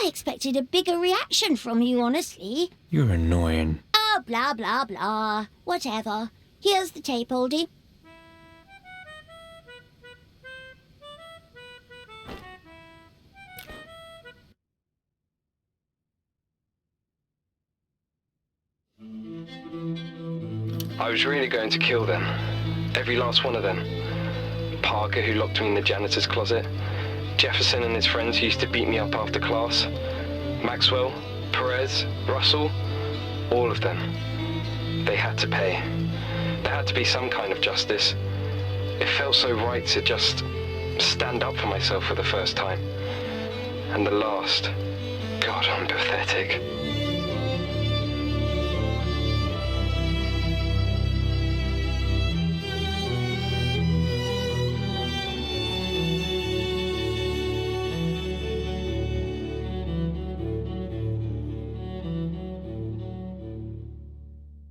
I expected a bigger reaction from you, honestly. You're annoying. Oh, blah, blah, blah. Whatever. Here's the tape, oldie. I was really going to kill them. Every last one of them. Parker, who locked me in the janitor's closet. Jefferson and his friends who used to beat me up after class. Maxwell, Perez, Russell, all of them. They had to pay. There had to be some kind of justice. It felt so right to just stand up for myself for the first time. And the last. God, I'm pathetic.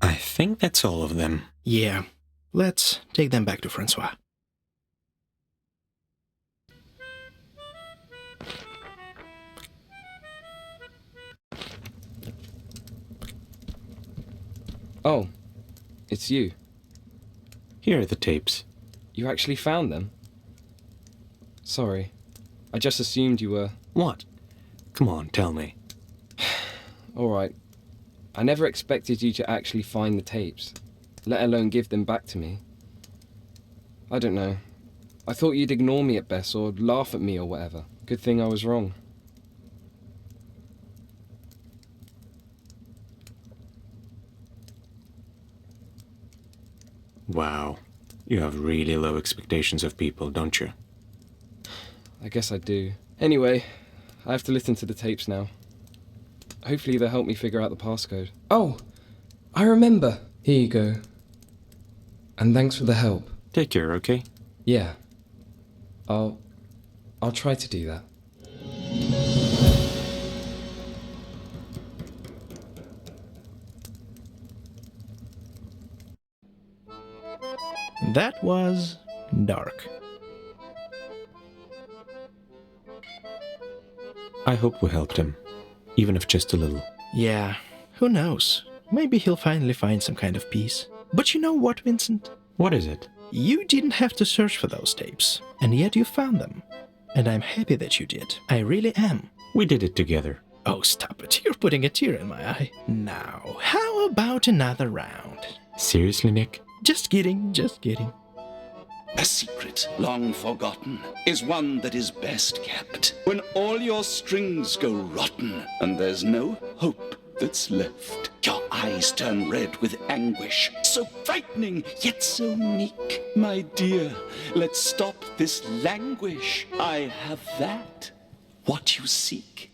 I think that's all of them. Yeah, let's take them back to Francois. Oh, it's you. Here are the tapes. You actually found them? Sorry. I just assumed you were... What? Come on, tell me. Alright. I never expected you to actually find the tapes, let alone give them back to me. I don't know. I thought you'd ignore me at best, or laugh at me or whatever. Good thing I was wrong. Wow. You have really low expectations of people, don't you? I guess I do. Anyway, I have to listen to the tapes now. Hopefully they'll help me figure out the passcode. Oh! I remember! Here you go. And thanks for the help. Take care, okay? Yeah. I'll try to do that. That was dark. I hope we helped him, even if just a little. Yeah, who knows? Maybe he'll finally find some kind of peace. But you know what, Vincent? What is it? You didn't have to search for those tapes, and yet you found them. And I'm happy that you did. I really am. We did it together. Oh, stop it. You're putting a tear in my eye. Now, how about another round? Seriously, Nick? Just kidding, just kidding. A secret long forgotten is one that is best kept. When all your strings go rotten and there's no hope that's left, your eyes turn red with anguish, so frightening yet so meek. My dear, let's stop this languish. I have that, what you seek.